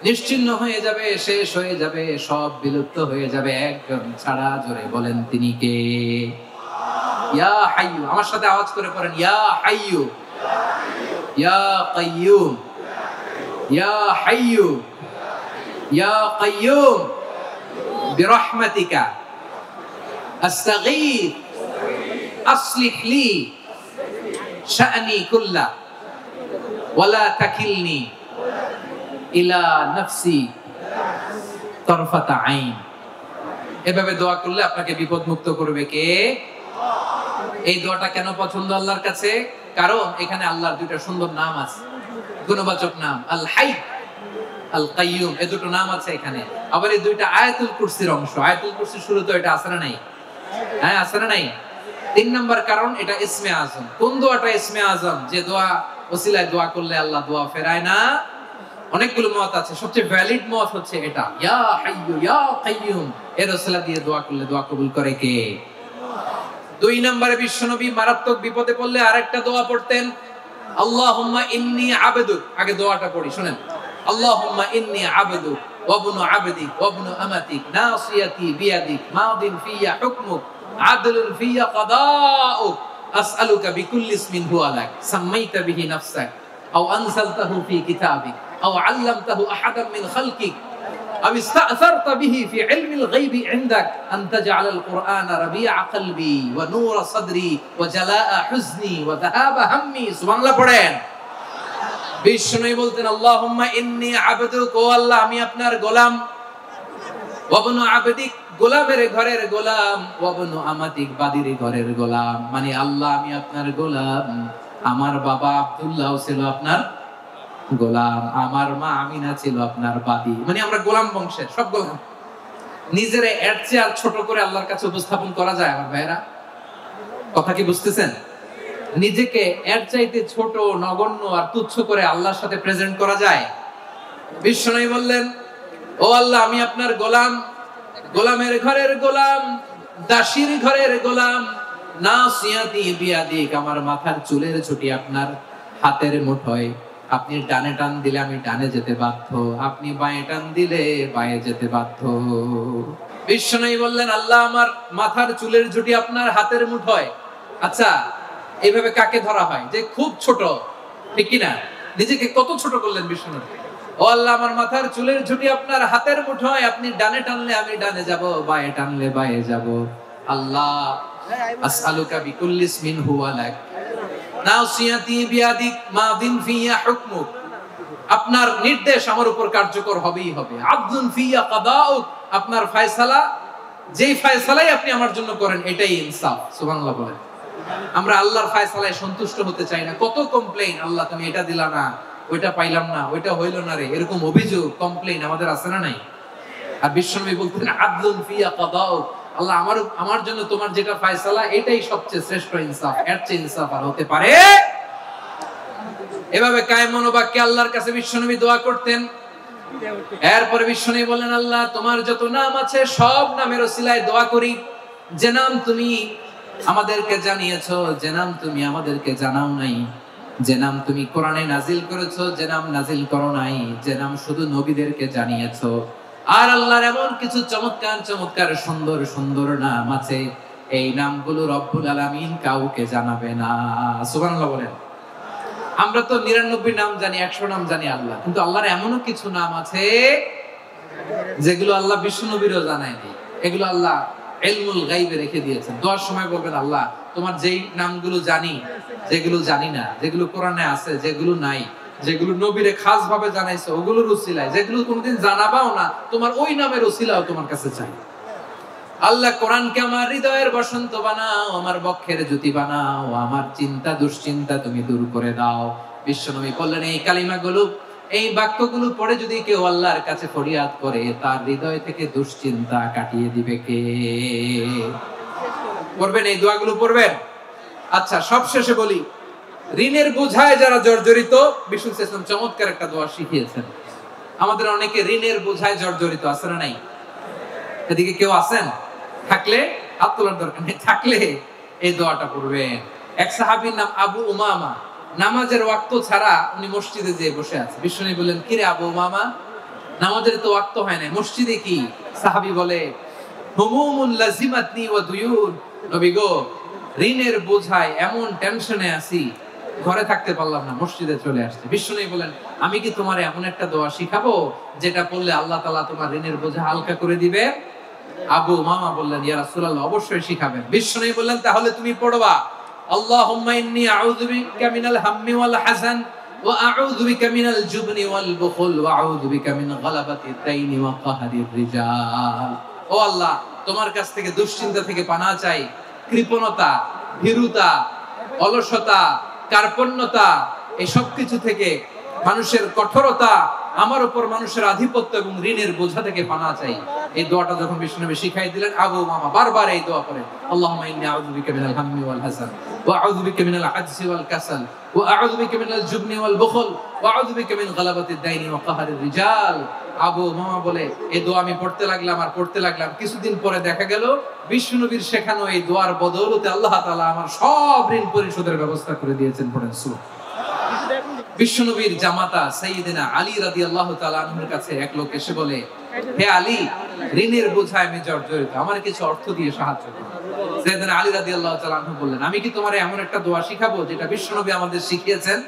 নিশ্চিহ্ন হয়ে যাবে, শেষ হয়ে যাবে, সব বিলুপ্ত হয়ে যাবে একজন ছাড়া। জোরে বলেন তিনি কে? ইয়া হাইয়্যু। আমার সাথে আওয়াজ করে পড়েন ইয়া হাইয়্যু ইয়া কাইয়্যুম ইয়া হাইয়্যু ইয়া কাইয়্যুম বিরহমাতিকা আস্তাগীথ আসলিহ লি শা'নি কুল্লা ওয়া লা তাকিলনি ইলা নাফসি তারফাতা আইন। এভাবে দোয়া করলে আপনাকে বিপদ মুক্ত করবে কে? এই দোয়াটা কেন পছন্দ আল্লাহর কাছে? কারণ এখানে আল্লাহর 2টা সুন্দর নাম আছে, গুণবাচক নাম, আল হাই, আল কাইয়্যুম। এই 2টো নাম আছে এখানে। আবার এই 2টা আয়াতুল কুরসির অংশ। আয়াতুল কুরসির শুরুতে এটা আছে না নাই? হ্যাঁ, আছে না নাই? 3 নাম্বার কারণ এটা ইসমে আজম। কোন দোয়াটা ইসমে আজম? যে দোয়া ওসিলায় দোয়া করলে আল্লাহ দোয়া ফেরায় না, অনেকগুলো মত আছে, সবচেয়ে ভ্যালিড মত হচ্ছে এটা, ইয়া হাইয়ু ইয়া কাইয়ুম। এর ওসিলা দিয়ে দোয়া করলে দোয়া কবুল করে কে? 2 নম্বরে বিশ্বনবী মারাত্মক বিপদে পড়লে আরেকটা দোয়া পড়তেন, আল্লাহুম্মা ইন্নী আবদুক। আগে দোয়াটা পড়ি শুনেন, আল্লাহুম্মা ইন্নী আবদুক ওয়া ইবনু আবদিক ওয়া ইবনু আমাতিক নাসিয়াতি বিয়াদিক মাদিন ফিয়া হুকমুক আদলুন ফিয়া কাদাউক আসআলুকা বিকুল্লি ইসমিন হুয়া লাক সাম্মাইতা বিহি নাফসাক আও আনজালতাহু ফি কিতাবিক আও আল্লামতাহু আহাদাম মিন খালকিক أو استأثرت به في علم الغيب عندك أن تجعل القرآن ربيع قلبي ونور صدري وجلاء حزني وذهاب همي। سبحان الله পড়েন। বিষ্ণু বলতেন, আল্লাহুম্মা ইন্নী আবদুক, ও আল্লাহ আমি আপনার গোলাম, ওয়া ইবনু আবদিক গোলামের ঘরের গোলাম, ওয়া ইবনু আমাতিক বাদির ঘরের গোলাম। মানে আল্লাহ আমি আপনার গোলাম, আমার বাবা আব্দুল্লাহ ছিল আপনার গোলাম, আমার মা আমিনা ছিল আপনার বাদী। মানে আমরা গোলাম বংশের, সব গোলাম। নিজের এর চেয়ে আর ছোট করে আল্লাহর কাছে উপস্থাপন করা যায় আমার ভাইরা? কথা কি বুঝতেছেন? নিজেকে এর চাইতে ছোট, নগণ্য আর তুচ্ছ করে আল্লাহর সাথে প্রেজেন্ট করা যায়? বিশ্বনবী বললেন, ও আল্লাহ আমি আপনার গোলাম, গোলামের ঘরের গোলাম, দাসীর ঘরের গোলাম, নাসিয়াতি বিয়াদিক আমার মাথার চুলের ছুটি আপনার হাতের মুঠোয়, আপনি ডানে টান দিলে আমি ডানে যেতে বাধ্য, আপনি বাঁয়ে টান দিলে বাঁয়ে যেতে বাধ্য। বিশ্বনবী বললেন, আল্লাহ আমার মাথার চুলের ঝুঁটি আপনার হাতের মুঠোয়। আচ্ছা, এইভাবে কাকে ধরা হয়? যে খুব ছোট, ঠিক কিনা? নিজেকে কত ছোট করলেন বিশ্বনবী। ও আল্লাহ আমার মাথার চুলের ঝুঁটি আপনার হাতের মুঠোয়, আপনি ডানে টানলে আমি ডানে যাব, বাঁয়ে টানলে বাঁয়ে যাব। আল্লাহ আসআলুকা বিকুল্লি ইসমিন হুয়া লাক নাসিয়াতি বিয়াদিক মাদিন ফিয়া হুকমুক, আপনার নির্দেশ আমার উপর কার্যকর হবেই হবে, আদলুন ফিয়া কাদাউক আপনার ফয়সালা, যেই ফয়সালাই আপনি আমার জন্য করেন এটাই ইনসাফ। সুবহানাল্লাহ বলেন। আমরা আল্লাহর ফয়সালায় সন্তুষ্ট হতে চাই না। কত কমপ্লেইন, আল্লাহ তুমি এটা দিলা না, ওইটা পাইলাম না, ওইটা হইল না রে, এরকম অভিযোগ কমপ্লেইন আমাদের আছে না নাই? আর বিশ্বনবী বলতেন, আদলুন ফিয়া কাদাউক, আল্লাহ আমার জন্য তোমার যেটা ফয়সালা এটাই সবচেয়ে শ্রেষ্ঠ ইনসাফ, এর চেয়ে ইনসাফ আর হতে পারে? এভাবে কায়েম মনোবাক্যে আল্লাহর কাছে বিশ্বনবী দোয়া করতেন। এরপরে বিশ্বনবী বলেন, আল্লাহ তোমার যত নাম আছে সব নামের ওসিলায় দোয়া করি, যে নাম তুমি আমাদেরকে জানিয়েছো, যে নাম তুমি আমাদেরকে জানাও নাই, যে নাম তুমি কোরআনে নাজিল করেছো, যে নাম নাজিল করো নাই, যে নাম শুধু নবীদেরকে জানিয়েছো। আর আল্লাহর এমন কিছু চমৎকার চমৎকার সুন্দর সুন্দর নাম আছে, এই নামগুলো রব্বুল আলামিন কাউকে জানাবে না। সুবহানাল্লাহ বলেন। আমরা তো 99 নাম জানি, 100 নাম জানি আল্লাহ, কিন্তু আল্লাহর এমনও কিছু নাম আছে যেগুলো আল্লাহ বিশ্বনবীরও জানায়নি। এগুলো আল্লাহ ইলমুল গায়বে রেখে দিয়েছেন। দোয়ার সময় বলবেন, আল্লাহ তোমার যেই নামগুলো জানি, যেগুলো জানি না, যেগুলো কোরআনে আছে, যেগুলো নাই, যেগুলো নবীরে খাস ভাবে জানাইছো ওগুলোর উসিলায়, যেগুলো কোনোদিন জানাবাও না তোমার ওই নামের উসিলাও তোমার কাছে চাই। আল্লাহ কোরআনকে আমার হৃদয়ের বসন্ত বানাও, আমার বক্ষের জ্যোতি বানাও, আমার চিন্তা দুশ্চিন্তা তুমি দূর করে দাও। বিশ্বনবী বললেন, এই কালিমাগুলো, এই বাক্যগুলো পড়ে যদি কেউ আল্লাহর কাছে ফরিয়াদ করে, তার হৃদয় থেকে দুশ্চিন্তা কাটিয়ে দিবে কে? পড়বেন, এই দোয়াগুলো পড়বেন। আচ্ছা, সবশেষে বলি, ঋণের বোঝায় যারা জর্জরিত, বিষ্ণু ইসলাম চমৎকার একটা দোয়া শিখিয়েছেন। আমাদের অনেকে ঋণের বোঝায় জর্জরিত, আছে না নাই? এদিকে কেউ আছেন? থাকলে হাত তোলার দরকার নেই, থাকলে এই দোয়াটা পড়বেন। এক সাহাবীর নাম আবু উমামা, নামাজের ওয়াক্ত ছাড়া উনি মসজিদে যেয়ে বসে আছে। বিষ্ণু বললেন, কি রে আবু উমামা, নামাজের তো ওয়াক্ত হয় না, মসজিদে কি? সাহাবী বলে, হুমুমুন লাজিমাতনি ওয়া দুয়ুন, নবী গো ঋণের বোঝায় এমন টেনশনে আছি, ঘরে থাকতে পারলাম না, মসজিদে চলে আসছে। বিষ্ণু বলেন, আমি কি তোমার এমন একটা দোয়া শিখাবো যেটা পড়লে আল্লাহ তাআলা তোমার ঋণের বোঝা হালকা করে দিবে? আবু উমামা বললেন, ইয়া রাসূলুল্লাহ অবশ্যই শিখাবেন। বিষ্ণু বললেন, তাহলে তুমি পড়বা, আল্লাহুম্মা ইন্নী আউযু বিকা মিনাল হাম্মি ওয়াল হাযান ওয়া আউযু বিকা মিনাল জুবনি ওয়াল বুখল ওয়া আউযু বিকা মিন গালাবাতিদ দাইনি ওয়া কাহরির রিজাল। ও আল্লাহ, তোমার কাছ থেকে দুশ্চিন্তা থেকে পানাহ চাই, কৃপণতা, ভীরুতা, অলসতা, কার্পণ্যতা, এই সব কিছু থেকে, মানুষের কঠোরতা, আমার উপর মানুষের আধিপত্য এবং ঋণের বোঝা থেকে পানাহ চাই। এই দোয়াটা যখন বিশ্বনবী শিখাই দিলেন, আবু উমামা বারবার এই দোয়া করেন, আল্লাহুম্মা ইন্নী আউযু বিকা মিনাল হাম্মি ওয়াল হাসান ওয়া আউযু বিকা মিনাল আজজি ওয়াল কাসাল ওয়া আউযু বিকা মিনাল জুবনি ওয়াল বুখল ওয়া আউযু বিকা মিন গালাবাতিদ দাইনি ওয়া কাহরির রিজাল। আবু উমামা বলে এই দোয়া আমি পড়তে লাগলাম। কিছুদিন পরে দেখা গেল বিশ্বনবীর শেখানো এই দোয়ার বদৌলতে আল্লাহ তাআলা আমার সব ঋণ পরিশোধের ব্যবস্থা করে দিয়েছেন। পড়েন সুবহানাল্লাহ। বিশ্বনবীর জামাতা সাইয়্যিদিনা আলী রাদিয়াল্লাহু তাআলা আনহুর কাছে এক লোক এসে বলে, হে আলী, ঋণের বোঝায় আমি জর্জরিত, আমার কিছু অর্থ দিয়ে সাহায্য করুন। সাইয়্যিদিনা আলী রাদিয়াল্লাহু তাআলা আনহু বললেন, আমি কি তোমারে এমন একটা দোয়া শিখাবো যেটা বিশ্বনবী আমাদের শিখিয়েছেন?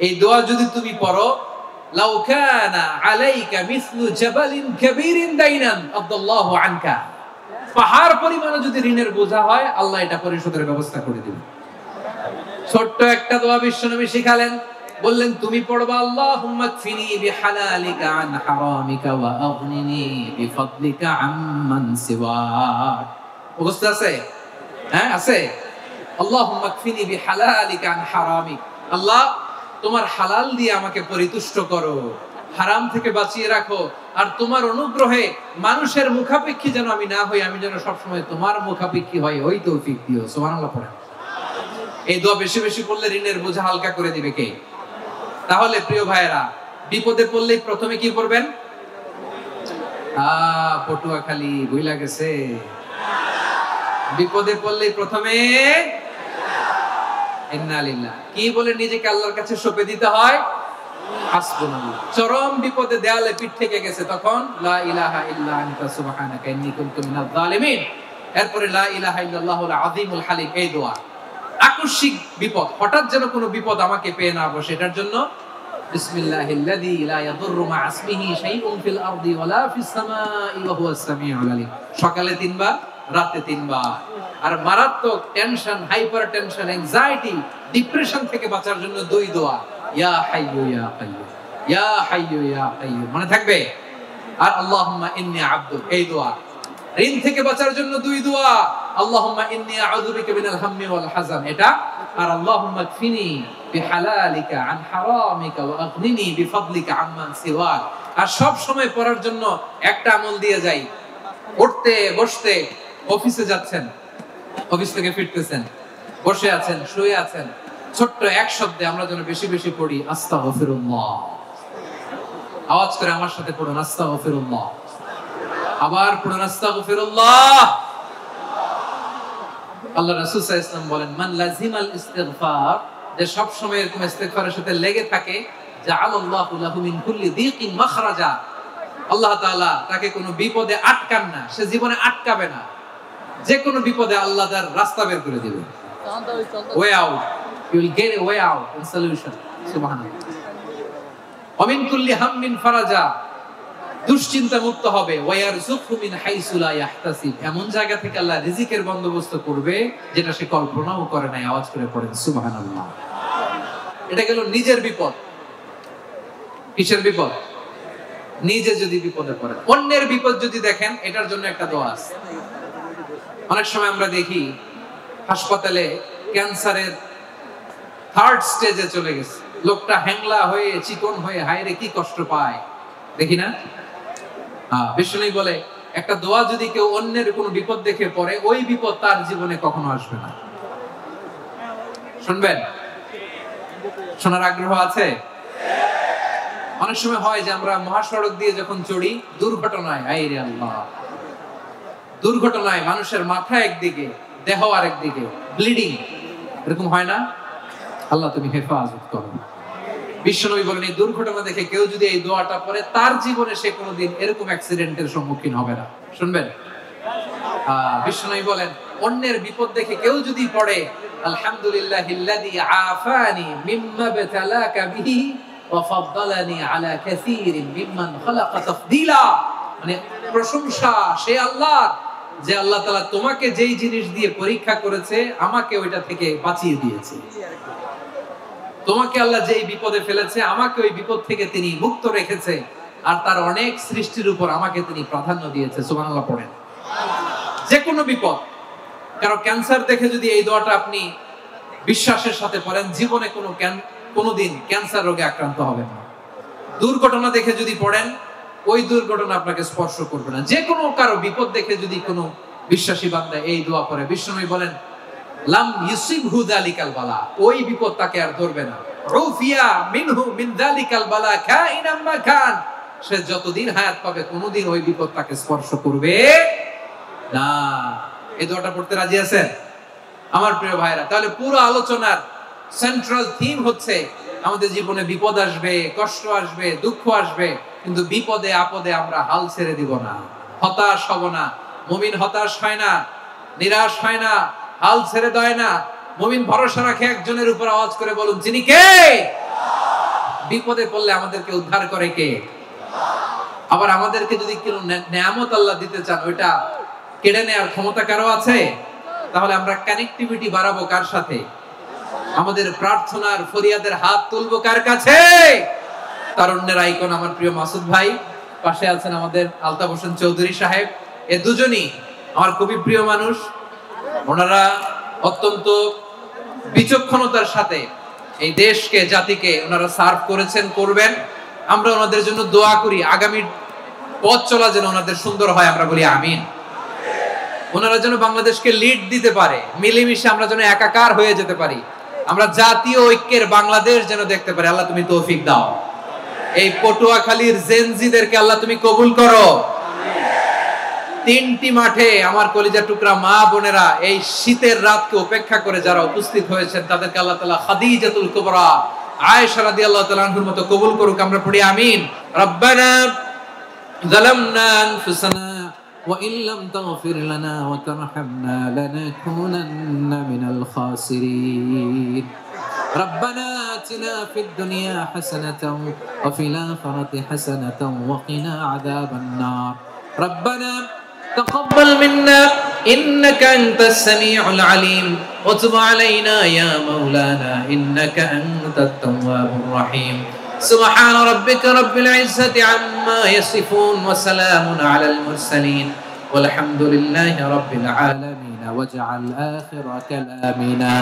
এই দোয়া যদি তুমি পড়ো, লাউ কানা আলাইকা মিসলু জাবালিন কাবীরিন দাইনান আদাল্লাহু আনকা, পাহাড় পরিমাণ যদি ঋণের বোঝা হয় আল্লাহ এটা পরিশোধের ব্যবস্থা করে দিবেন। ছোট্ট একটা দোয়া বিশ্বনবী শিখালেন, বললেন তুমি পড়বা, আল্লাহুম্মা কফিনি বিহালালিকা আন হারামিকা ওয়া আগনিনি বিফাদলিকা আম্মান সিওয়াক। মুখস্থ আছে? হ্যাঁ আছে। আল্লাহুম্মা কফিনি বিহালালিকা আন হারামিক, আল্লাহ তোমার হালাল দিয়ে আমাকে পরিতুষ্ট করো, হারাম থেকে বাঁচিয়ে রাখো, আর তোমার অনুগ্রহে মানুষের মুখাপেক্ষী যেন আমি না হই, আমি যেন সবসময় তোমার মুখাপেক্ষী হই, ওই তৌফিক দিও। সুবহানাল্লাহ পড়েন। এই দোয়া বেশি বেশি পড়লে ঋণের বোঝা হালকা করে দিবে কে? তাহলে প্রিয় ভাইয়েরা, বিপদে পড়লেই প্রথমে কি করবেন? পটুয়াখালী ভুইলা গেছে। বিপদে পড়লেই প্রথমে ইন্না লিল্লাহ কি বলে নিজেকে আল্লাহর কাছে সঁপে দিতে হয়, হাসবুনাল্লাহ। চরম বিপদে দেয়ালে পিঠ থেকে গেছে, তখন লা ইলাহা ইল্লা আনতা সুবহানাকা ইন্নী কুনতু মিনাজ জালিমিন। এরপরে লা ইলাহা ইল্লাল্লাহুল আযীমুল হালিম, এই দোয়া। আকস্মিক বিপদ, হঠাৎ যেন কোনো বিপদ আমাকে পেয়ে না বসে, এটার জন্য বিসমিল্লাহিল্লাযী লা ইয়াদুররু মা ইসমিহি শাইউন ফিল আরদি ওয়ালা ফিস সামাই ওয়া হুয়াস সামিউল আলীম। সকালে 3 বার, রাতে 3 বার। আর মারাত্মক tension, hyper tension, anxiety, depression থেকে বাঁচার জন্য 2 দোয়া, ইয়া হাইয়্যু ইয়া কাইয়্যুম, ইয়া হাইয়্যু ইয়া কাইয়্যুম, মনে থাকবে? আর আল্লাহুম্মা ইন্নী আবদুক, এই দোয়া। ঋণ থেকে বাঁচার জন্য 2 দোয়া, আল্লাহুম্মা ইন্নী আউযু বিকা মিনাল হাম্মি ওয়াল হাযান, এটা। আর আল্লাহুম্মা কফিনি বিহালালিকা আন হারামিকা ওয়া আগনিনি বিফাদলিকা আম্মান সিওয়াক। আর সব সময় পড়ার জন্য একটা আমল দিয়ে যাই, উঠতে বসতে, অফিসে যাচ্ছেন, অফিস থেকে ফিরতেছেন, বসে আছেন, শুয়ে আছেন, ছোট্ট এক শব্দে আমরা যেন বেশি বেশি পড়ি আস্তাগফিরুল্লাহ। আওয়াজ করে আমার সাথে পড়ুন, আস্তাগফিরুল্লাহ। আবার পড়ুন, আস্তাগফিরুল্লাহ। আল্লাহ রাসূল সাল্লাল্লাহু আলাইহি ওয়াসাল্লাম বলেন, মান লাজিমাল ইস্তিগফার, যে সব সময় এরকম ইস্তিগফারের সাথে লেগে থাকে, জাআলাল্লাহু লাহু মিন কুল্লি দীকিন মাখরাজা, আল্লাহ তাআলা তাকে কোনো বিপদে আটকান না, সে জীবনে আটকাবে না, যে কোনো বিপদে আল্লাহ তার রাস্তা বের করে দিবে। Way out, you will get a way out and solution. সুবহানাল্লাহ। ওয়া মিন কুল্লি হাম্মিন ফারাজা, দুশ্চিন্তা মুক্ত হবে। ওয়ায়ারযুকহু মিন হাইসু লা ইয়াহতাসিব, এমন জায়গা থেকে আল্লাহ রিজিকের বন্দোবস্ত করবে যেটা সে কল্পনাও করে নাই। আওয়াজ করে পড়েন সুবহানাল্লাহ। এটা গেল নিজের বিপদ। কিসের বিপদ? নিজে যদি বিপদে পড়ে। অন্যের বিপদ যদি দেখেন, এটার জন্য একটা দোয়া আছে। অনেক সময় আমরা দেখি হাসপাতালে ক্যান্সারের 3rd স্টেজে চলে গেছে, লোকটা হ্যাংলা হয়ে, চিকন হয়ে, হায়রে কি কষ্ট পায়, দেখি না? বিশ্বনবী বলে, একটা দোয়া যদি কেউ অন্যের কোনো বিপদ দেখে পড়ে, ওই বিপদ তার জীবনে কখনো আসবে না। শুনবেন? শোনার আগ্রহ আছে? অনেক সময় হয় যে আমরা মহাসড়ক দিয়ে যখন চড়ি, দুর্ঘটনায়, আইরে আল্লাহ, দুর্ঘটনায় মানুষের মাথা একদিকে, দেহ আরেকদিকে, ব্লিডিং, এরকম হয় না? আল্লাহ তুমি হেফাজত করো। বিশ্বনবী বলেন, এই দুর্ঘটনা দেখে কেউ যদি এই দোয়াটা পড়ে, তার জীবনে সে কোনোদিন এরকম অ্যাক্সিডেন্টের সম্মুখীন হবে না। শুনবেন? বিশ্বনবী বলেন, অন্যের বিপদ দেখে কেউ যদি পড়ে, আলহামদুলিল্লাহিল্লাযী আফানি মিম্মা বাতালাকা বিহি ওয়া ফাদ্দালানি আলা কাসীরিন মিম্মান খালাকা তাফদীলা, মানে প্রশংসা সে আল্লাহর, যে আল্লাহ তাআলা তোমাকে যেই জিনিস দিয়ে পরীক্ষা করেছে, আমাকে ওইটা থেকে বাঁচিয়ে দিয়েছে। তোমাকে আল্লাহ যেই বিপদে ফেলেছে, আমাকে ওই বিপদ থেকে তিনি মুক্ত রেখেছে, আর তার অনেক সৃষ্টির উপর আমাকে তিনি প্রাধান্য দিয়েছে। সুবহানাল্লাহ পড়েন। যে কোনো বিপদ, কারো ক্যান্সার দেখে যদি এই দোয়াটা আপনি বিশ্বাসের সাথে পড়েন, জীবনে কোনোদিন ক্যান্সার রোগে আক্রান্ত হবেন না। দুর্ঘটনা দেখে যদি পড়েন, ওই দুর্ঘটনা আপনাকে স্পর্শ করবে না। যে কোনো কারো বিপদ দেখে যদি কোনো বিশ্বাসী বান্দা এই দোয়া করে, বিশ্বনবী বলেন লাম ইউসিবহু যালিকাল বালা, ওই বিপদ তাকে আর ধরবে না। রুফিয়া মিনহু মিন যালিকাল বালা কাইনাম মা কান, সে যতদিন হায়াত পাবে কোনোদিন ওই বিপদ তাকে স্পর্শ করবে না। এই দোয়াটা পড়তে রাজি আছেন আমার প্রিয় ভাইরা? তাহলে পুরো আলোচনার সেন্ট্রাল থিম হচ্ছে আমাদের জীবনে বিপদ আসবে, কষ্ট আসবে, দুঃখ আসবে, কিন্তু বিপদে আপদে আমরা হাল ছেড়ে দিব না, হতাশ হব না। মুমিন হতাশ হয় না, নিরাশ হয় না, হাল ছেড়ে দেয় না। মুমিন ভরসা রাখে একজনের উপর। আওয়াজ করে বলুন, যিনি কে? বিপদে পড়লে আমাদেরকে উদ্ধার করে কে? আবার আমাদেরকে যদি কোনো নেয়ামত আল্লাহ দিতে চান, ওইটা কেড়ে নেওয়ার ক্ষমতা কারো আছে? তাহলে আমরা কানেক্টিভিটি বাড়াবো কার সাথে? আমাদের প্রার্থনার ফরিয়াদের হাত তুলবো কার কাছে? তারুণ্যের আইকন আমার প্রিয় মাসুদ ভাই, পাশে আছেন আমাদের আলতাফ হোসেন চৌধুরী সাহেব। এ দুজনই আমার খুবই প্রিয় মানুষ। ওনারা অত্যন্ত বিচক্ষণতার সাথে এই দেশকে, জাতিকে ওনারা সার্ভ করেছেন, করবেন। আমরা ওনাদের জন্য দোয়া করি, আগামী পথ চলা যেন ওনাদের সুন্দর হয়, আমরা বলি আমিন। ওনারা যেন বাংলাদেশকে লিড দিতে পারে, মিলেমিশে আমরা যেন একাকার হয়ে যেতে পারি, আমরা জাতীয় ঐক্যের বাংলাদেশ যেন দেখতে পারি। আল্লাহ তুমি তৌফিক দাও। এই পটুয়াখালীর জেনজিদেরকে আল্লাহ তুমি কবুল করো। তিনটি মাঠে আমার কলিজার টুকরা মা বোনেরা এই শীতের রাতকে উপেক্ষা করে যারা উপস্থিত হয়েছেন, তাদেরকে আল্লাহ তাআলা খাদিজাতুল কুবরা আয়েশা রাদিয়াল্লাহু তাআলা আনহার মতো কবুল করুক। আমরা পড়ি আমিন। রব্বানা যালামনা আনফুসানা ওয়া ইন লাম তাগফির লানা ওয়া তারহামনা লানাকুনান্না মিনাল খাসিরিন। ربنا آتنا في الدنيا حسنة وفي الآخرة حسنة وقنا عذاب النار. ربنا تقبل منا إنك أنت السميع العليم وتب علينا يا مولانا إنك أنت التواب الرحيم. سبحان ربك رب العزة عما يصفون وسلام على المرسلين والحمد لله رب العالمين. واجعل آخر كلامنا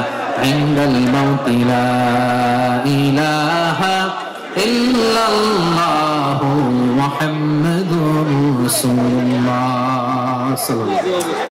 عند الموت لا إله إلا الله محمد رسول الله صلى الله عليه وسلم.